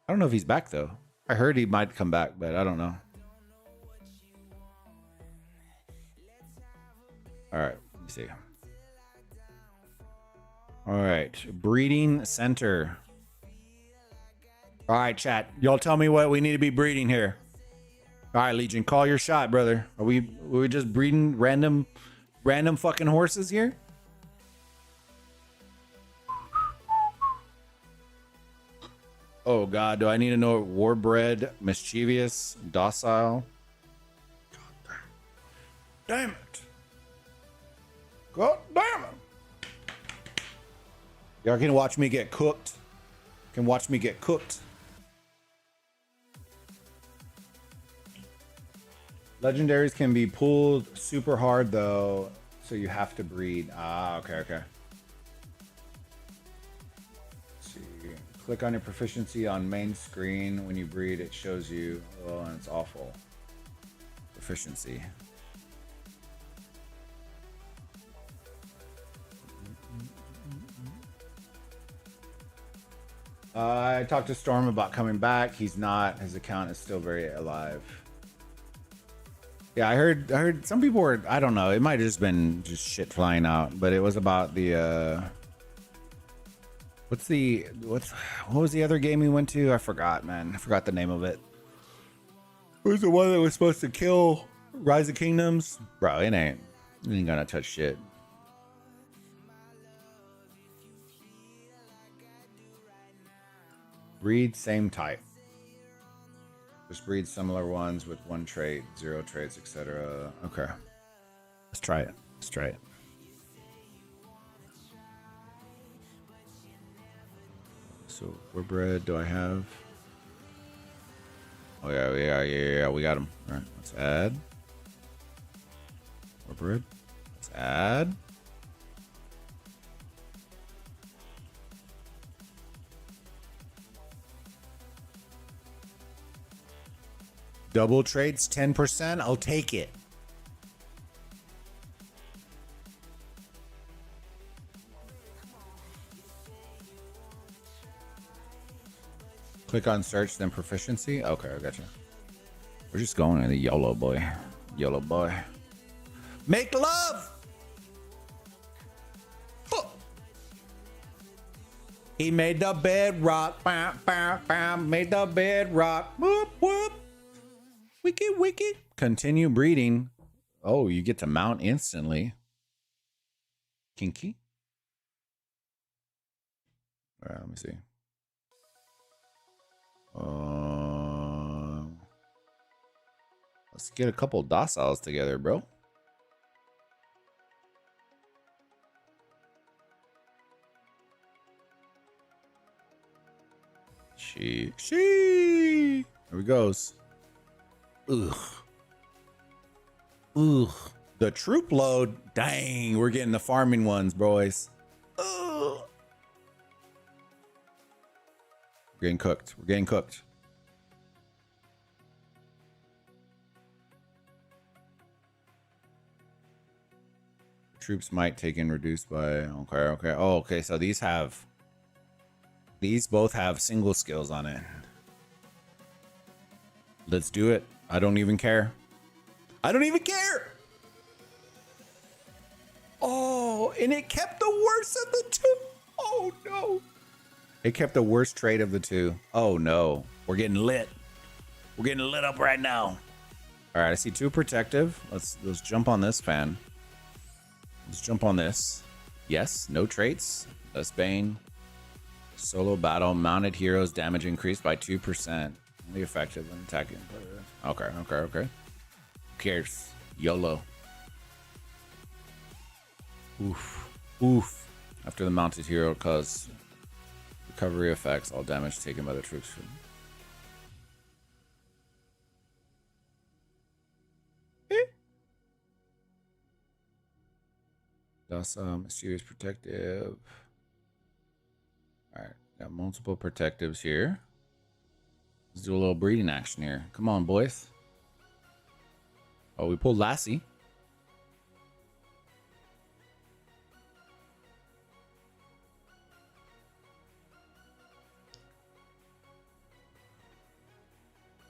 I don't know if he's back though. I heard he might come back, but I don't know. All right, let me see. All right, breeding center. All right, chat. Y'all tell me what we need to be breeding here. All right, Legion, call your shot, brother. Are we just breeding random fucking horses here? Oh God, do I need to know warbred, mischievous, docile? God damn it. God damn it. Y'all can watch me get cooked. Can watch me get cooked. Legendaries can be pulled super hard though, so you have to breed. Ah, okay. Click on your proficiency on main screen. When you breed, it shows you. Oh, and it's awful. Proficiency. I talked to Storm about coming back. He's not. His account is still very alive. Yeah, I heard some people were, I don't know, it might have just been just shit flying out, but it was about the what was the other game we went to? I forgot, man. I forgot the name of it. It was the one that was supposed to kill Rise of Kingdoms? Bro, it ain't gonna touch shit. Breed same type. Just breed similar ones with one trait, 0 traits, etc. Okay. Let's try it. Let's try it. So, what bread do I have? Oh, yeah, we got them. All right, let's add. More bread. Let's add. Double traits, 10%. I'll take it. Click on search, then proficiency. Okay, I gotcha. We're just going to the YOLO boy. YOLO boy. Make love! Oh. He made the bed rock. Bam, bam, bam. Made the bed rock. Whoop, whoop. Wicked, wicked. Continue breeding. Oh, you get to mount instantly. Kinky. All right, let me see. Let's get a couple dociles together, bro. She. Here we goes. Ugh. The troop load. Dang, we're getting the farming ones, boys. Ugh. We're getting cooked. We're getting cooked. Troops might take in reduced by. Okay. Oh, okay. So these both have single skills on it. Let's do it. I don't even care. I don't even care. Oh, and it kept the worst of the two. Oh no. It kept the worst trait of the two. Oh no. We're getting lit. We're getting lit up right now. All right, I see 2 protective. Let's jump on this fan. Let's jump on this. Yes, no traits. Less Bane. Solo battle. Mounted heroes damage increased by 2%. Only effective when attacking. Okay. Who cares? YOLO. Oof. After the mounted hero cause recovery effects, all damage taken by the troops. That's mysterious protective. All right, got multiple protectives here. Let's do a little breeding action here. Come on, boys. Oh, we pulled Lassie.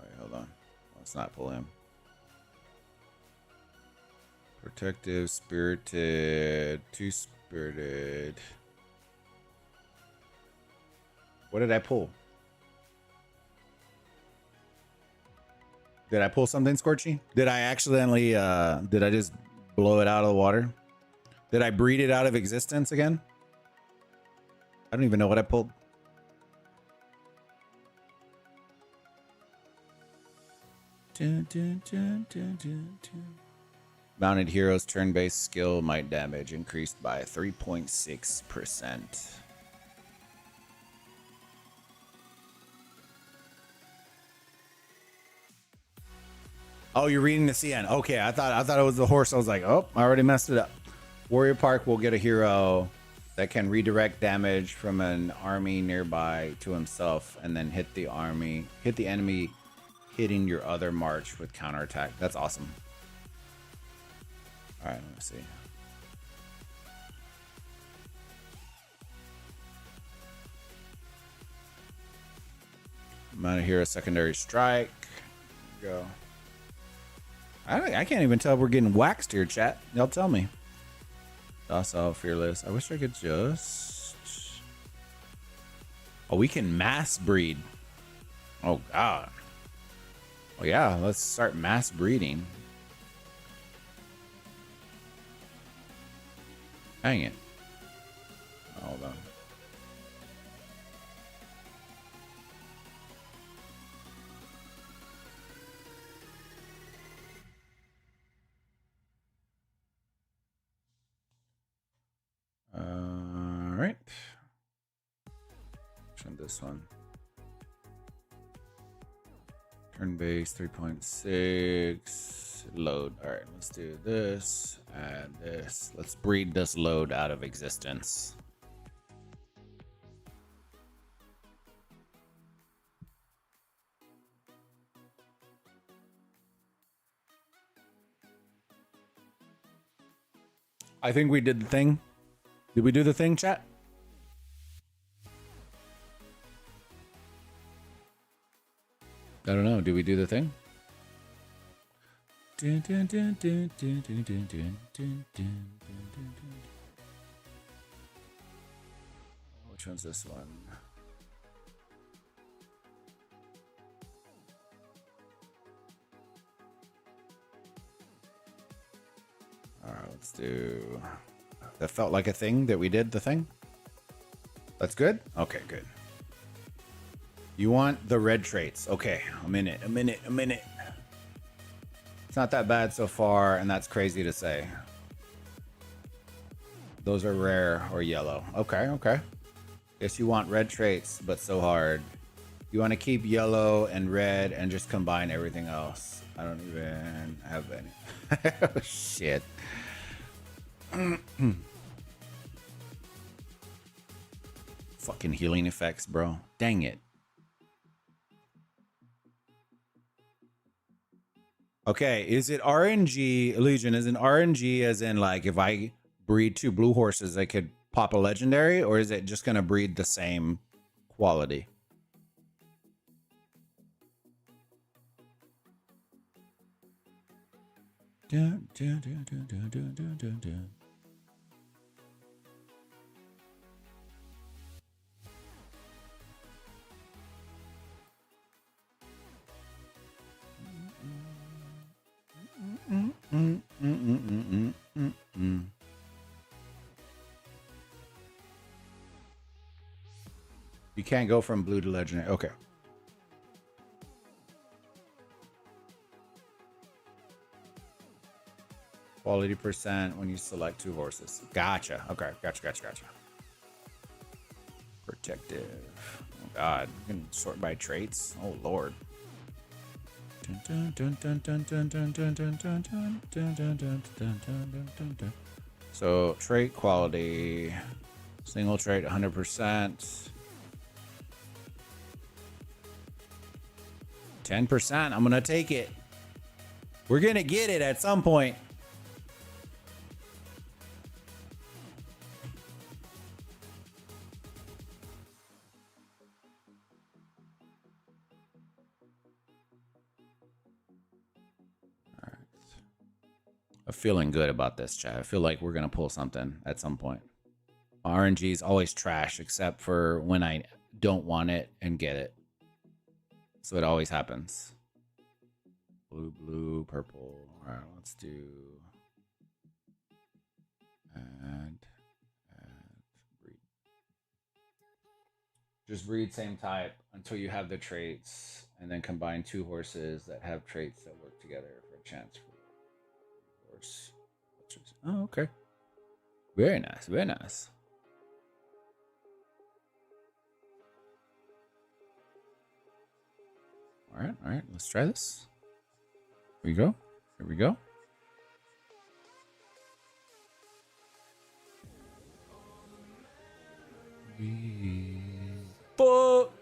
Wait, hold on. Let's not pull him. Protective, spirited, 2 spirited. What did I pull? Did I pull something, Scorchy? Did I accidentally, did I just blow it out of the water? Did I breed it out of existence again? I don't even know what I pulled. Mounted heroes turn-based skill might damage increased by 3.6%. Oh, you're reading the CN. Okay, I thought it was the horse. I was like, oh, I already messed it up. Warrior Park will get a hero that can redirect damage from an army nearby to himself and then hit the enemy hitting your other march with counterattack. That's awesome. All right, let me see. I'm gonna hear a secondary strike. Go. I can't even tell if we're getting waxed here, chat. Y'all tell me. Docile, fearless. I wish I could just. Oh, we can mass breed. Oh God. Well, yeah. Let's start mass breeding. Dang it. Hold on. All right. Turn this one. Turn base 3.6. Load. All right, let's do this. Add this. Let's breed this load out of existence. I think we did the thing. Did we do the thing, chat? I don't know. Did we do the thing? Which one's this one? All right, let's do. That felt like a thing that we did the thing. That's good. Okay, good. You want the red traits? Okay, a minute. It's not that bad so far, and that's crazy to say. Those are rare or yellow. Okay. Guess you want red traits, but so hard. You want to keep yellow and red and just combine everything else. I don't even have any. Oh, shit. Fucking healing effects, bro. Dang it. Okay, is it RNG, Legion? Is it RNG as in like if I breed 2 blue horses, I could pop a legendary, or is it just gonna breed the same quality? You can't go from blue to legendary. Okay. Quality percent when you select 2 horses. Gotcha. Okay. Gotcha. Protective. Oh God. You can sort by traits. Oh Lord. So trait quality. Single trait 100%. 10%. I'm gonna take it. We're gonna get it at some point. All right. I'm feeling good about this, chat. I feel like we're gonna pull something at some point. RNG is always trash except for when I don't want it and get it. So it always happens. Blue, purple. All right, let's do add breed. Just breed same type until you have the traits, and then combine 2 horses that have traits that work together for a chance for horse. Oh, okay. Very nice. All right. Let's try this. Here we go. Fuck.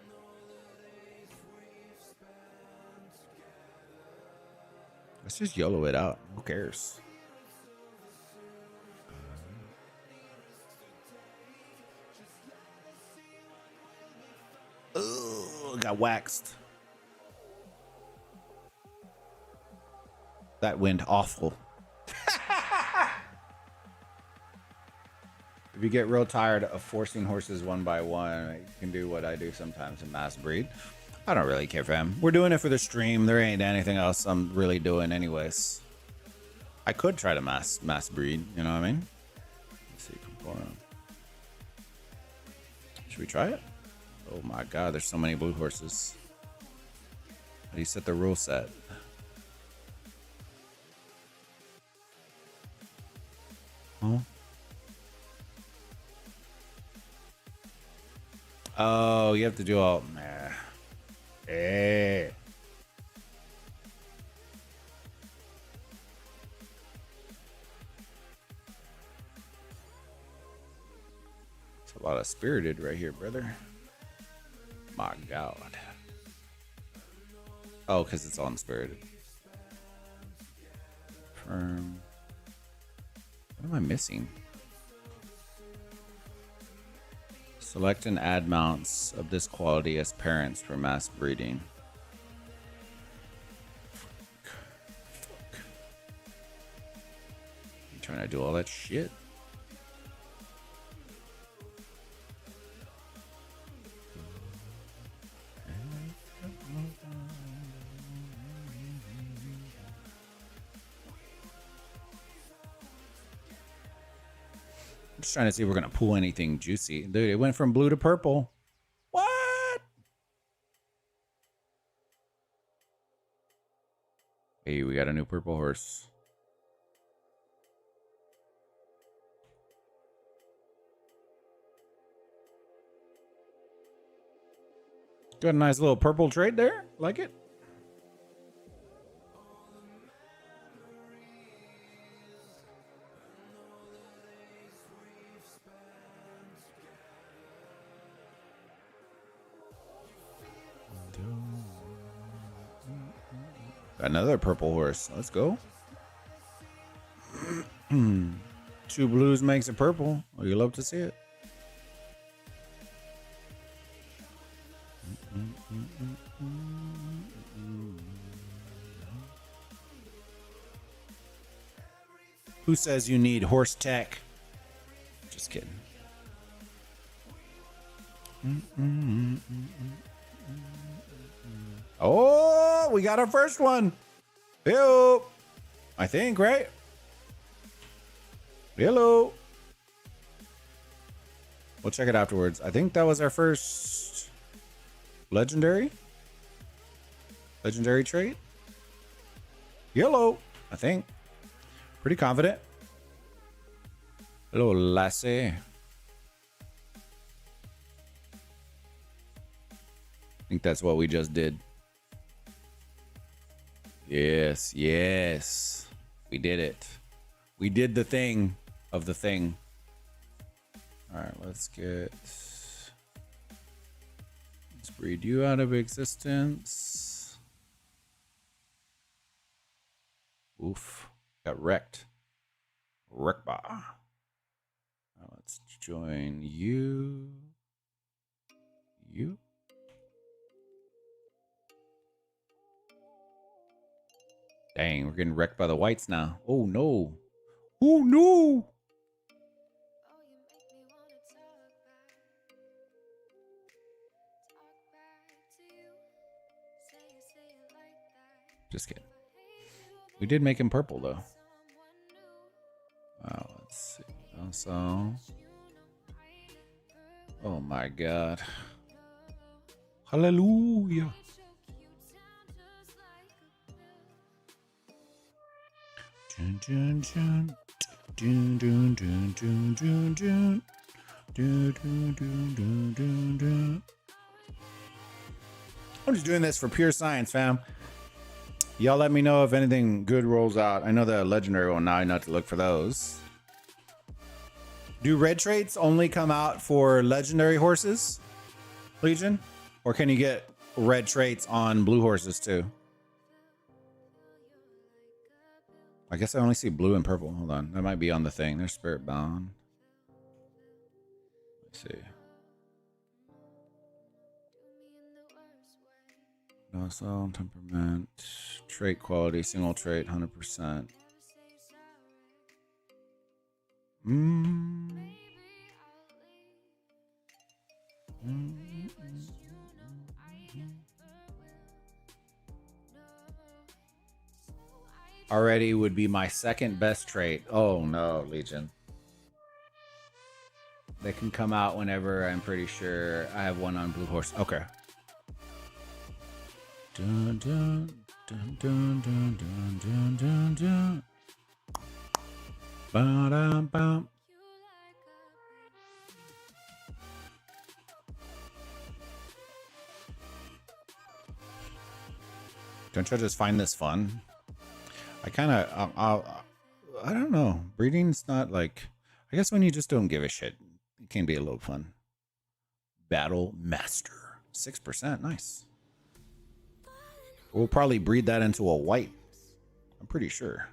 Let's just YOLO it out. Who cares? Ugh, got waxed. That went awful. If you get real tired of forcing horses one by one, you can do what I do sometimes in mass breed. I don't really care, fam. We're doing it for the stream. There ain't anything else I'm really doing anyways. I could try to mass breed, you know what I mean? Let's see, component. Should we try it? Oh my god, there's so many blue horses. How do you set the rule set? Huh? Oh, you have to do all. Nah. Eh. It's a lot of spirited right here, brother. My god. Oh, because it's on spirited. Firm. What am I missing? Select and add mounts of this quality as parents for mass breeding. I'm trying to do all that shit. I'm just trying to see if we're gonna pull anything juicy. Dude, it went from blue to purple. What? Hey, we got a new purple horse. Got a nice little purple trait there. Like it? Got another purple horse. Let's go. 2 blues makes a purple. Oh, you love to see it. Who says you need horse tech? Just kidding. Oh, we got our first one. Ew. I think, right? Hello. We'll check it afterwards. I think that was our first legendary trait. Yellow, I think. Pretty confident. Hello, lassie. I think that's what we just did. Yes, yes. We did it. We did the thing of the thing. All right, let's breed you out of existence. Oof. Got wrecked. Wreckbar. Now let's join you. You. Dang, we're getting wrecked by the whites now. Oh no. Oh no. Just kidding. We did make him purple though. Let's see. Also. Oh my god. Hallelujah. Dun, dun, dun. Dun, dun, dun, dun, dun, dun. Dun, dun, dun, dun, dun, dun. I'm just doing this for pure science, fam. Y'all let me know if anything good rolls out. I know the legendary one now. I know to look for those. Do red traits only come out for legendary horses, Legion? Or can you get red traits on blue horses too? I guess I only see blue and purple. Hold on. That might be on the thing. There's Spirit Bound. Let's see. Docile, temperament, trait quality, single trait, 100%. Already would be my second best trait. Oh no, Legion. They can come out whenever. I'm pretty sure I have one on blue horse. Okay. Dun, dun, dun, dun, dun, dun, dun, dun, dun. Ba-dum-bum. Don't you just find this fun? I kind of, I don't know. Breeding's not like, I guess when you just don't give a shit, it can be a little fun. Battle Master. 6%. Nice. We'll probably breed that into a white. I'm pretty sure.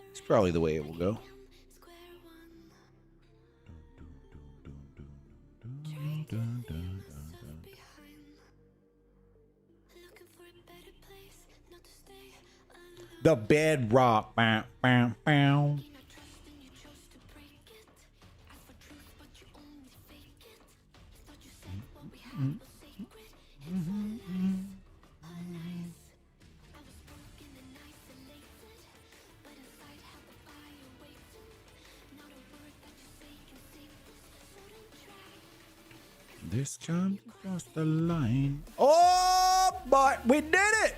It's probably the way it will go. The bedrock. Bow, bow, bow. This comes across the line. Oh, but we did it!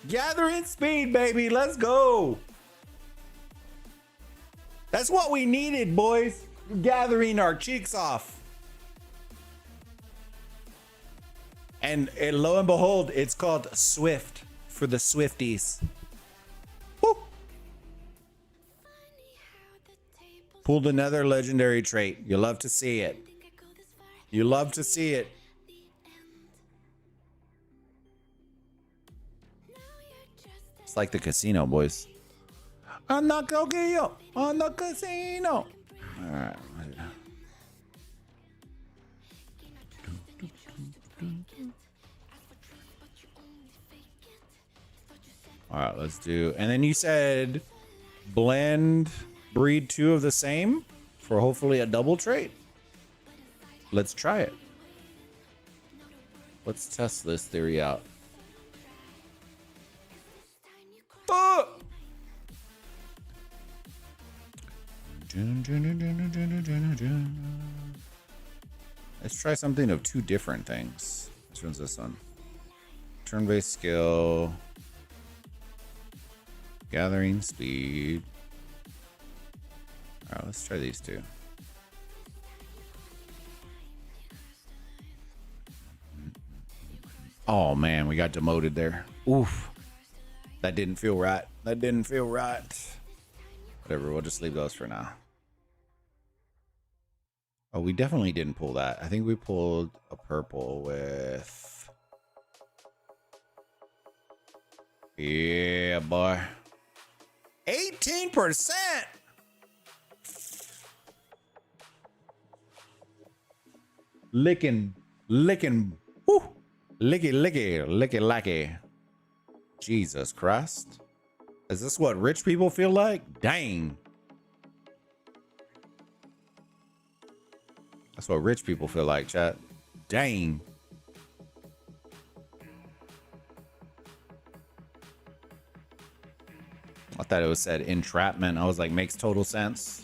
Gathering speed, baby. Let's go. That's what we needed, boys. Gathering our cheeks off. And lo and behold, it's called Swift for the Swifties. Woo. Pulled another legendary trait. You love to see it. You love to see it. It's like the casino, boys. On the casino. On the casino. All right. All right, let's do. And then you said blend, breed 2 of the same for hopefully a double trait. Let's try it. Let's test this theory out. Oh! Let's try something of 2 different things. Which one's this one? Turn-based skill. Gathering speed. All right, let's try these 2. Oh man, we got demoted there. Oof. That didn't feel right. That didn't feel right. Whatever, we'll just leave those for now. Oh, we definitely didn't pull that. I think we pulled a purple with... Yeah, boy. 18%! Licking. Woo! Licky. Jesus Christ. Is this what rich people feel like? Dang. That's what rich people feel like, chat. Dang. I thought it was said entrapment. I was like, makes total sense.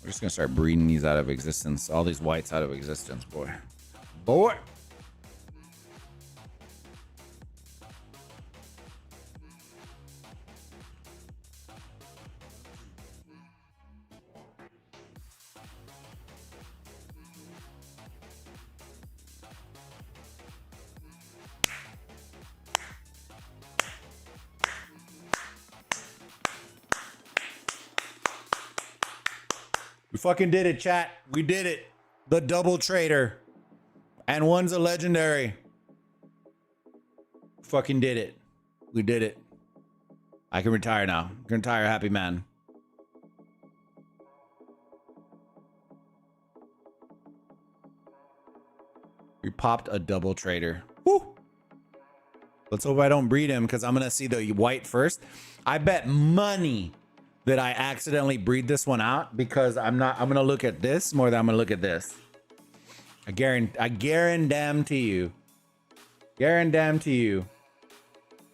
We're just gonna start breeding these out of existence. All these whites out of existence, boy. We fucking did it, chat. We did it. The double trader. And one's a legendary. Fucking did it. We did it. I can retire now. I can retire, happy man. We popped a double trader. Woo! Let's hope I don't breed him because I'm going to see the white first. I bet money that I accidentally breed this one out because I'm going to look at this more than I'm going to look at this. I guarantee you. Guarantee you.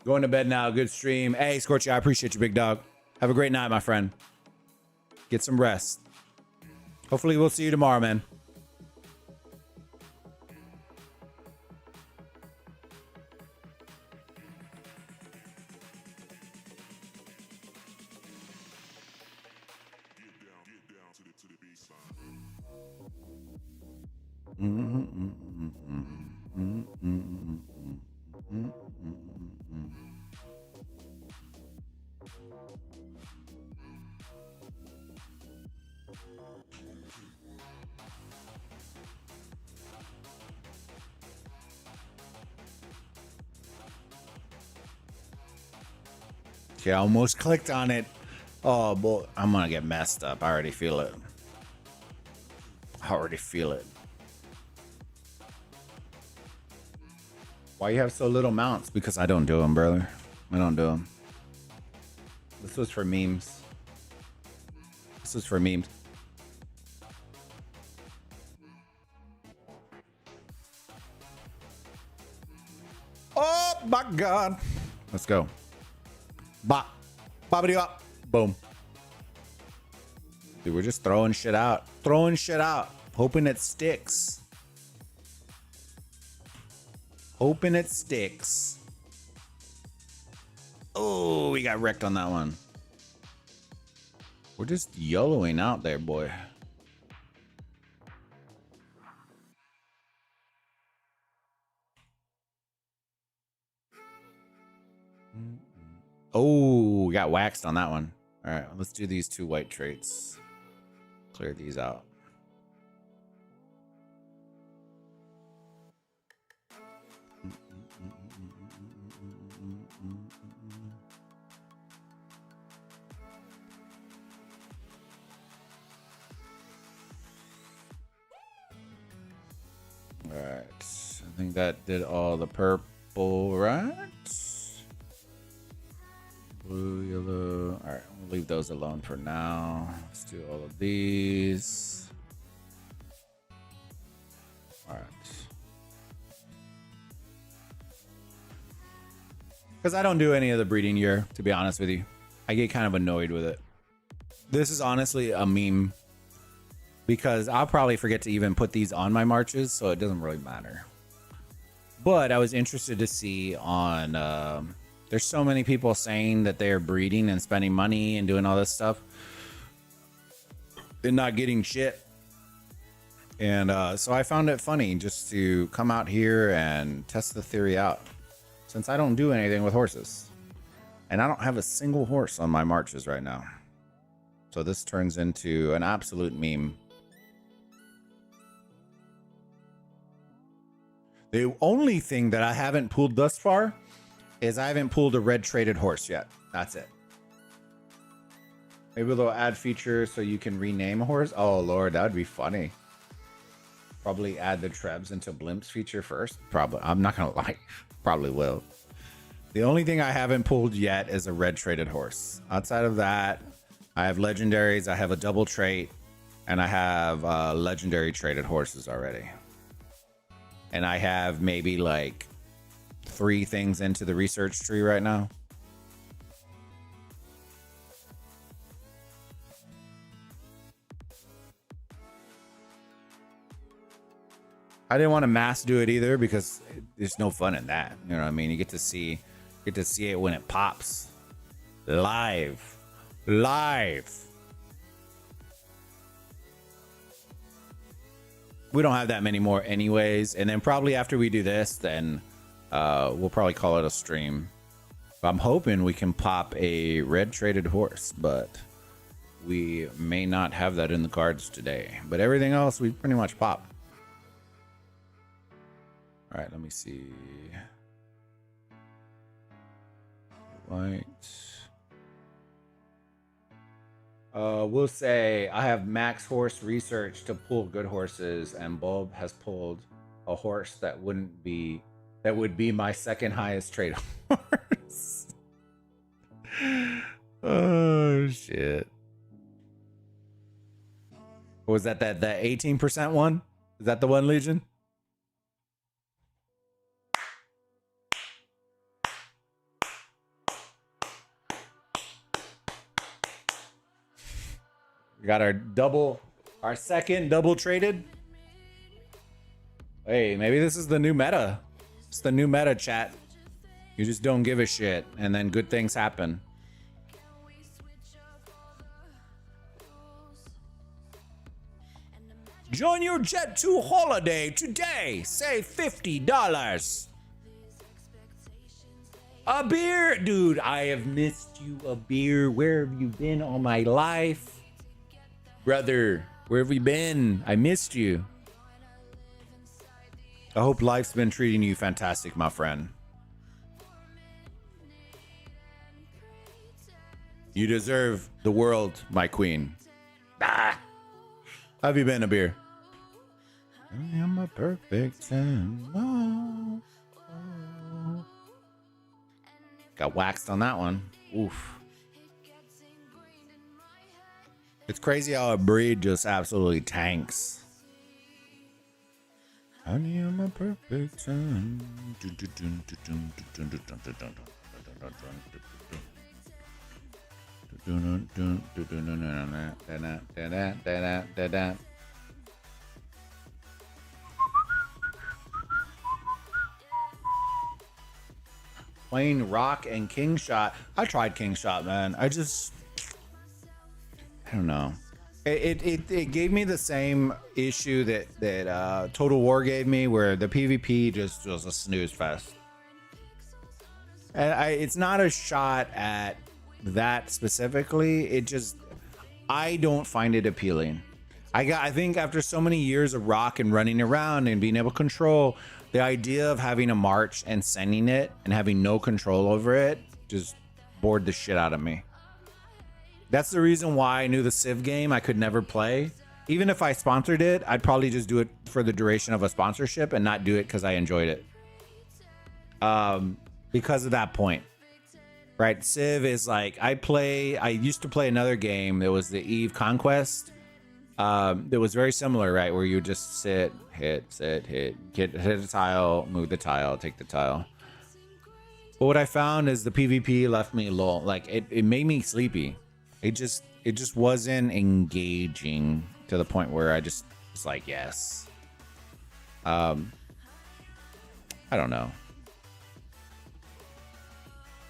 Going to bed now. Good stream. Hey, Scorchy, I appreciate you, big dog. Have a great night, my friend. Get some rest. Hopefully we'll see you tomorrow, man. Okay, I almost clicked on it. Oh, boy, I'm gonna get messed up. I already feel it. I already feel it. Why you have so little mounts? Because I don't do them, brother. I don't do them. This was for memes. This was for memes. Oh my God. Let's go. Bop. Boppity bop. Boom. Dude, we're just throwing shit out. Throwing shit out. Hoping it sticks. Hoping it sticks. Oh, we got wrecked on that one. We're just YOLOing out there, boy. Oh, we got waxed on that one. All right, let's do these two white traits. Clear these out. All right, I think that did all the purple, right? Blue, yellow. All right, we'll leave those alone for now. Let's do all of these. All right. Because I don't do any of the breeding year, to be honest with you. I get kind of annoyed with it. This is honestly a meme because I'll probably forget to even put these on my marches, so it doesn't really matter. But I was interested to see on... there's so many people saying that they're breeding and spending money and doing all this stuff and not getting shit. And so I found it funny just to come out here and test the theory out, since I don't do anything with horses. And I don't have a single horse on my marches right now. So this turns into an absolute meme. The only thing that I haven't pulled thus far is I haven't pulled a red traded horse yet. That's it. Maybe they'll add features so you can rename a horse. Oh Lord, that would be funny. Probably add the trebs into blimps feature first. Probably. I'm not gonna lie. Probably will. The only thing I haven't pulled yet is a red traded horse. Outside of that, I have legendaries. I have a double trait, and I have legendary traded horses already. And I have maybe like 3 things into the research tree right now. I didn't want to mass do it either because there's no fun in that. You know what I mean? You get to see it when it pops live. We don't have that many more anyways, and then probably after we do this, then we'll probably call it a stream. I'm hoping we can pop a red traded horse, but we may not have that in the cards today, but everything else we pretty much pop. All right, let me see. White. We'll say I have max horse research to pull good horses, and Bulb has pulled a horse that would be my second highest trade horse. Oh shit. Was that 18% one? Is that the one, Legion? We got our second double traded. Hey, maybe this is the new meta. It's the new meta, chat. You just don't give a shit, and then good things happen. Join your Jet2 holiday today. Save $50. A beer, dude. I have missed you. A beer. Where have you been all my life? Brother, where have you been? I missed you. I hope life's been treating you fantastic, my friend. You deserve the world, my queen. Ah. How have you been, a beer? I am a perfect 10. Oh, oh. Got waxed on that one. Oof. It's crazy how a breed just absolutely tanks. I am a perfect 10. Playing Rock and King Shot. I tried King Shot, man. I don't know. It gave me the same issue that Total War gave me, where the PvP just was a snooze fest. And it's not a shot at that specifically. I don't find it appealing. I think after so many years of Rock and running around and being able to control, the idea of having a march and sending it and having no control over it just bored the shit out of me. That's the reason why I knew the Civ game I could never play. Even if I sponsored it, I'd probably just do it for the duration of a sponsorship and not do it because I enjoyed it. Because of that point. Right? Civ is like, I used to play another game. It was the Eve Conquest. It was very similar, right? Where you just sit, hit, hit a tile, move the tile, take the tile. But what I found is the PvP left me low. Like it made me sleepy. It just wasn't engaging to the point where I just was like, yes. I don't know.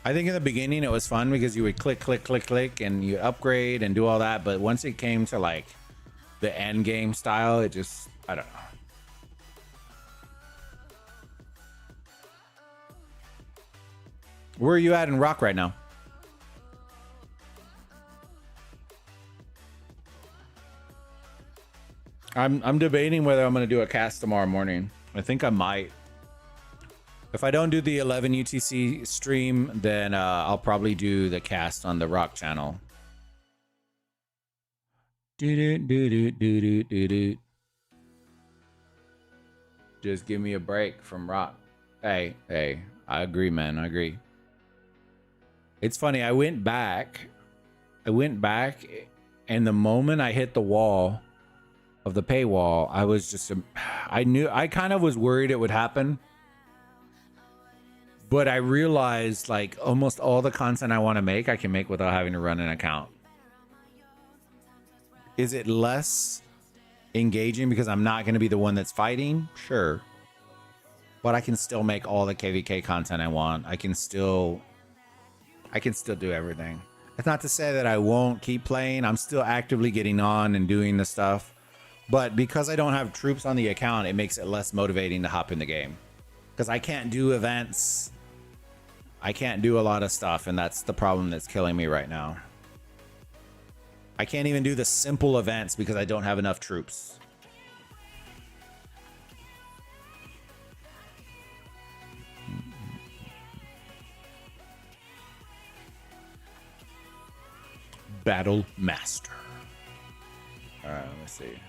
I think in the beginning it was fun because you would click, and you upgrade and do all that. But once it came to like the end game style, it just, I don't know. Where are you at in Rock right now? I'm debating whether I'm going to do a cast tomorrow morning. I think I might. If I don't do the 11 UTC stream, then I'll probably do the cast on the Rock channel. Just give me a break from Rock. Hey, I agree, man. I agree. It's funny. I went back, and the moment I hit the wall of the paywall, I was just, I kind of was worried it would happen. But I realized like almost all the content I want to make, I can make without having to run an account. Is it less engaging because I'm not going to be the one that's fighting? Sure. But I can still make all the KVK content I want. I can still do everything. It's not to say that I won't keep playing. I'm still actively getting on and doing the stuff. But because I don't have troops on the account, it makes it less motivating to hop in the game. Because I can't do events. I can't do a lot of stuff, and that's the problem that's killing me right now. I can't even do the simple events because I don't have enough troops. Battle Master. All right, let me see.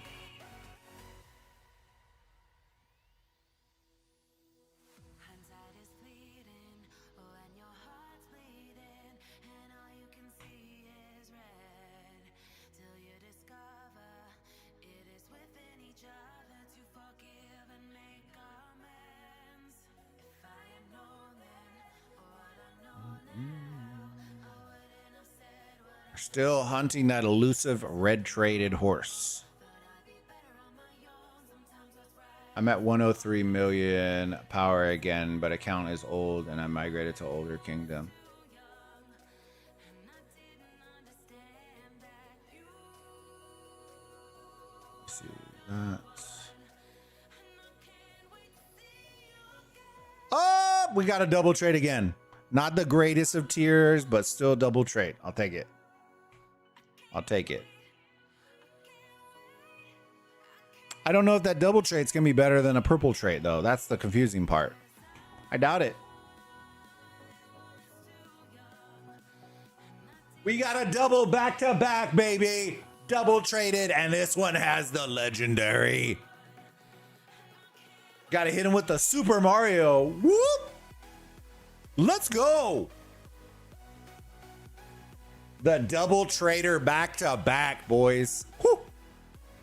Still hunting that elusive red traded horse. I'm at 103 million power again, but account is old and I migrated to older kingdom. Let's see that. Oh, we got a double trade again. Not the greatest of tiers, but still double trade. I'll take it. I'll take it. I don't know if that double trade's gonna be better than a purple trade, though. That's the confusing part. I doubt it. We got a double back-to-back, baby. Double traded, and this one has the legendary. Gotta hit him with the Super Mario. Whoop! Let's go. The double trader back-to-back, boys. Woo.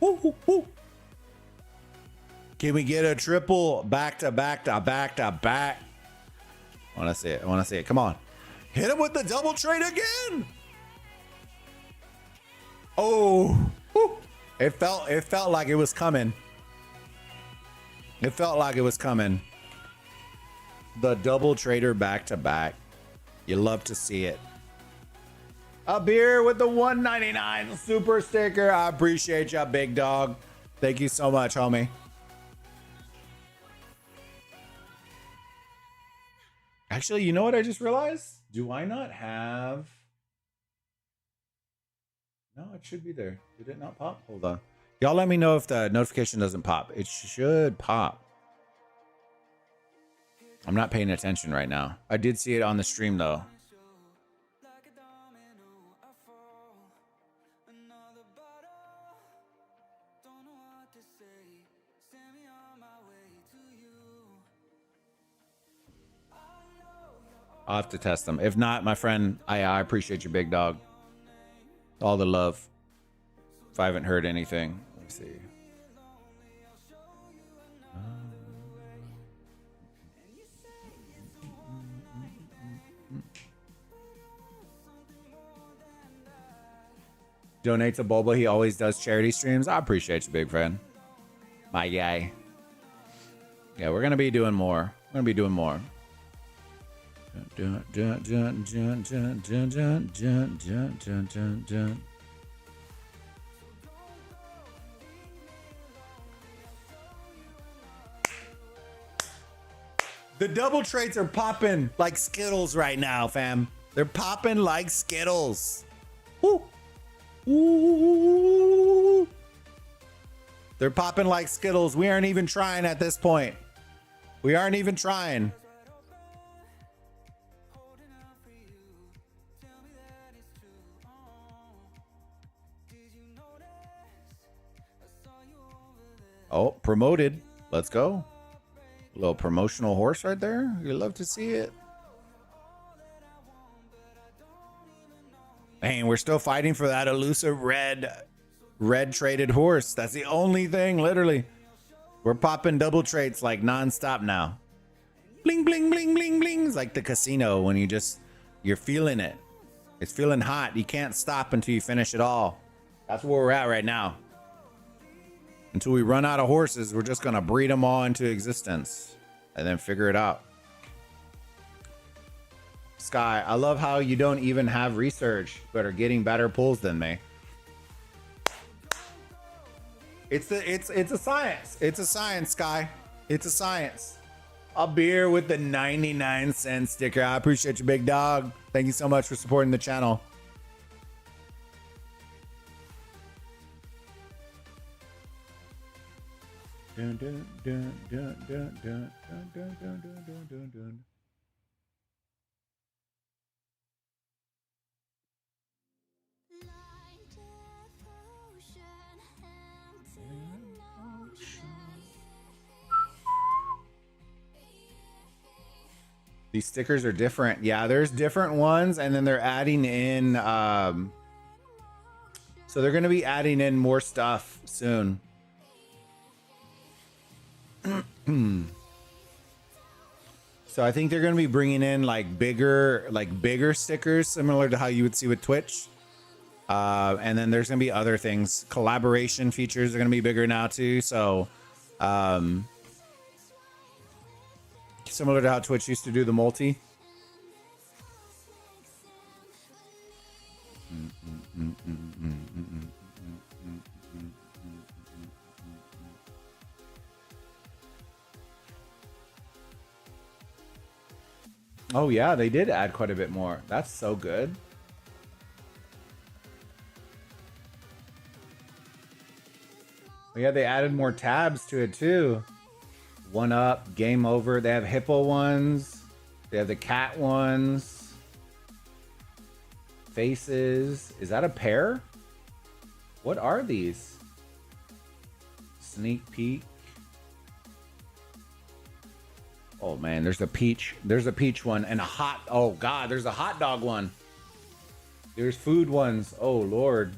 Woo, woo, woo. Can we get a triple back-to-back-to-back-to-back? I want to see it. I want to see it. Come on. Hit him with the double trade again. Oh. Woo. It felt like it was coming. It felt like it was coming. The double trader back-to-back. You love to see it. A beer with the 199 super sticker. I appreciate ya, big dog. Thank you so much, homie. Actually, you know what I just realized? Do I not have... No, it should be there. Did it not pop? Hold on. Y'all let me know if the notification doesn't pop. It should pop. I'm not paying attention right now. I did see it on the stream, though. I'll have to test them. If not, my friend, I appreciate you, big dog. All the love. If I haven't heard anything, let me see. Donate to Boba. He always does charity streams. I appreciate you, big friend. My guy. Yeah, we're going to be doing more. We're going to be doing more. The double trades are popping like Skittles right now, fam. They're popping like Skittles. Woo. Ooh. They're popping like Skittles. We aren't even trying at this point. We aren't even trying. Oh, promoted. Let's go. A little promotional horse right there. You love to see it. Dang, we're still fighting for that elusive red traded horse. That's the only thing, literally. We're popping double trades like nonstop now. Bling, bling, bling, bling, bling. It's like the casino when you're feeling it. It's feeling hot. You can't stop until you finish it all. That's where we're at right now. Until we run out of horses, we're just going to breed them all into existence and then figure it out. Sky, I love how you don't even have research, but are getting better pulls than me. It's a science. It's a science, Sky. It's a science. A beer with the 99-cent sticker. I appreciate you, big dog. Thank you so much for supporting the channel. Dun, dun, dun, dun, dun, dun, dun, dun, dun, dun, dun, dun. These stickers are different. Yeah, there's different ones, and then they're adding in so they're going to be adding in more stuff soon. So I think they're going to be bringing in like bigger stickers, similar to how you would see with Twitch. And then there's going to be other things. Collaboration features are going to be bigger now too. So similar to how Twitch used to do the multi. Oh yeah, they did add quite a bit more. That's so good. Oh, yeah, they added more tabs to it too. One up, game over. They have hippo ones. They have the cat ones. Faces. Is that a pair? What are these? Sneak peek. Oh man, there's a peach. There's a peach one and a hot. Oh god, there's a hot dog one. There's food ones. Oh lord.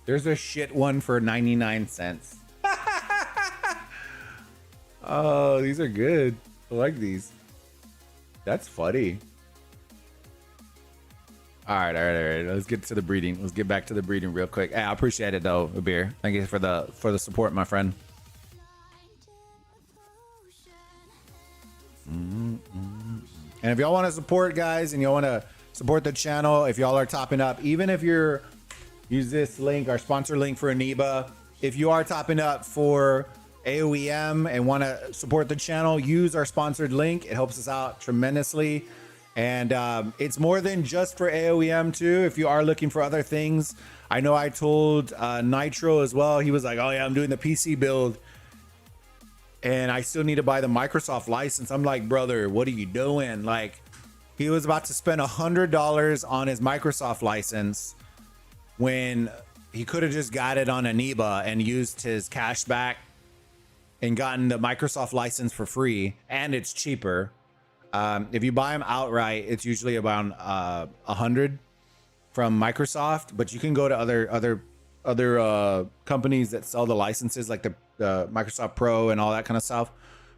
There's a shit one for 99 cents. Oh, these are good. I like these. That's funny. All right. Let's get to the breeding. Let's get back to the breeding real quick. Hey, I appreciate it though, Beer. Thank you for the support, my friend. And if y'all want to support, guys, and y'all want to support the channel, if y'all are topping up, even if you're use this link, our sponsor link for eneba. If you are topping up for aoem and want to support the channel, use our sponsored link. It helps us out tremendously. And it's more than just for aoem too. If you are looking for other things, I know I told Nitro as well. He was like, oh yeah, I'm doing the PC build and I still need to buy the Microsoft license. I'm like, brother, what are you doing? Like, he was about to spend $100 on his Microsoft license when he could have just got it on eneba and used his cash back and gotten the Microsoft license for free, and it's cheaper. If you buy them outright, it's usually around $100 from Microsoft, but you can go to other companies that sell the licenses, like the Microsoft Pro and all that kind of stuff,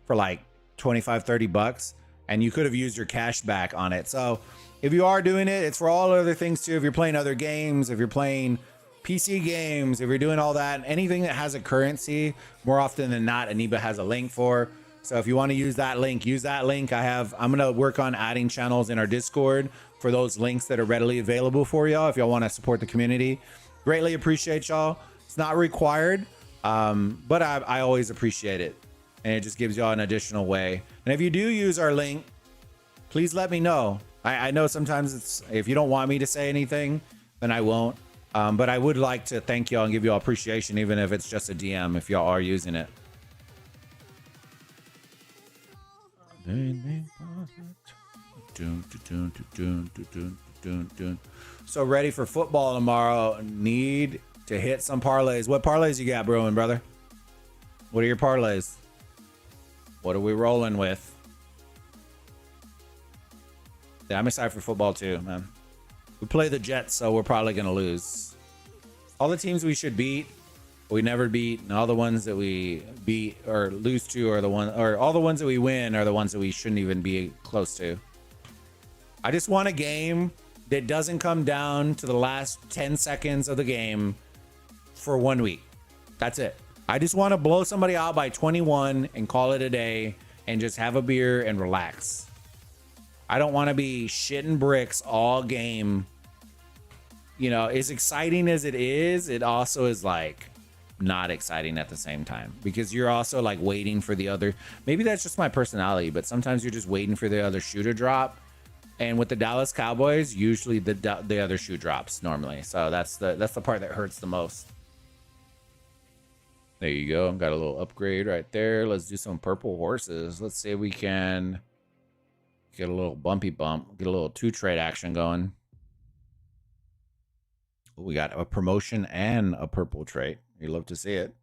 for like 25-30 bucks, and you could have used your cash back on it. So if you are doing it, it's for all other things too. If you're playing other games, if you're playing PC games, if you're doing all that, anything that has a currency, more often than not, eneba has a link for. So if you want to use that link, use that link. I'm gonna work on adding channels in our Discord for those links that are readily available for y'all. If y'all want to support the community, greatly appreciate y'all. It's not required, but I always appreciate it, and it just gives y'all an additional way. And if you do use our link, please let me know. I know sometimes it's, if you don't want me to say anything, then I won't. But I would like to thank y'all and give y'all appreciation, even if it's just a DM, if y'all are using it. So ready for football tomorrow. Need to hit some parlays. What parlays you got, bro and brother? What are your parlays? What are we rolling with? Yeah, I'm excited for football too, man. We play the Jets, so we're probably gonna lose. All the teams we should beat, we never beat, and all the ones that we beat or lose to are the ones, or all the ones that we win are the ones that we shouldn't even be close to. I just want a game that doesn't come down to the last 10 seconds of the game for 1 week. That's it. I just want to blow somebody out by 21 and call it a day and just have a beer and relax. I don't want to be shitting bricks all game. You know, as exciting as it is, it also is like not exciting at the same time, because you're also like waiting for the other. Maybe that's just my personality, but sometimes you're just waiting for the other shoe to drop. And with the Dallas Cowboys, usually the other shoe drops normally. So that's the part that hurts the most. There you go. Got a little upgrade right there. Let's do some purple horses. Let's see if we can get a little bumpy bump. Get a little 2-trade action going. Ooh, we got a promotion and a purple trait. You love to see it.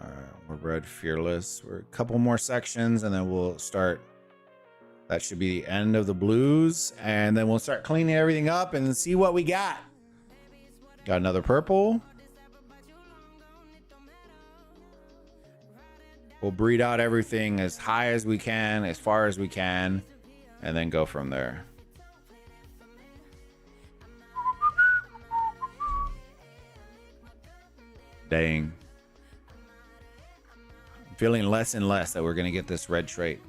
All right, we're red fearless. We're a couple more sections and then we'll start. That should be the end of the blues. And then we'll start cleaning everything up and see what we got. Got another purple. We'll breed out everything as high as we can, as far as we can, and then go from there. Dang. I'm feeling less and less that we're going to get this red trait.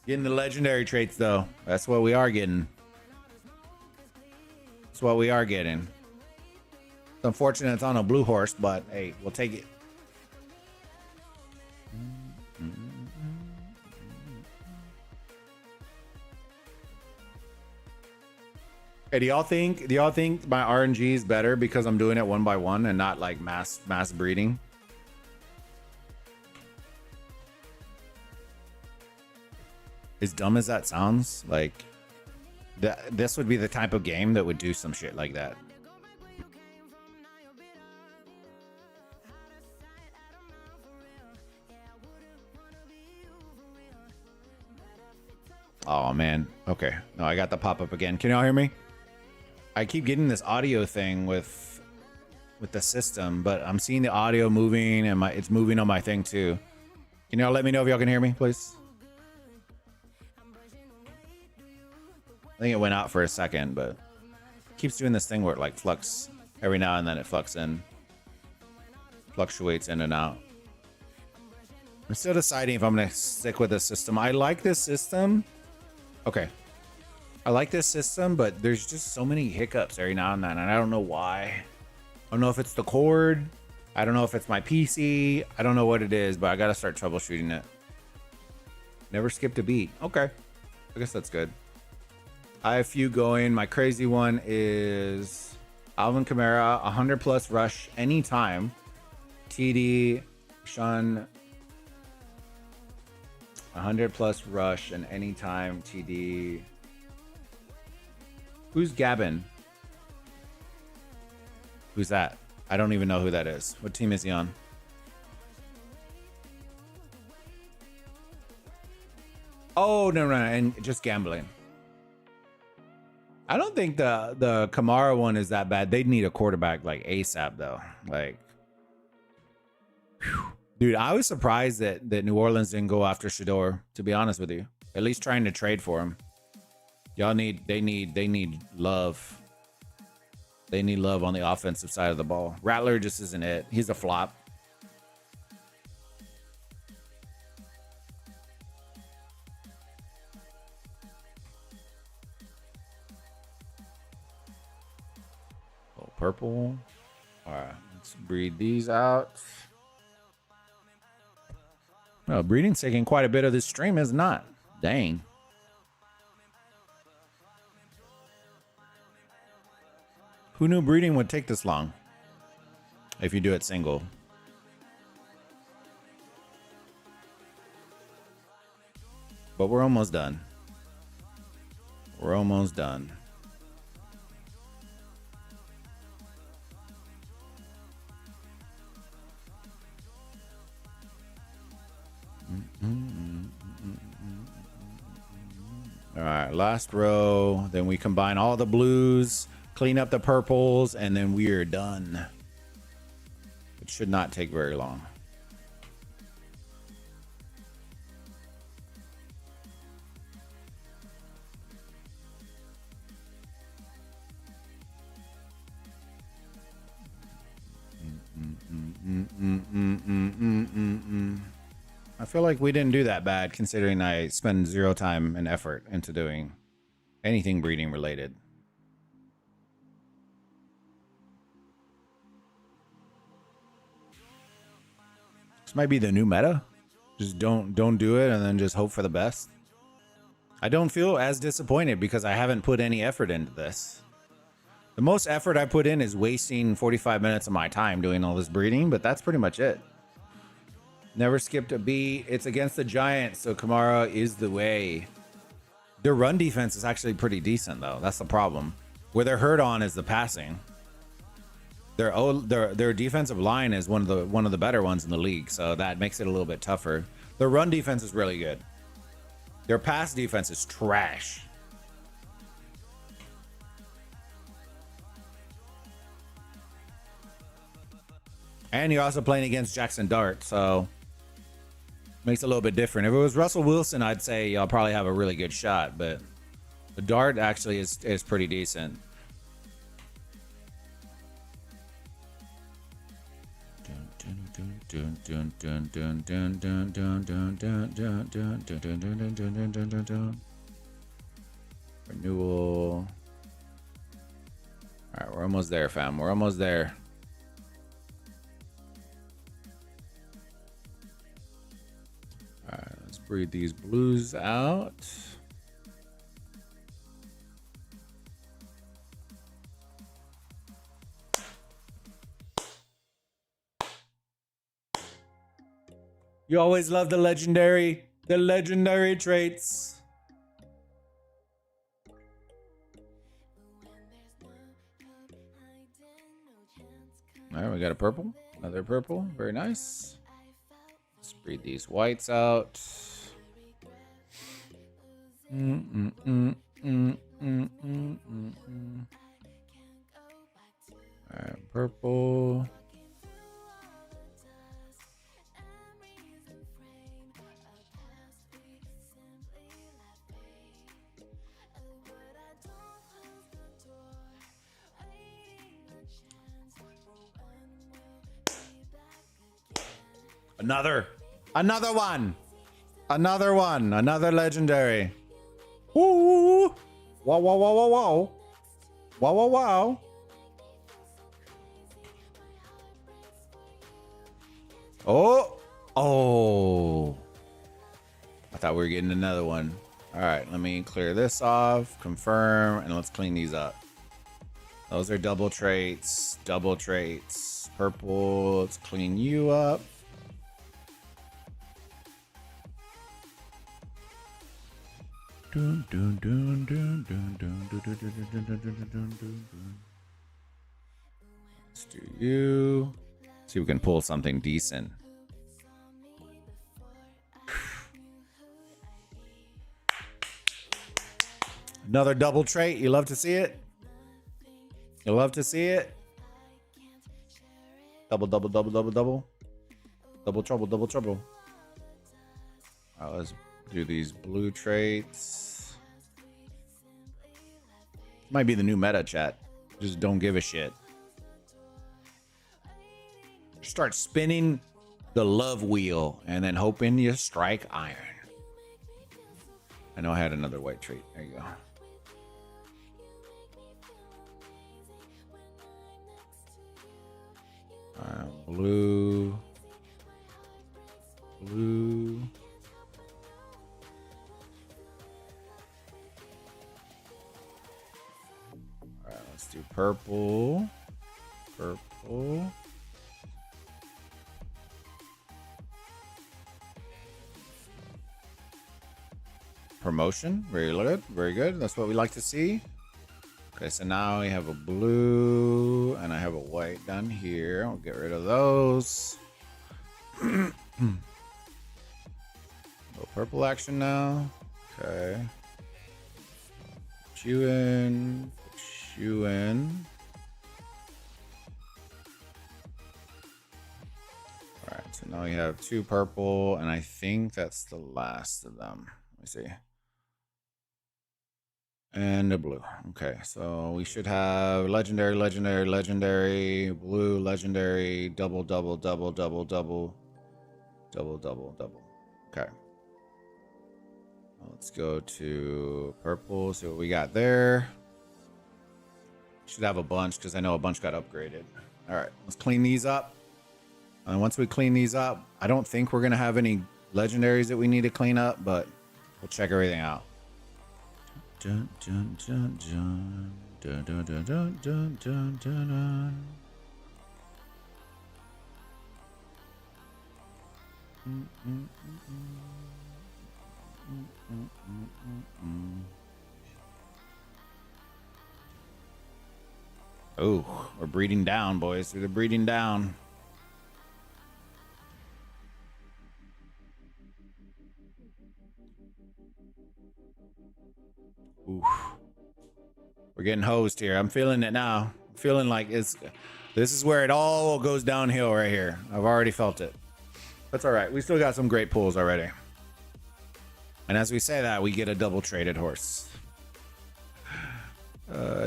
Getting the legendary traits, though. That's what we are getting. That's what we are getting. It's unfortunate it's on a blue horse, but hey, we'll take it. Hey, do y'all think my RNG is better because I'm doing it one by one and not like mass breeding? As dumb as that sounds, like this would be the type of game that would do some shit like that. Oh man. Okay. No, I got the pop-up again. Can y'all hear me? I keep getting this audio thing with the system, but I'm seeing the audio moving and it's moving on my thing too. Can y'all let me know if y'all can hear me, please? I think it went out for a second, but it keeps doing this thing where it like flux every now and then. It fluctuates in and out. I'm still deciding if I'm gonna stick with this system. I like this system. Okay, I like this system, but there's just so many hiccups every now and then, and I don't know why. I don't know if it's the cord. I don't know if it's my PC. I don't know what it is, but I gotta start troubleshooting it. Never skipped a beat. Okay, I guess that's good. I have a few going. My crazy one is Alvin Kamara, 100 plus rush anytime. TD, Sean, 100 plus rush and anytime TD. Who's Gavin? Who's that? I don't even know who that is. What team is he on? Oh, no, and just gambling. I don't think the Kamara one is that bad. They'd need a quarterback like ASAP though. Like, whew. Dude, I was surprised that New Orleans didn't go after Shador, to be honest with you. At least trying to trade for him. They need love. They need love on the offensive side of the ball. Rattler just isn't it. He's a flop. Purple. All right, let's breed these out. Well, breeding's taking quite a bit of this stream, is not. Dang. Who knew breeding would take this long? If you do it single. But we're almost done. We're almost done. All right, last row. Then we combine all the blues, clean up the purples, and then we are done. It should not take very long. I feel like we didn't do that bad considering I spend 0 time and effort into doing anything breeding related. This might be the new meta. Just don't do it and then just hope for the best. I don't feel as disappointed because I haven't put any effort into this. The most effort I put in is wasting 45 minutes of my time doing all this breeding, but that's pretty much it. Never skipped a beat. It's against the Giants, so Kamara is the way. Their run defense is actually pretty decent, though. That's the problem. Where they're hurt on is the passing. Their defensive line is one of the better ones in the league, so that makes it a little bit tougher. Their run defense is really good. Their pass defense is trash. And you're also playing against Jackson Dart, so makes it a little bit different. If it was Russell Wilson, I'd say y'all probably have a really good shot, but the Dart actually is pretty decent. Renewal. All right, we're almost there, fam. We're almost there. All right, let's breed these blues out. You always love the legendary traits. All right, we got a purple, another purple, very nice. Let's breed these whites out. All right, purple. Another one, another legendary. Woo! Wow, wow, wow, wow, wow. Wow, wow, wow. Oh. I thought we were getting another one. All right, let me clear this off, confirm, and let's clean these up. Those are double traits. Purple, let's clean you up. Let's do you. See if we can pull something decent. Another double trait. You love to see it? You love to see it? Double. Double trouble. All right, let's do these blue traits. Might be the new meta, chat. Just don't give a shit. Start spinning the love wheel and then hoping you strike iron. I know I had another white trait. There you go. Blue. All right, let's do purple. Promotion, very good. That's what we like to see. Okay, so now we have a blue and I have a white down here. I'll get rid of those. A little purple action now. Okay. Put you in. All right, so now we have two purple, and I think that's the last of them. Let me see. And a blue. Okay, so we should have legendary, blue, legendary, double. Okay. Let's go to purple, see what we got there. Should have a bunch because I know a bunch got upgraded. All right, let's clean these up. And once we clean these up, I don't think we're going to have any legendaries that we need to clean up, but we'll check everything out. Dun, dun, dun, dun. Dun, dun, dun, dun, dun, dun, dun, dun. Oh, we're breeding down, boys. We're breeding down. Oof. We're getting hosed here. I'm feeling it now. I'm feeling like this is where it all goes downhill right here. I've already felt it. That's all right. We still got some great pulls already. And as we say that, we get a double traded horse.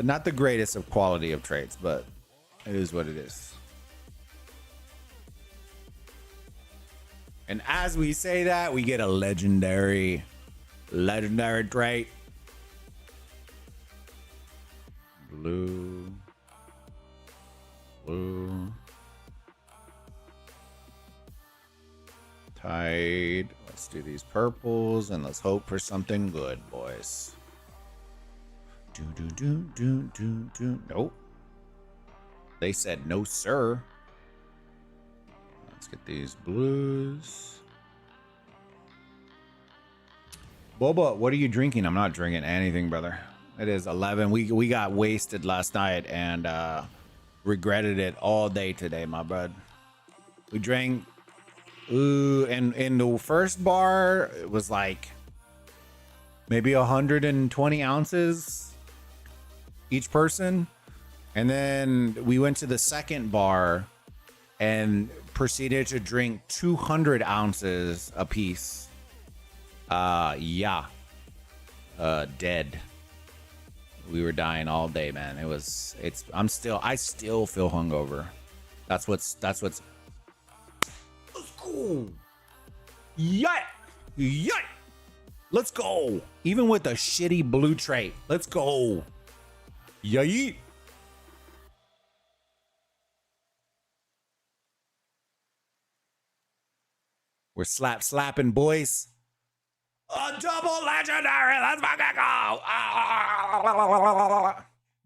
Not the greatest of quality of traits, but it is what it is. And as we say that, we get a legendary trait. Blue. Tide. Let's do these purples and let's hope for something good, boys. Nope. They said no, sir. Let's get these blues. Boba, what are you drinking? I'm not drinking anything, brother. It is 11. We got wasted last night and regretted it all day today, my bud. We drank. Ooh, and in the first bar, it was like maybe 120 ounces each person. And then we went to the second bar and proceeded to drink 200 ounces a piece. Yeah. Dead. We were dying all day, man. I still feel hungover. That's what's let's go. Yay! Let's go. Even with a shitty blue trait. Let's go. Yay! We're slapping, boys. A double legendary. Let's fucking go.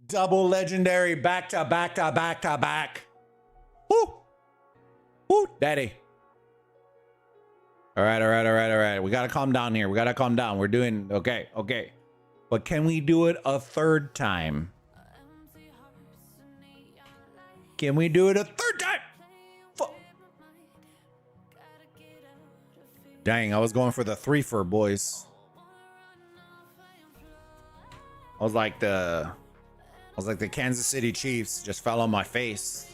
Double legendary back to back. Woo! Woo, daddy. All right. We gotta calm down here. We're doing okay. But can we do it a third time? Can we do it a third time? Dang, I was going for the 3-fer, boys. I was like the Kansas City Chiefs, just fell on my face.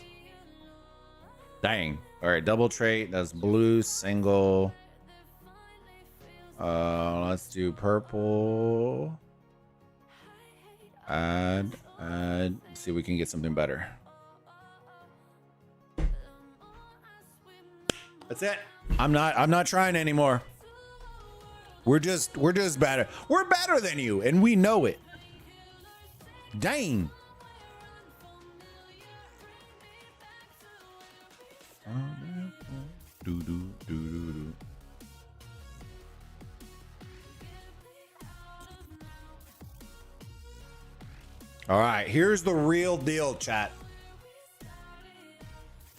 Dang. All right, double trait. That's blue, single. Let's do purple. Add. Let's see if we can get something better. That's it. I'm not trying anymore. We're just better. We're better than you, and we know it. Dang. All right, here's the real deal, chat.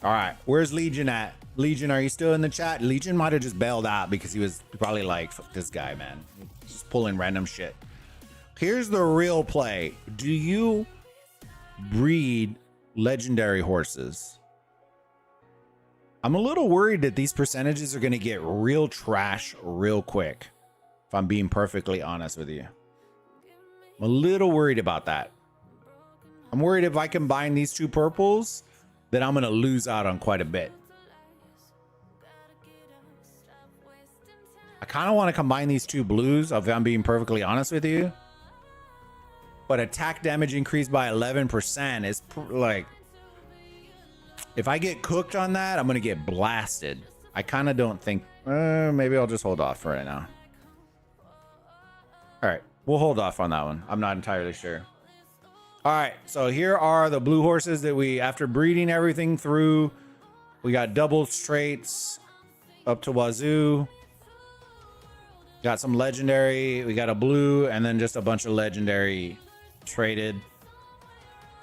All right, where's Legion at? Legion, are you still in the chat? Legion might have just bailed out because he was probably like, fuck this guy, man. Just pulling random shit. Here's the real play. Do you breed legendary horses? I'm a little worried that these percentages are going to get real trash real quick, if I'm being perfectly honest with you. I'm a little worried about that. I'm worried if I combine these two purples, that I'm going to lose out on quite a bit. I kind of want to combine these two blues, if I'm being perfectly honest with you. But attack damage increased by 11% is like... If I get cooked on that, I'm going to get blasted. I kind of don't think... maybe I'll just hold off for right now. All right, we'll hold off on that one. I'm not entirely sure. All right, so here are the blue horses that we, after breeding everything through, we got double traits up to wazoo. Got some legendary. We got a blue and then just a bunch of legendary traded.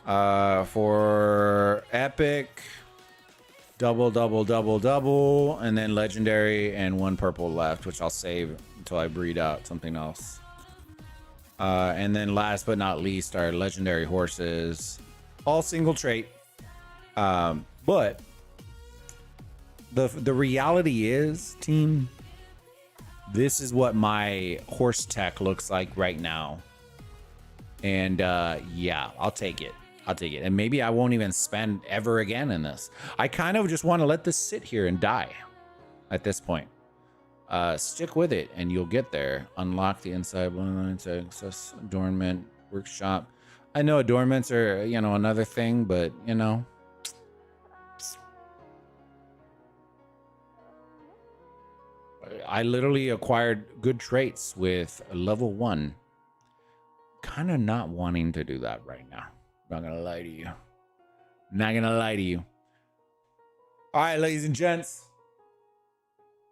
For epic, double, and then legendary and one purple left, which I'll save until I breed out something else. And then last but not least, our legendary horses, all single trait. But the reality is, team, this is what my horse tech looks like right now. And yeah, I'll take it. I'll take it. And maybe I won't even spend ever again in this. I kind of just want to let this sit here and die at this point. Stick with it and you'll get there. Unlock the inside line to access adornment workshop. I know adornments are, you know, another thing, but you know, I literally acquired good traits with level 1. Kind of not wanting to do that right now. Not gonna lie to you. Not gonna lie to you. All right, ladies and gents.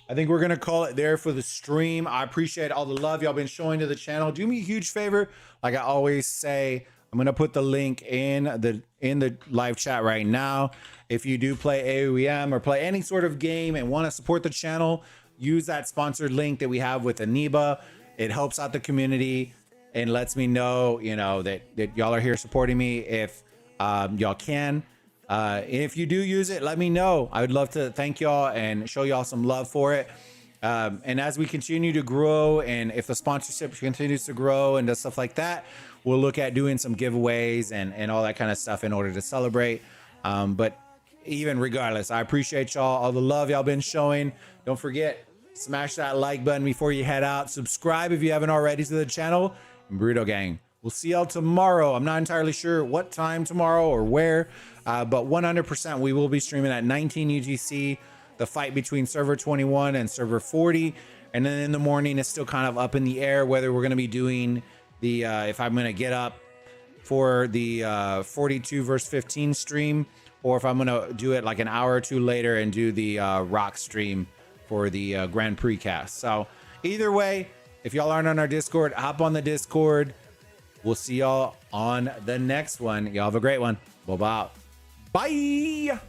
I think we're gonna call it there for the stream. I appreciate all the love y'all been showing to the channel. Do me a huge favor. Like I always say, I'm gonna put the link in the live chat right now. If you do play aoem or play any sort of game and want to support the channel, use that sponsored link that we have with eneba. It helps out the community and lets me know, you know, that y'all are here supporting me. If y'all can, if you do use it, let me know. I would love to thank y'all and show y'all some love for it. And as we continue to grow, and if the sponsorship continues to grow and does stuff like that, we'll look at doing some giveaways and all that kind of stuff in order to celebrate. But even regardless, I appreciate y'all, all the love y'all been showing. Don't forget, smash that like button before you head out. Subscribe if you haven't already to the channel. And Burrito Gang, we'll see y'all tomorrow. I'm not entirely sure what time tomorrow or where, but 100% we will be streaming at 19 UTC, the fight between server 21 and server 40. And then in the morning, it's still kind of up in the air whether we're going to be doing the, if I'm going to get up for the 42 verse 15 stream, or if I'm going to do it like an hour or two later and do the rock stream for the Grand Prix cast. So either way, if y'all aren't on our Discord, hop on the Discord. We'll see y'all on the next one. Y'all have a great one. Bye-bye. Bye.